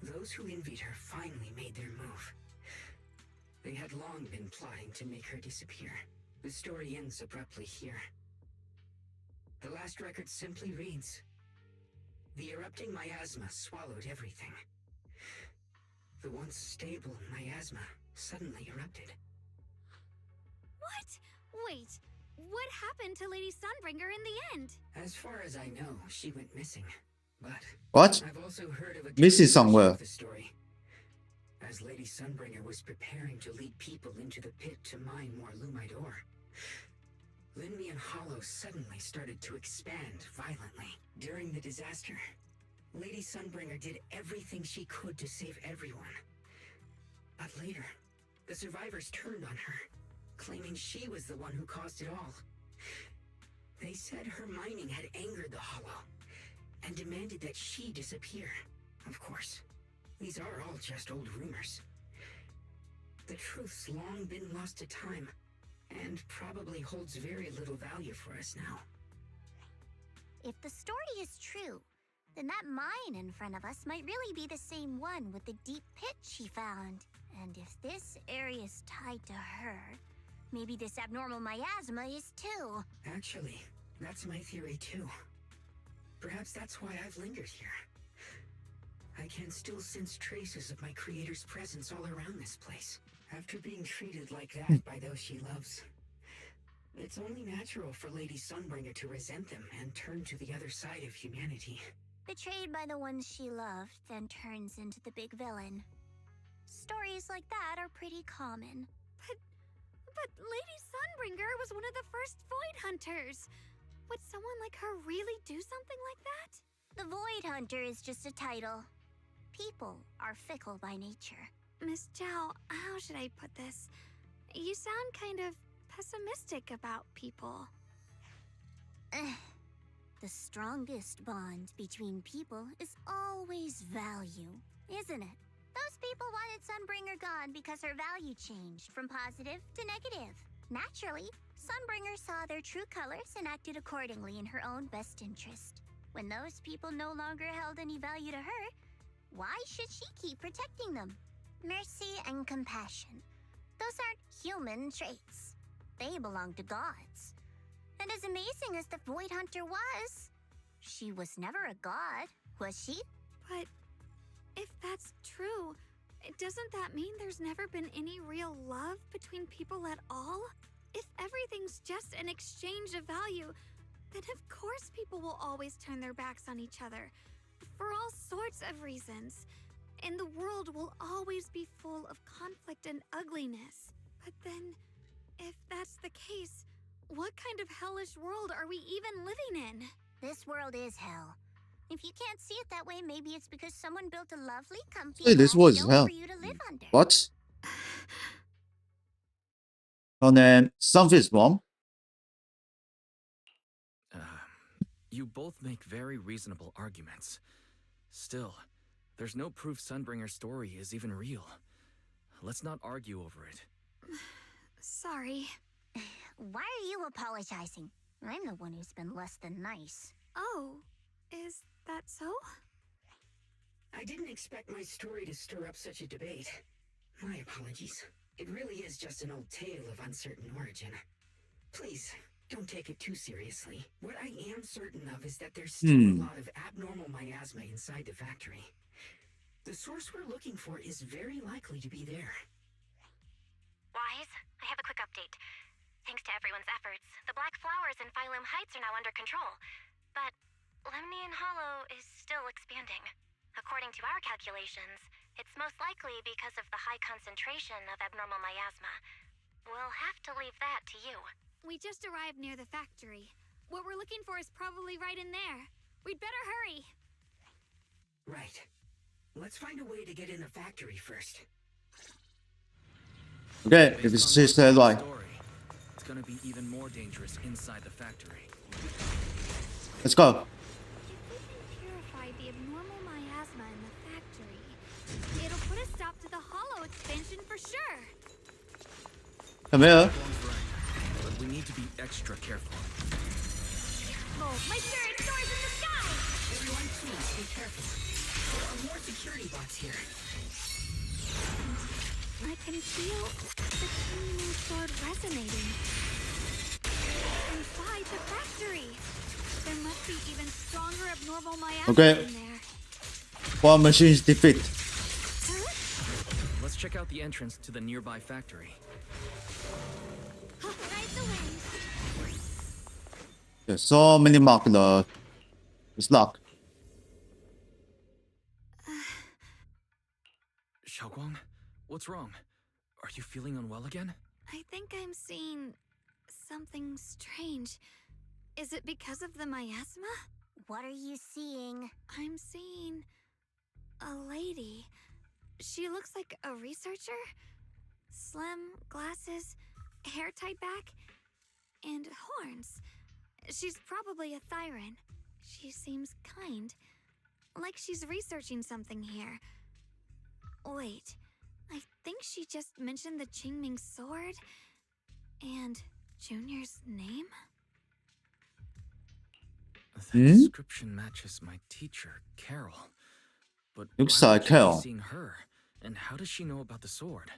those who envied her finally made their move. They had long been plotting to make her disappear. The story ends abruptly here. The last record simply reads, "The erupting miasma swallowed everything." The once stable miasma suddenly erupted. What? Wait, what happened to Lady Sunbringer in the end? As far as I know, she went missing. But What? I've also heard of a Missing different version somewhere. of the story. As Lady Sunbringer was preparing to lead people into the pit to mine more Lumite ore, Limnian Hollow suddenly started to expand violently. During the disaster, Lady Sunbringer did everything she could to save everyone. But later, the survivors turned on her, claiming she was the one who caused it all. They said her mining had angered the Hollow, and demanded that she disappear. Of course, these are all just old rumors. The truth's long been lost to time, and probably holds very little value for us now. If the story is true, then that mine in front of us might really be the same one with the deep pit she found. And if this area is tied to her, maybe this abnormal miasma is too. Actually, that's my theory too. Perhaps that's why I've lingered here. I can still sense traces of my creator's presence all around this place. After being treated like that by those she loves, it's only natural for Lady Sunbringer to resent them and turn to the other side of humanity. Betrayed by the ones she loved, then turns into the big villain. Stories like that are pretty common. But Lady Sunbringer was one of the first Void Hunters. Would someone like her really do something like that? The Void Hunter is just a title. People are fickle by nature. Miss Zhao, how should I put this? You sound kind of pessimistic about people. The strongest bond between people is always value, isn't it? Those people wanted Sunbringer gone because her value changed from positive to negative. Naturally, Sunbringer saw their true colors and acted accordingly in her own best interest. When those people no longer held any value to her, why should she keep protecting them? Mercy and compassion. Those aren't human traits. They belong to gods. And as amazing as the Void Hunter was, she was never a god, was she? But if that's true, doesn't that mean there's never been any real love between people at all? If everything's just an exchange of value, then of course people will always turn their backs on each other, for all sorts of reasons. And the world will always be full of conflict and ugliness. But then, if that's the case, what kind of hellish world are we even living in? This world is hell. If you can't see it that way, maybe it's because someone built a lovely, comfy Hey, this glass was dome hell. for you to live under. What? And then something's wrong. You both make very reasonable arguments. Still, there's no proof Sunbringer's story is even real. let's not argue over it. Sorry. Why are you apologizing? I'm the one who's been less than nice. Oh, is that so? I didn't expect my story to stir up such a debate. My apologies. It really is just an old tale of uncertain origin. Please, don't take it too seriously. What I am certain of is that there's still a lot of abnormal miasma inside the factory. The source we're looking for is very likely to be there. Wise, I have a quick update. Thanks to everyone's efforts, the Black Flowers in Phylum Heights are now under control. But Lemnian Hollow is still expanding. According to our calculations, it's most likely because of the high concentration of abnormal miasma. We'll have to leave that to you. We just arrived near the factory. What we're looking for is probably right in there. We'd better hurry. Right. Let's find a way to get in the factory first. Okay, if it's just right. It's gonna be even more dangerous inside the factory. Let's go. If we can purify the abnormal miasma in the factory, it'll put a stop to the hollow expansion for sure. Come here. But we need to be extra careful. Oh, my spirit soars in the sky! Everyone, please be careful. There are more security bots here. I can feel the teeming sword resonating. Inside the factory. There must be even stronger abnormal miasma in there. War machines defeat. Let's check out the entrance to the nearby factory. Ride the wind. There's so many markers. It's locked. Xiaoguang, what's wrong? Are you feeling unwell again? I think I'm seeing something strange. Is it because of the miasma? What are you seeing? I'm seeing a lady. She looks like a researcher. Slim, glasses, hair tied back, and horns. She's probably a Thyran. She seems kind. Like she's researching something here. Wait, I think she just mentioned the Qingming sword and Junior's name? That description matches my teacher, Carol. But looks why like would you be Carol. seeing her? And how does she know about the sword?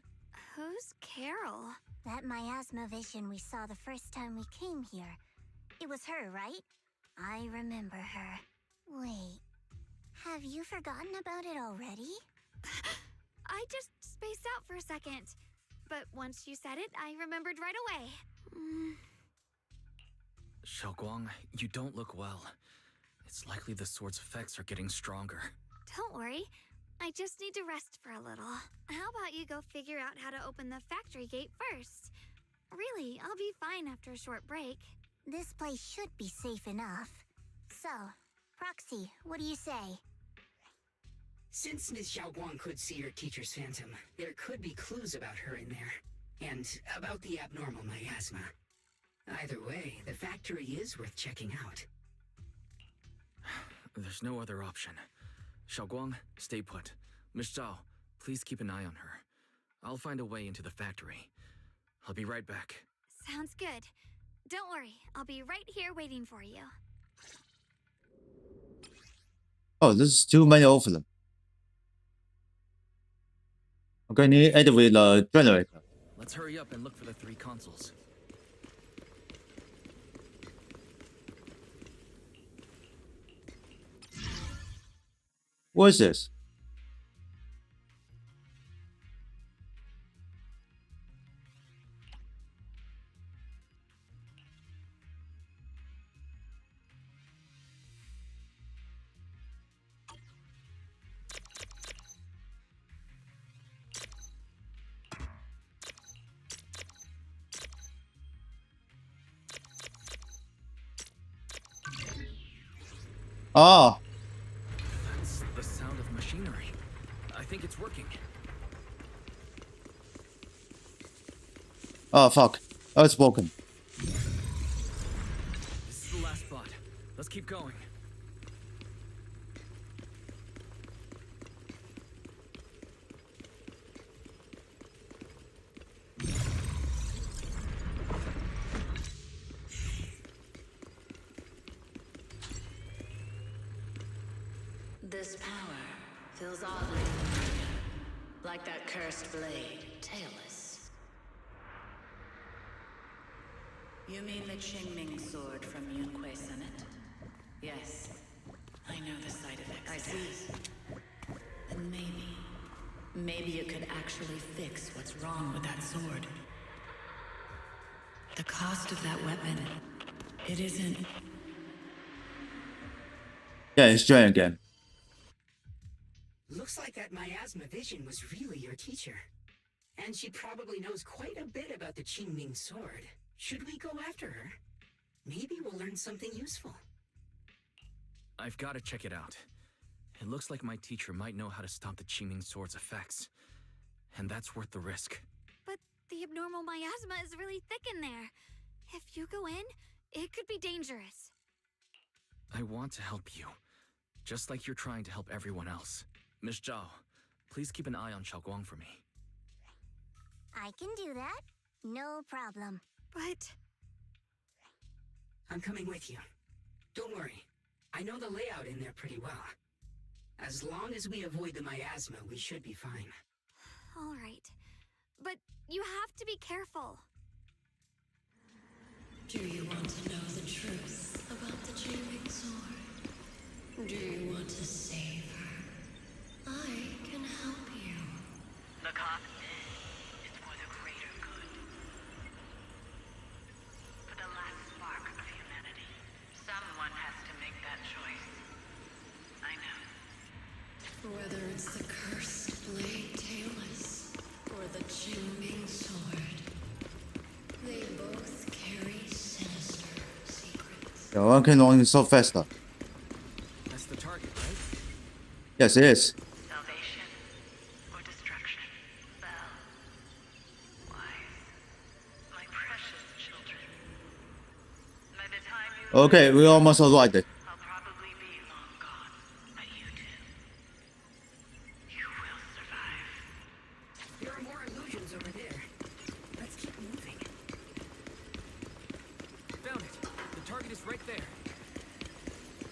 Who's Carol? That miasma vision we saw the first time we came here. It was her, right? I remember her. Wait, have you forgotten about it already? I just spaced out for a second. But once you said it, I remembered right away. Xiaoguang, you don't look well. It's likely the sword's effects are getting stronger. Don't worry. I just need to rest for a little. How about you go figure out how to open the factory gate first? Really, I'll be fine after a short break. This place should be safe enough. So, Proxy, what do you say? Since Ms. Xiaoguang could see her teacher's phantom, there could be clues about her in there. And about the abnormal miasma. Either way, the factory is worth checking out. There's no other option. Xiaoguang, stay put. Miss Zhao, please keep an eye on her. I'll find a way into the factory. I'll be right back. Sounds good. Don't worry, I'll be right here waiting for you. Oh, there's too many of them. Okay, need to activate the generator. Let's hurry up and look for the 3 consoles. What is this? Ah, That's the sound of machinery. I think it's working. oh fuck. Oh, it's broken. This is the last spot. Let's keep going. This power feels oddly familiar. Like that cursed blade, tailless. You mean the Qingming sword from Yunque Senate? Yes. I know the side effects. I see. And maybe it could actually fix what's wrong with that sword. The cost of that weapon, it isn't... Yeah, it's join again. Looks like that miasma vision was really your teacher. And she probably knows quite a bit about the Qingming sword. Should we go after her? Maybe we'll learn something useful. I've got to check it out. It looks like my teacher might know how to stop the Qingming sword's effects. And that's worth the risk. But the abnormal miasma is really thick in there. If you go in, it could be dangerous. I want to help you. Just like you're trying to help everyone else. Miss Zhao, please keep an eye on Xiaoguang for me. I can do that. No problem. But... I'm coming with you. Don't worry. I know the layout in there pretty well. As long as we avoid the miasma, we should be fine. All right. But you have to be careful. Do you want to know the truth about the Qingming sword? Do you want to save her? I can help you. The cost is for the greater good. For the last spark of humanity. Someone has to make that choice. I know. Whether it's the cursed blade tailless or the Qingming sword, they both carry sinister secrets. Yeah, one can only so faster. That's the target, right? Yes, it is. Salvation or destruction. Belle. Wise. My precious children. By the time you... Okay, we almost arrived. I'll probably be long gone. But you two. You will survive. There are more illusions over there. Let's keep moving. Found it. The target is right there.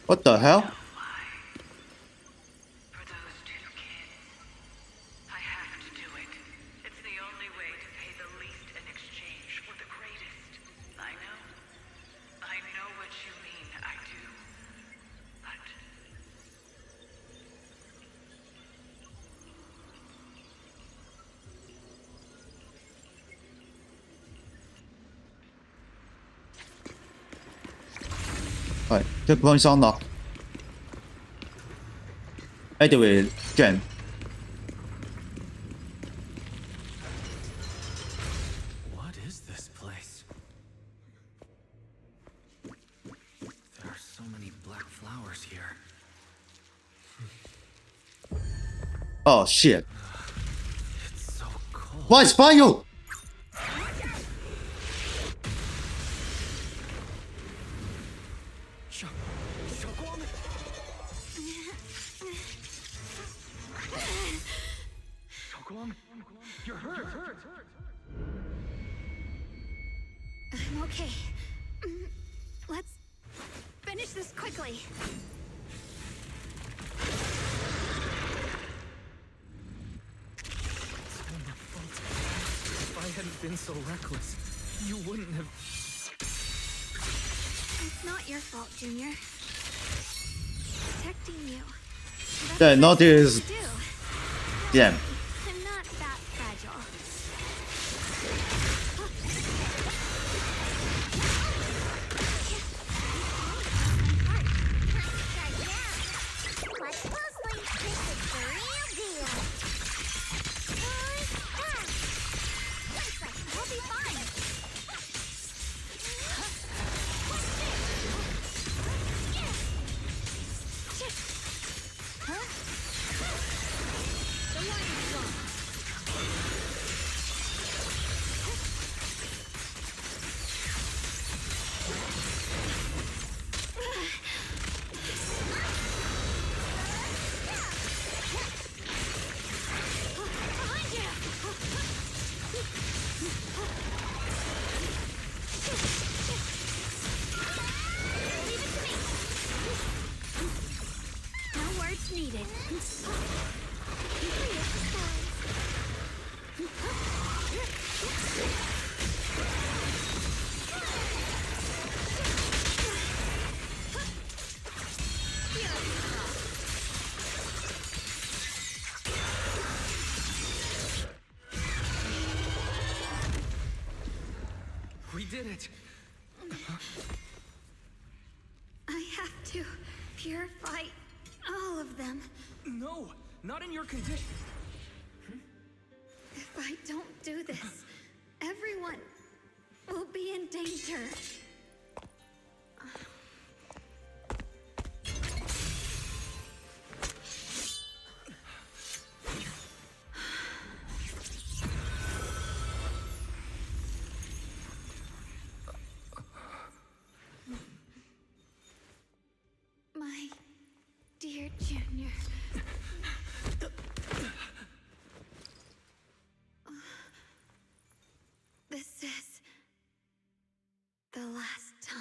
What the hell? For those two kids. I have to do it. It's the only way to pay the least in exchange for the greatest. I know what you mean, I do. But... Alright, checkpoint unlocked. Anyway, Jen. What is this place? There are so many black flowers here. Oh shit. It's so cold. Why is by you? Xiaoguang! Xiaoguang, you're hurt. I'm okay. Let's finish this quickly. It's all my fault. If I hadn't been so reckless, you wouldn't have... It's not your fault, Junior. Protecting you. Yeah, not is. Do. Yeah. I'm not that fragile. Watch closely. This is the real deal. Looks like we'll be fine. The line is did it! I have to purify all of them. No, not in your condition. If I don't do this, everyone will be in danger. My dear Junior. This is the last time.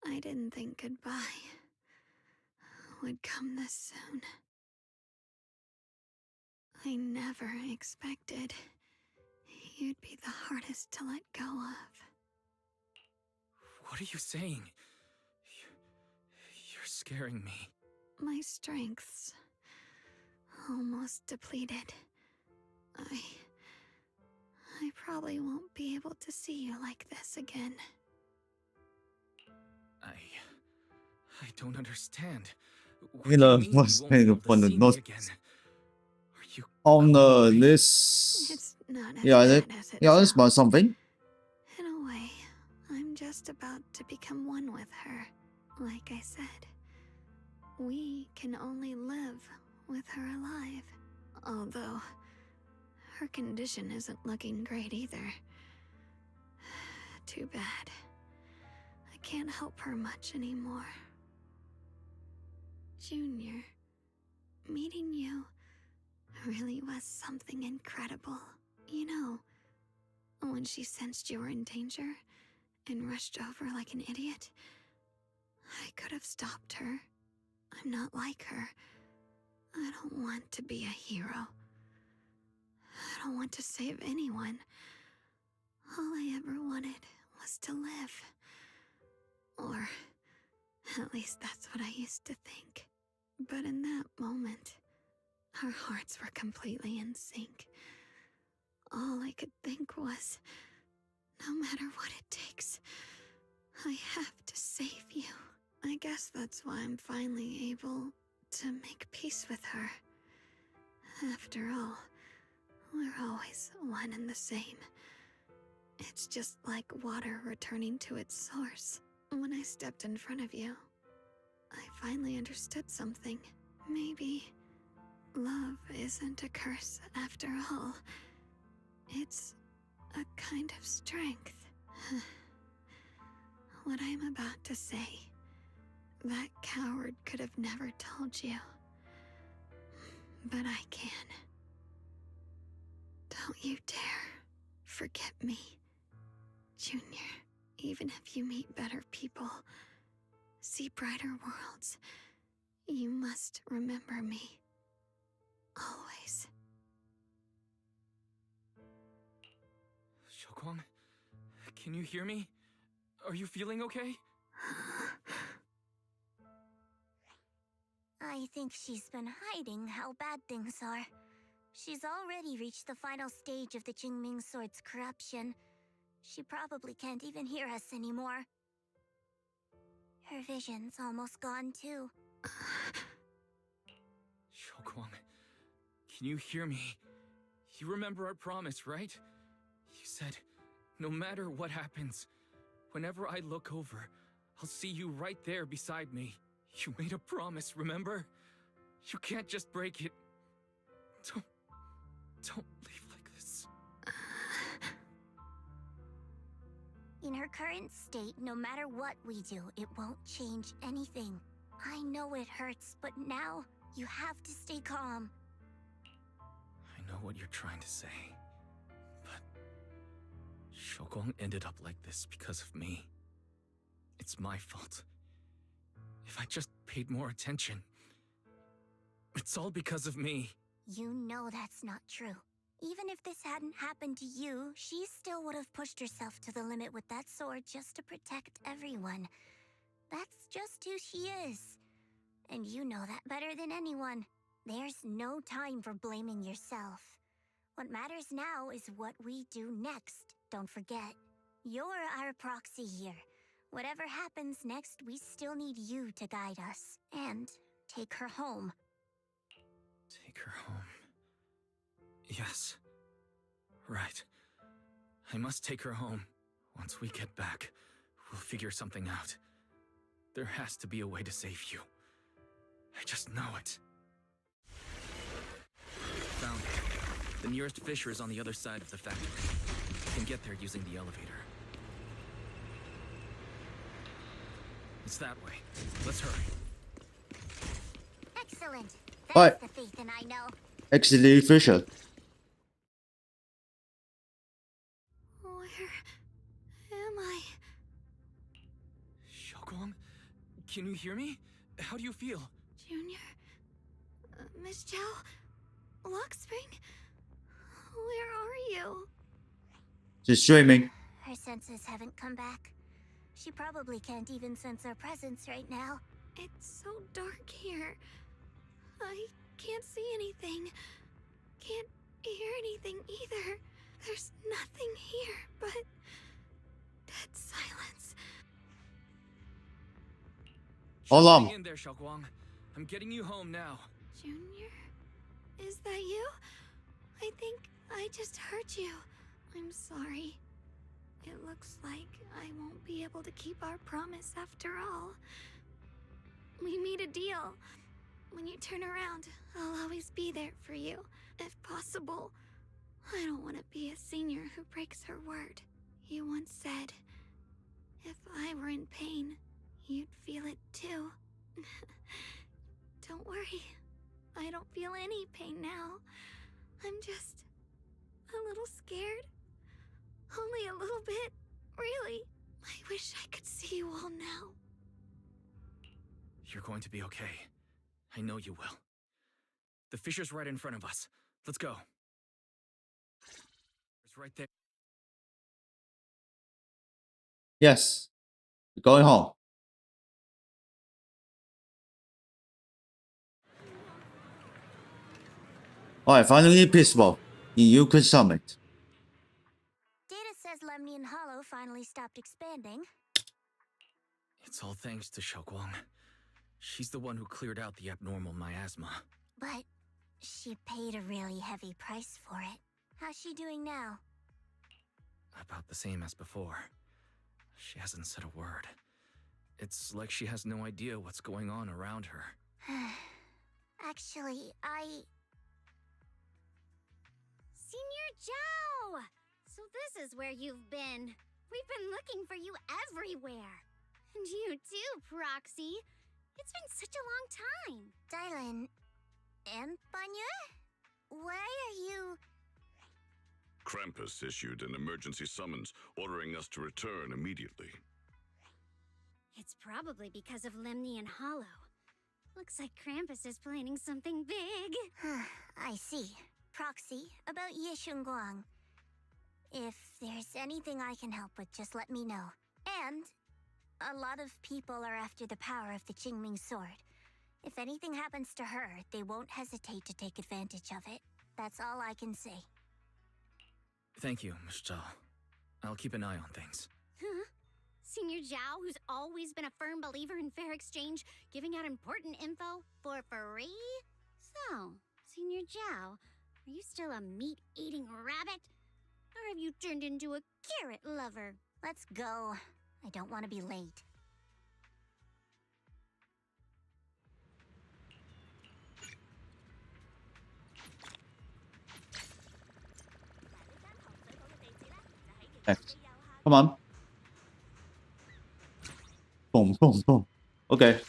I didn't think goodbye would come this soon. I never expected you'd be the hardest to let go of. What are you saying? You're scaring me. My strength's almost depleted. I probably won't be able to see you like this again. I don't understand. What You do know, you mean you what's won't be making able to fun of see me not again? Are you on crazy? this. It's not as Yeah, bad as it yeah, that's about sounds. something. In a way, I'm just about to become one with her. Like I said, we can only live with her alive. Although, her condition isn't looking great either. Too bad. I can't help her much anymore. Junior, meeting you really was something incredible. You know, when she sensed you were in danger and rushed over like an idiot, I could have stopped her. I'm not like her. I don't want to be a hero. I don't want to save anyone. All I ever wanted was to live. Or at least that's what I used to think. But in that moment, our hearts were completely in sync. All I could think was, no matter what it takes, I have to save you. I guess that's why I'm finally able to make peace with her. After all, we're always one and the same. It's just like water returning to its source. When I stepped in front of you, I finally understood something. Maybe love isn't a curse after all. It's a kind of strength. What I'm about to say, that coward could have never told you. But I can. Don't you dare forget me, Junior. Even if you meet better people, see brighter worlds, you must remember me. Always. Shokwang, can you hear me? Are you feeling okay? I think she's been hiding how bad things are. She's already reached the final stage of the Jingming Sword's corruption. She probably can't even hear us anymore. Her vision's almost gone too. Shokwang, can you hear me? You remember our promise, right? You said, no matter what happens, whenever I look over, I'll see you right there beside me. You made a promise, remember? You can't just break it. Don't leave like this. In her current state, no matter what we do, it won't change anything. I know it hurts, but now you have to stay calm. I know what you're trying to say, but Shokwang ended up like this because of me. It's my fault. If I just paid more attention, it's all because of me. You know that's not true. Even if this hadn't happened to you, she still would have pushed herself to the limit with that sword just to protect everyone. That's just who she is. And you know that better than anyone. There's no time for blaming yourself. What matters now is what we do next. Don't forget, you're our proxy here. Whatever happens next, we still need you to guide us. And take her home. Take her home. Yes. Right. I must take her home. Once we get back, we'll figure something out. There has to be a way to save you. I just know it. Found it. The nearest fissure is on the other side of the factory. You can get there using the elevator. It's that way. Let's hurry. Excellent. Bye. That's the Phaethon I know. Actually, Fisher. Where am I? Xiaoguang? Can you hear me? How do you feel? Junior? Miss Chow? Lockspring? Where are you? She's streaming. Her senses haven't come back. She probably can't even sense our presence right now. It's so dark here. I can't see anything. Can't hear anything either. There's nothing here but dead silence. Hold on. Hang in there, Xiaoguang. I'm getting you home now. Junior? Is that you? I think I just hurt you. I'm sorry. It looks like I won't be able to keep our promise after all. We made a deal. When you turn around, I'll always be there for you, if possible. I don't want to be a senior who breaks her word. You once said, if I were in pain, you'd feel it too. Don't worry. I don't feel any pain now. I'm just a little scared. Only a little bit, really. I wish I could see you all now. You're going to be okay. I know you will. The fissure's right in front of us. Let's go. It's right there. Yes. We're going home. Alright, finally peaceful. In Yukon Summit. Data says Lemnian Hollow finally stopped expanding. It's all thanks to Xiaoguang. She's the one who cleared out the abnormal miasma. But she paid a really heavy price for it. How's she doing now? About the same as before. She hasn't said a word. It's like she has no idea what's going on around her. Actually, Senior Zhao! So this is where you've been. We've been looking for you everywhere. And you too, Proxy. It's been such a long time. Dylan and Banya? Why are you... Krampus issued an emergency summons ordering us to return immediately. It's probably because of Lemnian Hollow. Looks like Krampus is planning something big. I see. Proxy, about Yishunguang. If there's anything I can help with, just let me know. And a lot of people are after the power of the Qingming sword. If anything happens to her, they won't hesitate to take advantage of it. That's all I can say. Thank you, Miss Zhao. I'll keep an eye on things. Huh? Senior Zhao, who's always been a firm believer in fair exchange, giving out important info for free? So, Senior Zhao, are you still a meat-eating rabbit? Or have you turned into a carrot lover? Let's go. I don't want to be late. Next. Come on. Boom, boom, boom. Okay.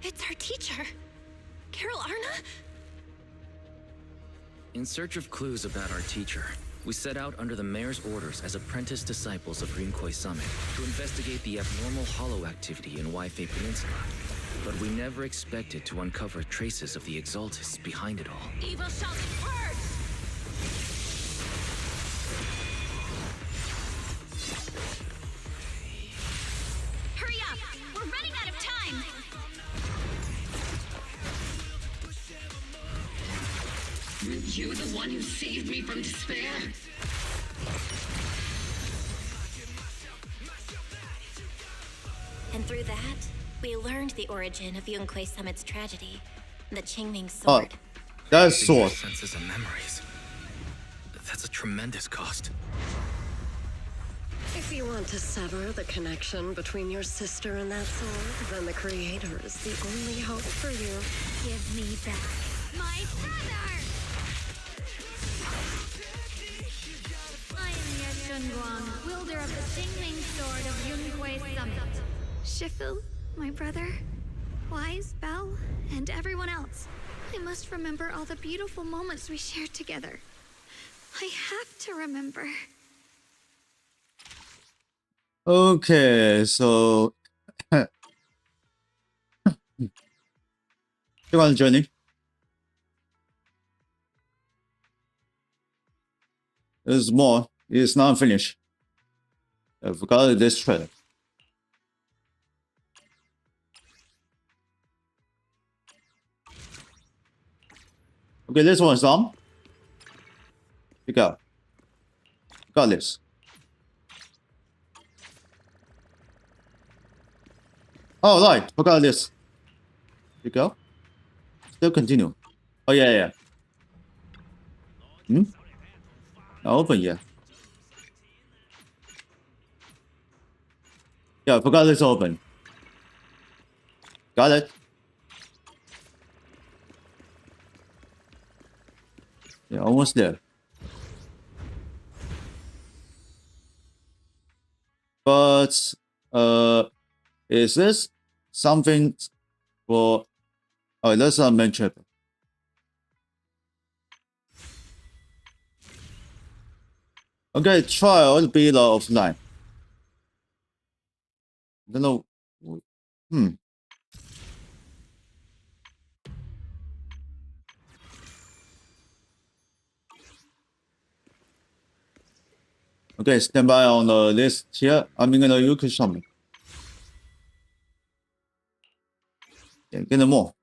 It's our teacher, Carol Arna? In search of clues about our teacher, we set out under the mayor's orders as apprentice disciples of Rinkoi Summit to investigate the abnormal hollow activity in Waifei Peninsula. But we never expected to uncover traces of the Exaltists behind it all. Evil shouting birds! Hurry up! We're running out of time! Aren't you the one who saved me from despair? And through that, we learned the origin of Yunquei Summit's tragedy, the Qingming Oh, sword. that's Using your sword. senses and memories. That's a tremendous cost. If you want to sever the connection between your sister and that sword, then the Creator is the only hope for you. Give me back my father! I am Ye Shunguang, wielder of the Qingming sword of Yunquei Summit. Shifu, my brother, Wise, Belle, and everyone else. I must remember all the beautiful moments we shared together. I have to remember. Okay, so take on the journey. There's more. It's not finished. I forgot this trailer. Okay, this one's on. Pick up. Got this. Oh, right. Forgot this. Pick up. Still continue. Oh, yeah. Hmm? Not open yet. Yeah, forgot this open. Got it. Yeah, almost there. But is this something for? Oh, that's a main trip. Okay, trial be the offline. Don't know. Okay, stand by on the list here. I'm gonna use something. Yeah, get more.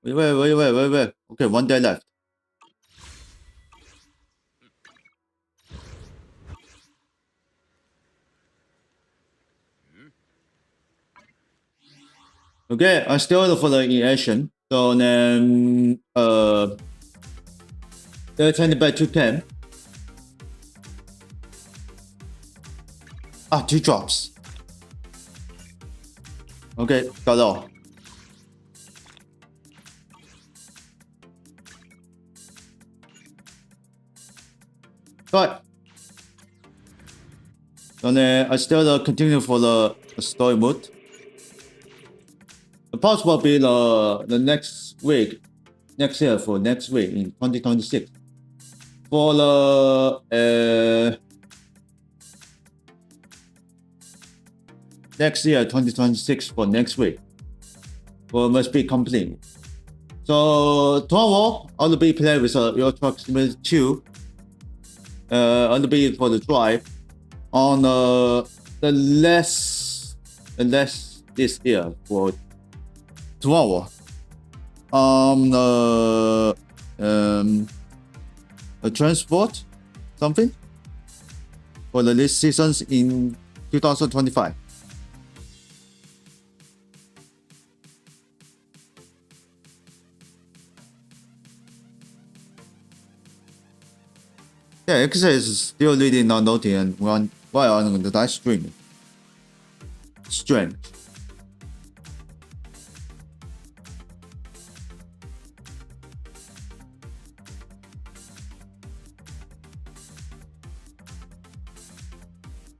Wait. Okay, 1 day left. Okay, I still for the initiation. So then they're turned by 210. Ah, 2 drops. Okay, got all. Right. So then I still continue for the story mode. The pause will be the next week, next year for next week in 2026. For the next year 2026 for next week, for must be complete. So tomorrow I'll be playing with Euro Truck Simulator 2. I'll be for the drive on the less this year for tomorrow. A transport something for the list seasons in 2025. Yeah, X is still reading not noting and while on the live stream. Strange.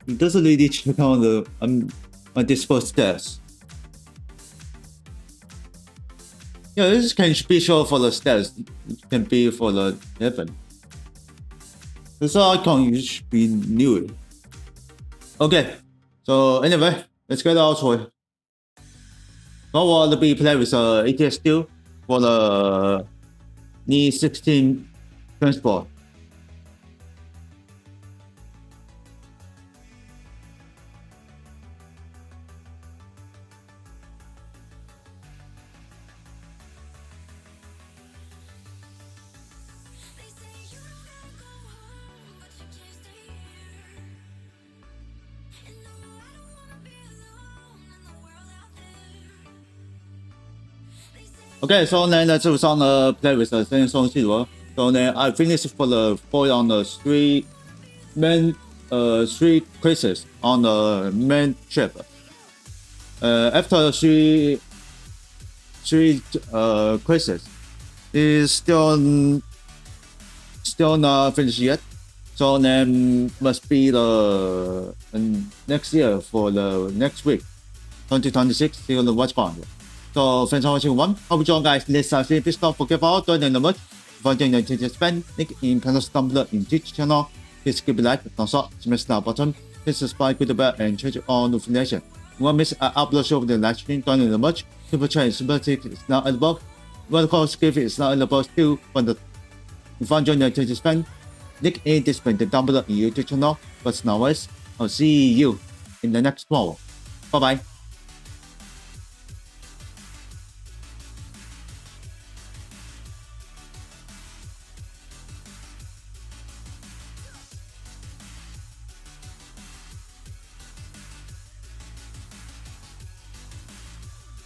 It doesn't really check on the undisposed stats. Yeah, this can be sure for the stats. It can be for the heaven. This icon should be new. Okay, so anyway, let's get out for it. I want to be playing with ATS2 for the Ni 16 transport. Okay, so then let's do some play with the same song zero. So then I finished for the 4 on the 3 main 3 quizzes on the main ship. After 3 quizzes, is still not finished yet. So then must be the next year for the next week, 2026. Still the watch bond. So thanks for watching one. Hope you enjoyed, guys. Let's see. Please don't forget about doing the much. If you enjoyed the spend, link in panels down below in Twitch channel. Please give a like, thumbs up, smash that button. Please subscribe, click the bell, and change on notification. You won't miss an upload show of the live stream. Doing the much. Super chat, super tip is now available. Welcome gift is now available too. If you enjoyed the spend, link in description down below in YouTube channel. But now, I'll see you in the next one. Bye bye.